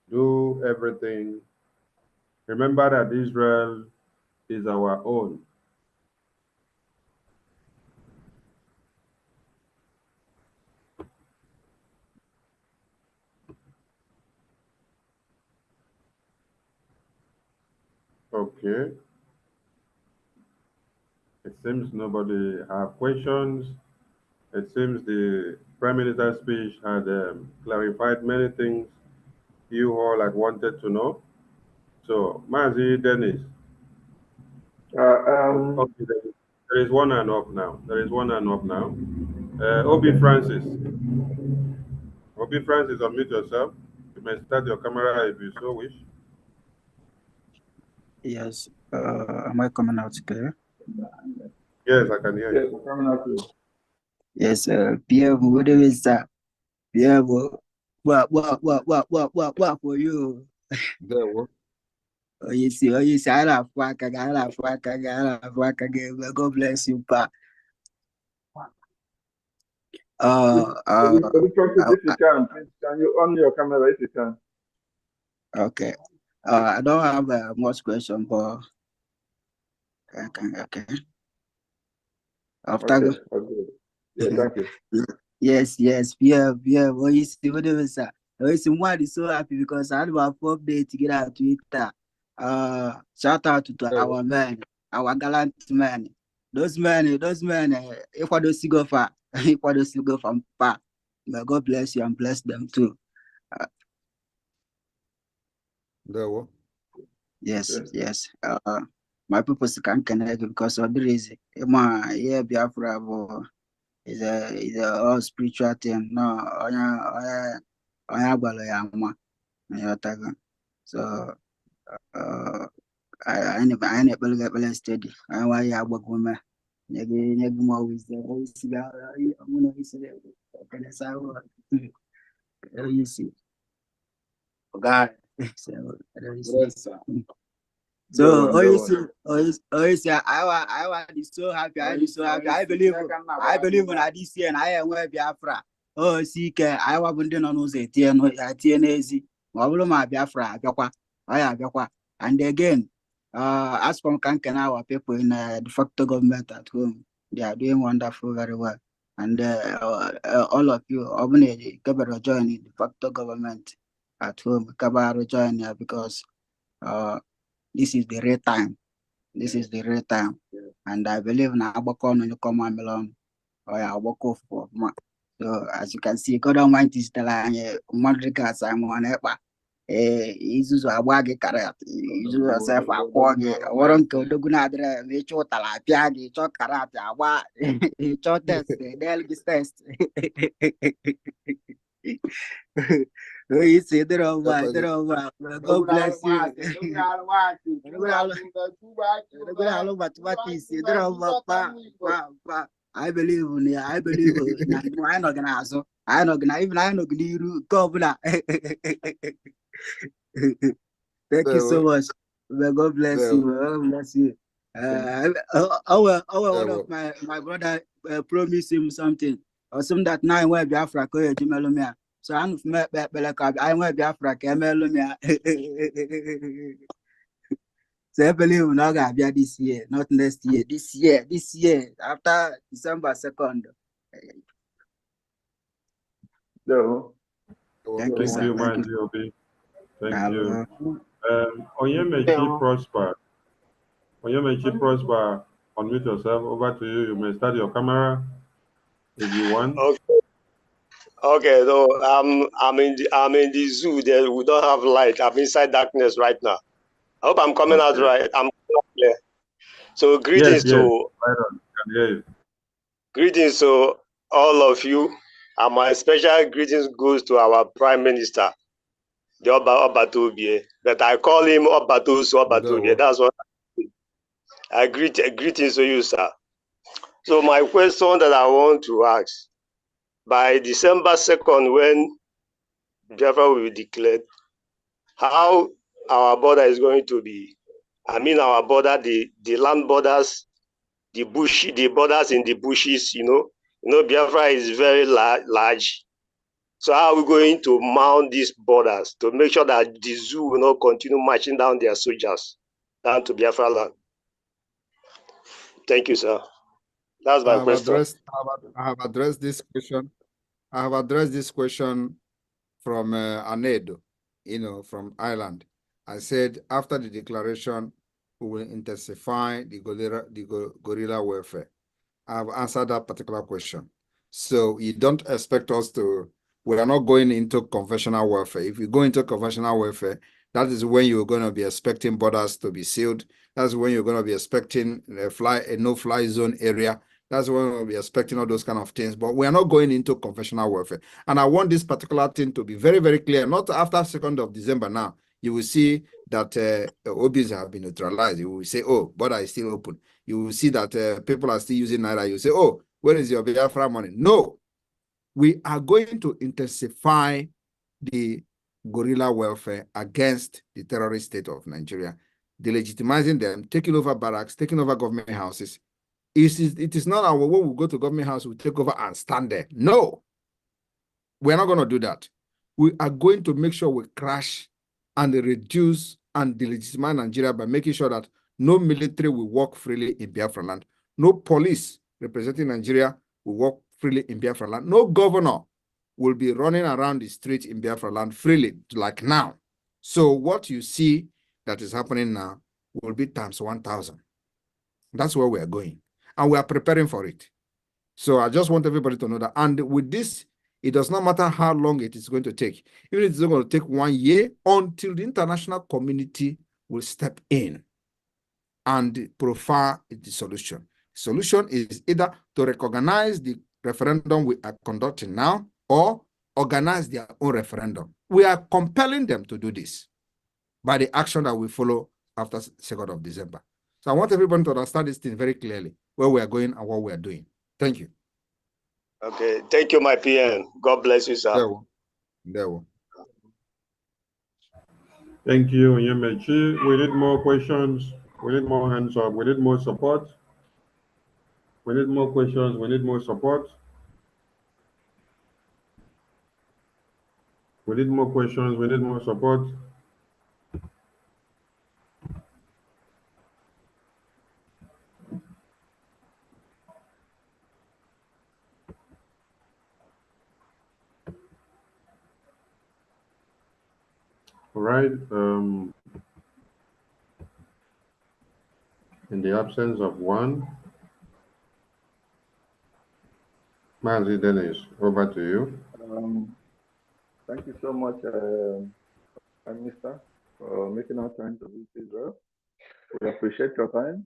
Do everything. Remember that Israel is our own. Okay. It seems nobody have questions. It seems the Prime Minister's speech had clarified many things you all had wanted to know. So, Mazi Dennis. Okay, there is one hand up now. There is one hand up now. Obi Francis. Obi Francis, unmute yourself. You may start your camera if you so wish. Yes. Am I coming out clear? Yes, I can hear you. Yes, Pierre, what is that? Pierre, what for you? Oh, you see, I love Waka, God bless you, Pa. If you can, please, can you on your camera if you can? Okay. I don't have much question, but okay. After okay. Yeah, thank you. Yes, yeah. What you see, what is that? One is so happy because I have a update to get out Twitter. Shout out to our men, our gallant men. Those men, if I don't go far, Pa. May God bless you and bless them too. Yes. My purpose can connect because of the reason. Yeah, Biafra is a all spiritual thing. No, so I never get steady. I why I work with me. Neg always there. Always see that. I'm gonna see that. Okay, that's how you see. God. So always I was so happy. I was so happy. I believe when I this year and I am where Biafra. Oh, see, I was wondering on who's a TNAZ. My Biafra, and again, as from Kankan, our people in the de facto government at home, they are doing wonderful, very well. And all of you, Obnedi, Kabaro joining the facto government at home, Kabaro join here because this is the real time. This is the real time. And I believe now Abakon when you come on along, or I walk off for more. So as you can see, God Almighty is telling Madrika Simon Ekpa. Izu Awagi Karat, Izu yourself a quaggy, Waronko, Dugunadre, Micho Talapiagi, Chok Karat, Awa, Chok test, they'll be test. You see, they're over. God bless you. I believe in you. I believe in you. I'm not gonna ask. I'm not gonna even. I'm not gonna go. Thank you so much. May God bless you. God bless you. One of my brother promised him something or something that now I'm Biafra. So I'm met I went Biafra. So I believe we're not gonna be this year, not next year. This year, after December 2nd. No. Thank you, sir. My DOB. Thank you. Onyemechi Prosper. Onyemechi Prosper, unmute yourself. Over to you. You may start your camera if you want. Okay. No, I'm in the zoo. There we don't have light. I'm inside darkness right now. I hope I'm coming out right. I'm clear. So greetings to right on. Can hear you. Greetings to all of you. And my special greetings goes to our Prime Minister, the Obatobie. But I call him Obatobie. That's what I greetings to you, sir. So my question that I want to ask, by December 2nd, when Biafra will be declared, how our border is going to be? I mean our border, the land borders, the borders in the bushes, Biafra is very large. So how are we going to mount these borders to make sure that the zoo will not continue marching down their soldiers down to Biafra land? Thank you, sir. That's my question. I have addressed this question. I have addressed this question from Anedo, from Ireland. I said after the declaration, we will intensify the guerrilla warfare. I have answered that particular question. So you don't expect us to. We are not going into conventional warfare. If you go into conventional warfare, that is when you're going to be expecting borders to be sealed. That's when you're going to be expecting a no-fly zone area. That's when we'll be expecting all those kind of things. But we are not going into conventional warfare. And I want this particular thing to be very, very clear. Not after 2nd of December now. You will see that OBs have been neutralized. You will say, oh, border is still open. You will see that people are still using Naira. You say, oh, where is your Biafra money? No. We are going to intensify the guerrilla warfare against the terrorist state of Nigeria, delegitimizing them, taking over barracks, taking over government houses. It is not our when we go to government house, we take over and stand there. No, we're not going to do that. We are going to make sure we crash and reduce and delegitimize Nigeria by making sure that no military will walk freely in Biafra land. No police representing Nigeria will walk freely in Biafra land. No governor will be running around the street in Biafra land freely like now. So what you see that is happening now will be times 1,000. That's where we are going. And we are preparing for it. So I just want everybody to know that. And with this, it does not matter how long it is going to take. Even if it's going to take 1 year until the international community will step in and profile the solution. The solution is either to recognize the referendum we are conducting now or organize their own referendum. We are compelling them to do this by the action that we follow after 2nd of December. So I want everyone to understand this thing very clearly, where we are going and what we are doing. Thank you. Okay, thank you, my PN. God bless you, sir. There we Thank you, Yemechi. We need more questions. We need more hands up. We need more support. We need more questions. We need more support. We need more questions. We need more support. All right. In the absence of one, Mazi Dennis, over to you. Thank you so much, Prime Minister, for making our time to visit Israel. We appreciate your time,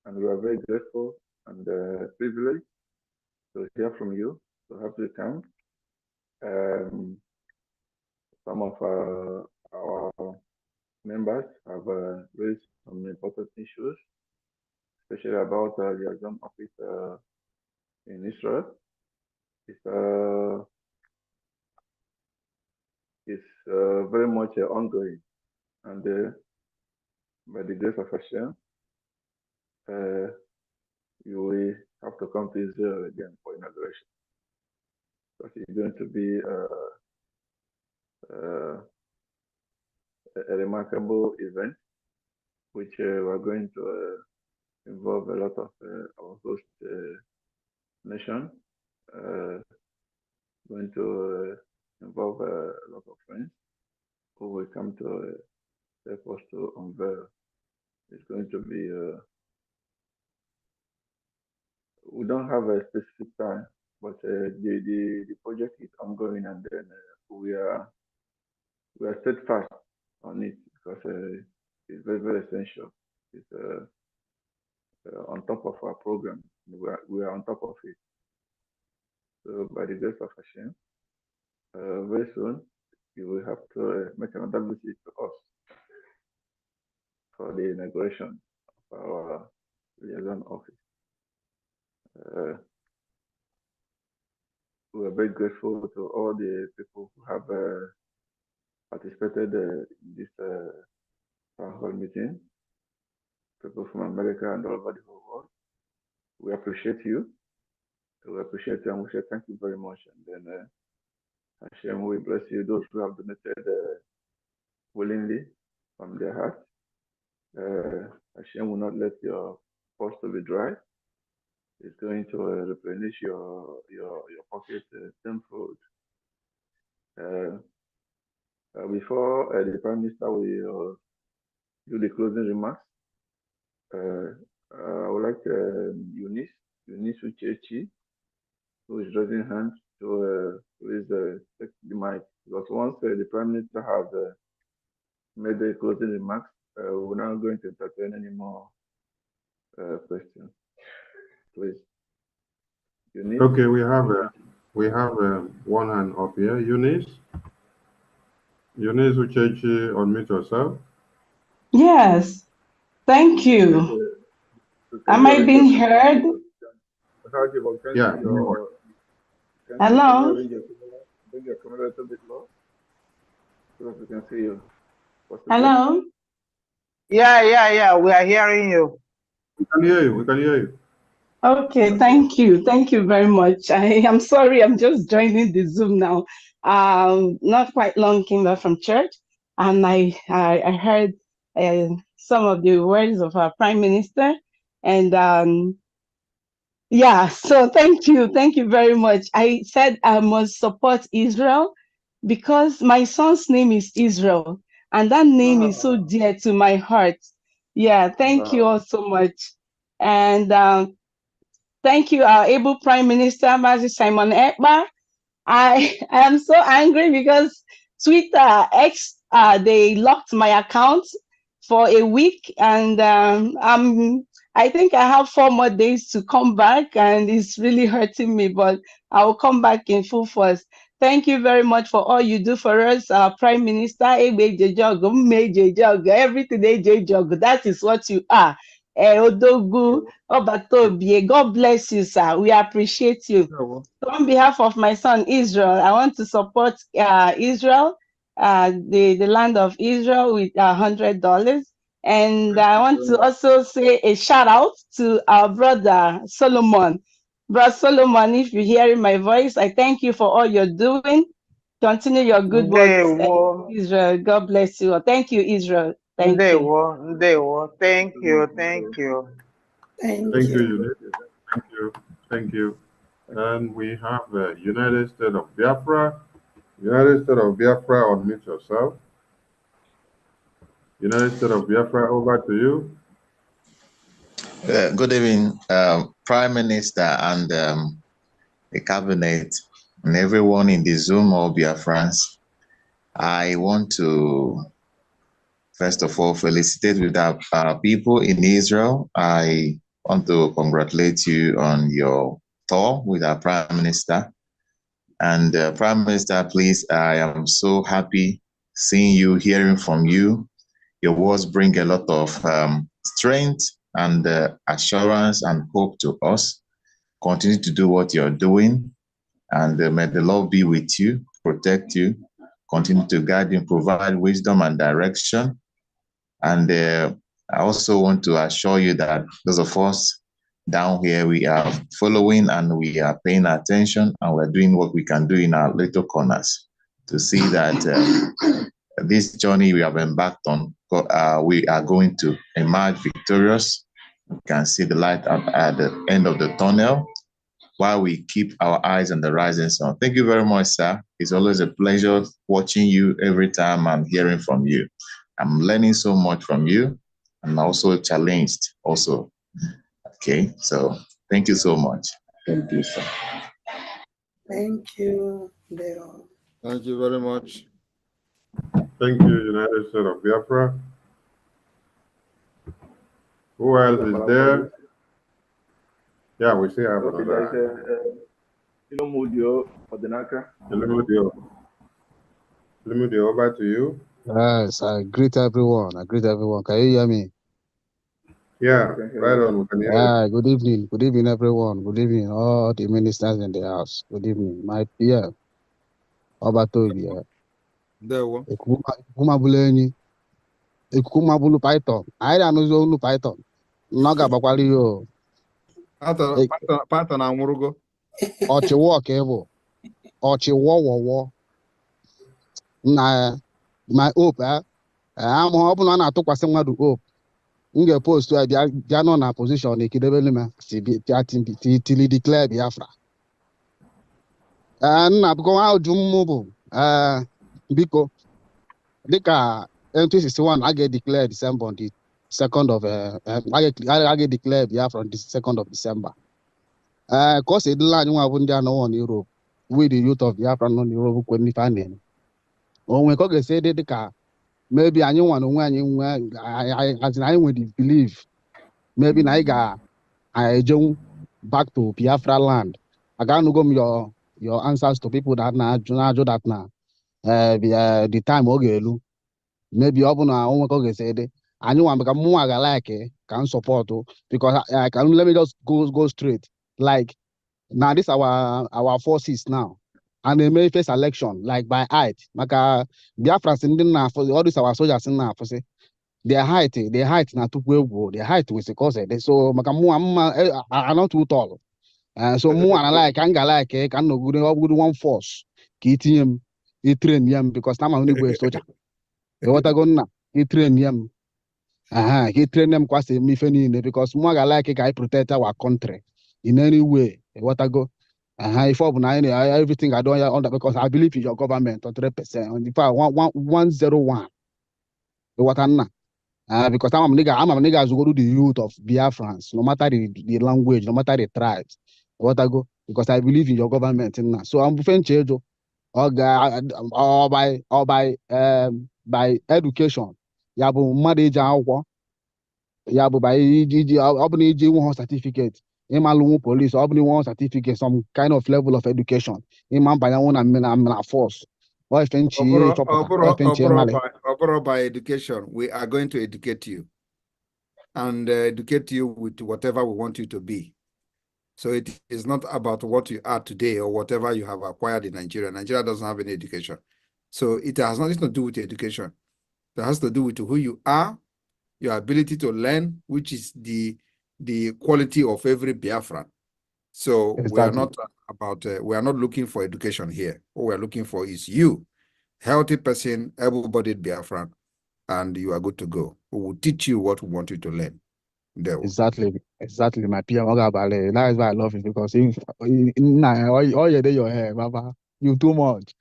and we are very grateful and privileged to hear from you, to have you come. Some of our members have raised some important issues, especially about the Azam office in Israel. It's very much ongoing, and by the grace of Hashem, you will have to come to Israel again for inauguration. Because it's going to be a remarkable event, which we are going to involve a lot of our host nation, going to involve a lot of friends who will come to help us to unveil. It's going to be, we don't have a specific time, but the project is ongoing, and then we are steadfast on it because it's very, very essential. It's on top of our program. We are on top of it. So by the grace of Hashem, very soon you will have to make another visit to us for the inauguration of our liaison office. We are very grateful to all the people who have participated in this town hall meeting, people from America and all over the whole world. We appreciate you. We appreciate you, and we say thank you very much. And then Hashem will bless you, those who have donated willingly from their heart. Hashem will not let your purse to be dry. It's going to replenish your pocket tenfold. Before the Prime Minister will do the closing remarks, I would like Eunice Uchechi, who is raising hands, to please take the mic. Because once the Prime Minister has made the closing remarks, we're not going to entertain any more questions. Please. Eunice? Okay, we have one hand up here. Eunice Uchechi, unmute yourself. Yes, thank you. Am I being heard? Yeah. Hello? Bring your camera a little bit low so that we can see you. Hello? Yeah, we are hearing you. We can hear you. Okay, thank you. Thank you very much. I am sorry, I'm just joining the Zoom now. Not quite long came back from church, and I heard some of the words of our Prime Minister, and yeah, so thank you very much. I said I must support Israel because my son's name is Israel, and that name is so dear to my heart. Yeah, thank you all so much. And thank you, our able Prime Minister, Mazi Simon Ekpa. I am so angry because Twitter X they locked my account for a week, and I think I have 4 more days to come back, and it's really hurting me, but I will come back in full force. Thank you very much for all you do for us, Prime Minister. Everything that is what you are. Odogu, Obatobie. God bless you, sir. We appreciate you. So on behalf of my son Israel, I want to support Israel, the land of Israel, with $100. And I want to also say a shout out to our brother Solomon. Brother Solomon, if you're hearing my voice, I thank you for all you're doing. Continue your good work, Israel. God bless you. Thank you, Israel. Thank you. Thank you. Thank you. Thank you, Eunice. Thank you. Thank you. And we have the United States of Biafra. United States of Biafra, unmute yourself. United States of Biafra, over to you. Good evening, Prime Minister and the Cabinet and everyone in the Zoom or Biafrans. I want to, first of all, felicitate with our people in Israel. I want to congratulate you on your tour with our Prime Minister. And Prime Minister, please, I am so happy seeing you, hearing from you. Your words bring a lot of strength and assurance and hope to us. Continue to do what you're doing, and may the Lord be with you, protect you, continue to guide you, provide wisdom and direction. And I also want to assure you that those of us down here, we are following and we are paying attention, and we're doing what we can do in our little corners to see that this journey we have embarked on, we are going to emerge victorious. We can see the light at the end of the tunnel while we keep our eyes on the rising sun. Thank you very much, sir. It's always a pleasure watching you every time I'm hearing from you. I'm learning so much from you and also challenged also. Okay, so thank you so much. Thank you, sir. Thank you, Deo. Thank you very much. Thank you, United States of Biafra. Who else is there? Yeah, we still have another. Lemudio, over to you. Yes, I greet everyone. Can you hear me? Yeah, right on. We can hear you. Good evening. Good evening, everyone. Good evening, all the ministers in the house. Good evening, my dear. Obatobi. Kumabuleni. Kumabulu Python. I don't know Python. Naga bakwali yo. Python amurugo. Ochiwo kebo. Ochiwo. Na my hope, I'm hoping on a took some hope. Nga post to they are not in a position they could develop till declare Biafra. And I'm going out to move. Because Dika 2061 I get declared December on the 2nd of I get declared Biafra on the 2nd of December. Cause it line one no on Europe. We the youth of Biafra non Europe couldn't find it. When we could say Dika, maybe I knew one when I would believe. Maybe I jump back to Biafra land. I can't go your answers to people that now that now. The time ogelu. Maybe open our own go say it. I know I'm become more like can support because I can let me just go straight. Like now this our forces now. And they may face election like by height. Maka Biafra sending now for all these our soldiers in now for say their height na to go their height was cause so makamu I'm not too tall. So more and like can no good one force KTM he train him because now I'm only go soldier. What I go na he train him. He train them quite me because more like I protect our country in any way. What I go if everything I don't under because I believe in your government 100%. On the part 101. What I know. Because I'm a nigga who go to the youth of Biafrans, no matter the language, no matter the tribes. What I go because I believe in your government. So I'm change or by education. Yabu marriage yabu by certificate. Imalungu police, only one certificate, some kind of level of education. Imam Bayawan and force. Or by education, we are going to educate you and educate you with whatever we want you to be. So it is not about what you are today or whatever you have acquired in Nigeria. Nigeria doesn't have any education. So it has nothing to do with education. It has to do with who you are, your ability to learn, which is the quality of every Biafran. So exactly. We are not looking for education here. What we are looking for is you, healthy person, able-bodied Biafran, and you are good to go. We will teach you what we want you to learn. Exactly, my PM. That is why I love it, because all your day your hair, Baba. You too much.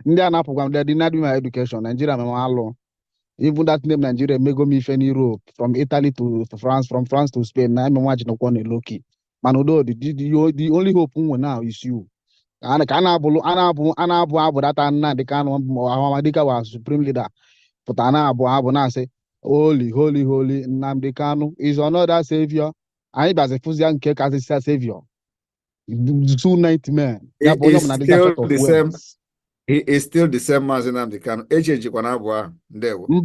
India program they did not do my education. Nigeria, even that name Nigeria, may go me in Europe, from Italy to France, from France to Spain. Now I'm watching no one lucky. Manodo, the only hope now is you. And anabu that and the can was supreme leader. But abu na say. Holy Nnamdi Kanu is another savior. I as a Fuzian cake as a savior. 290 men. He is still the same. He is still the same as Nnamdi Kanu. You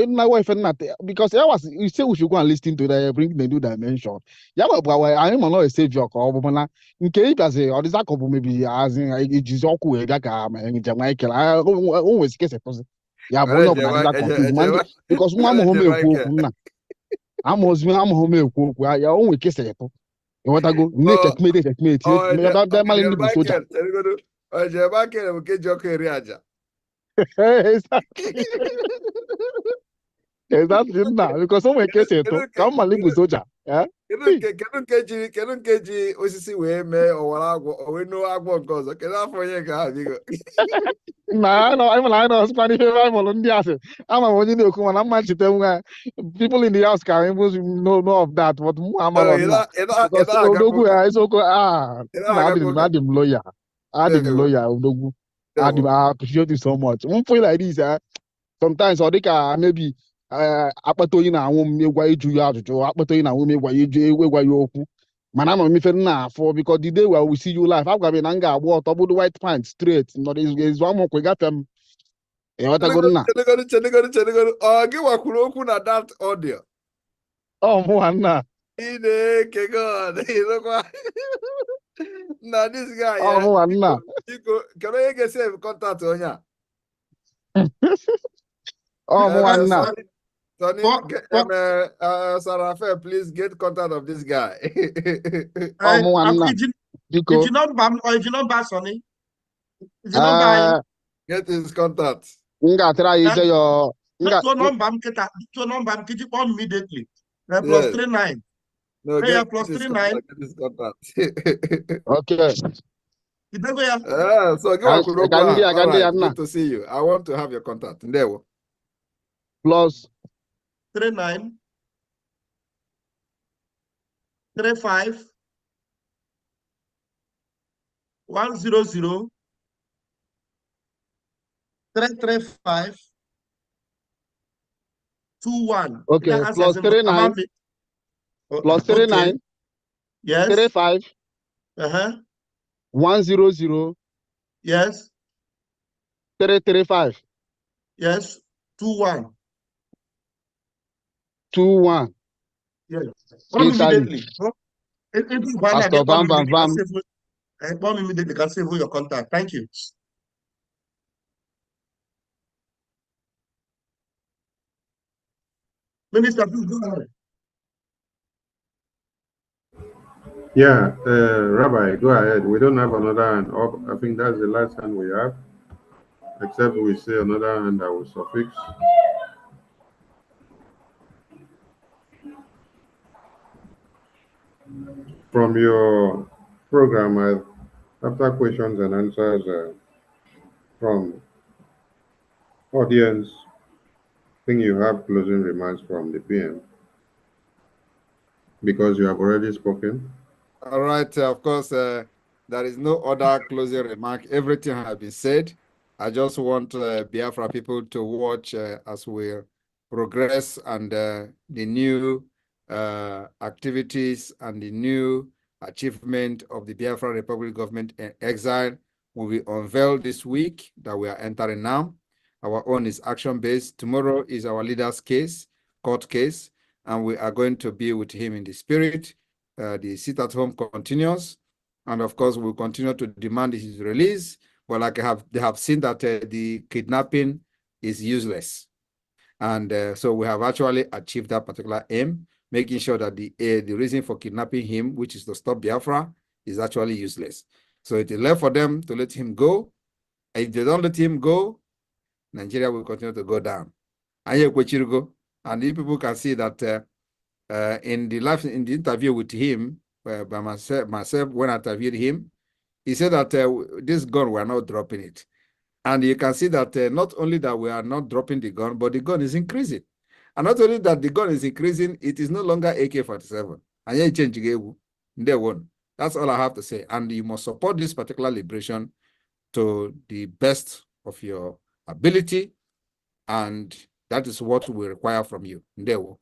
know wife and because you say we should go and listen to the bring the new dimension. Yeah, but I am not a savior. In case as a or this maybe as in it is all cool. Jamaica. I always guess a person. Yeah, but no, because I'm home. I'm home. I only kiss it. You want to go? Checkmate. Exactly now, because someone can say to come and live with Soja. Yeah. Osisi we me or we know agbo gozo. Onye ka bigo. I know Spanish Volunteers. I'm a one you come and match people in the house can know of that, but I'm because Odogu is okay. Adim lawyer. Odogu. I appreciate you so much. One feel like this, sometimes or they can maybe akpato na anwụ m ịgwa iju ya ajụjụ akpato na anwụ m ịgwa ya okwu mana ama m ife nna afọ because the day where we see you live agwa m na m ga-agba ọtọ bụrụ white pants straight nọ ezu amụkwa ịgafe m ịghọtago nna ọ gị wakwuru okwu na that audio mụnwa nna Ineke God na this guy mụnwa nna kedu onye ga-esave contact onye a mụnwa nna Sonny, Sarafe, please get contact of this guy. If you not buy Sonny, if you not buy, get his contact. Your number immediately. Plus 39. No, get plus 39. Get his contact. Okay. So good to see you. I want to have your contact. There. Plus 39 35 100 335 21. Okay, plus 39. Plus 39. Yes. 35. 100. Yes. 335. Yes. 21. 21. Yes. Immediately. Pastor Bam. Immediately can save your contact. Thank you. Minister, please go ahead. Yeah, Rabbi, go ahead. We don't have another hand up. I think that's the last hand we have. Except we say another hand that will suffix. From your program, after questions and answers from audience, I think you have closing remarks from the PM because you have already spoken. All right, of course, there is no other closing remark. Everything has been said. I just want Biafra people to watch as we progress and the new activities and the new achievement of the Biafra Republic government in exile will be unveiled this week that we are entering now. Our own is action-based. Tomorrow is our leader's case, court case, and we are going to be with him in the spirit. The sit-at-home continues, and of course, we'll continue to demand his release. But like they have seen that the kidnapping is useless. And so we have actually achieved that particular aim, making sure that the reason for kidnapping him, which is to stop Biafra, is actually useless. So it is left for them to let him go. And if they don't let him go, Nigeria will continue to go down. And if people can see that in the interview with him, by myself, when I interviewed him, he said that this gun, we are not dropping it. And you can see that not only that we are not dropping the gun, but the gun is increasing. And not only that the gun is increasing, it is no longer AK-47. And you change day one. That's all I have to say. And you must support this particular liberation to the best of your ability. And that is what we require from you. Ndewo.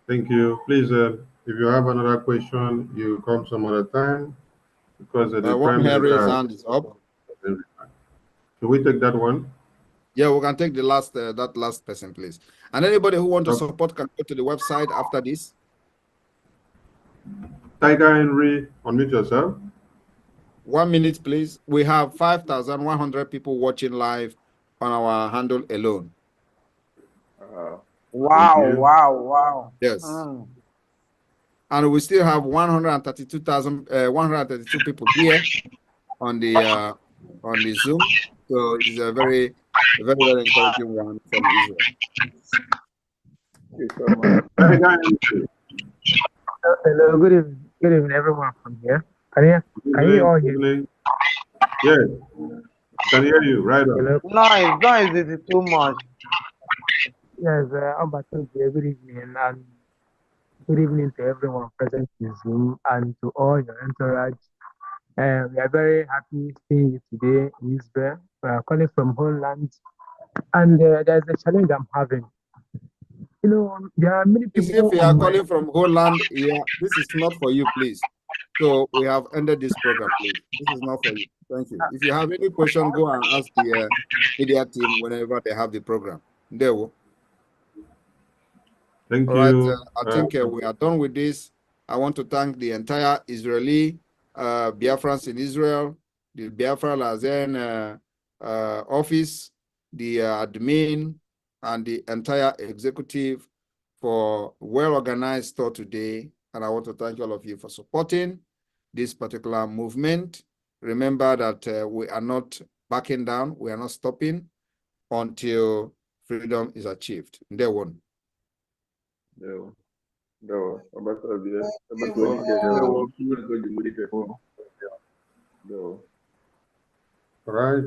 Thank you. Please, if you have another question, you come some other time because the Prime Minister hand is up. Can we take that one? Yeah, we can take the last that last person, please. And anybody who wants to support can go to the website after this. Tiger Henry, unmute yourself. 1 minute, please. We have 5,100 people watching live on our handle alone. Wow. Yes. And we still have 132 people here on the Zoom. So it's a very encouraging one from Israel. Hello, good evening, everyone from here. Can you all hear me? Yes, can hear you, right on. Noise is too much. Yes, good evening, and good evening to everyone present in Zoom and to all your entourage. We are very happy seeing you today in Israel. We are calling from Holland, and there's a challenge I'm having. You know, there are many people. If you are calling from Holland, yeah, this is not for you, please. So we have ended this program, please. This is not for you. Thank you. If you have any question, go and ask the media team whenever they have the program. There we go. Thank you. Right, I think we are done with this. I want to thank the entire Israeli Biafrans in Israel, the Biafra Lazen office, the admin, and the entire executive for well-organized tour today. And I want to thank all of you for supporting this particular movement. Remember that we are not backing down. We are not stopping until freedom is achieved. Day one. All right.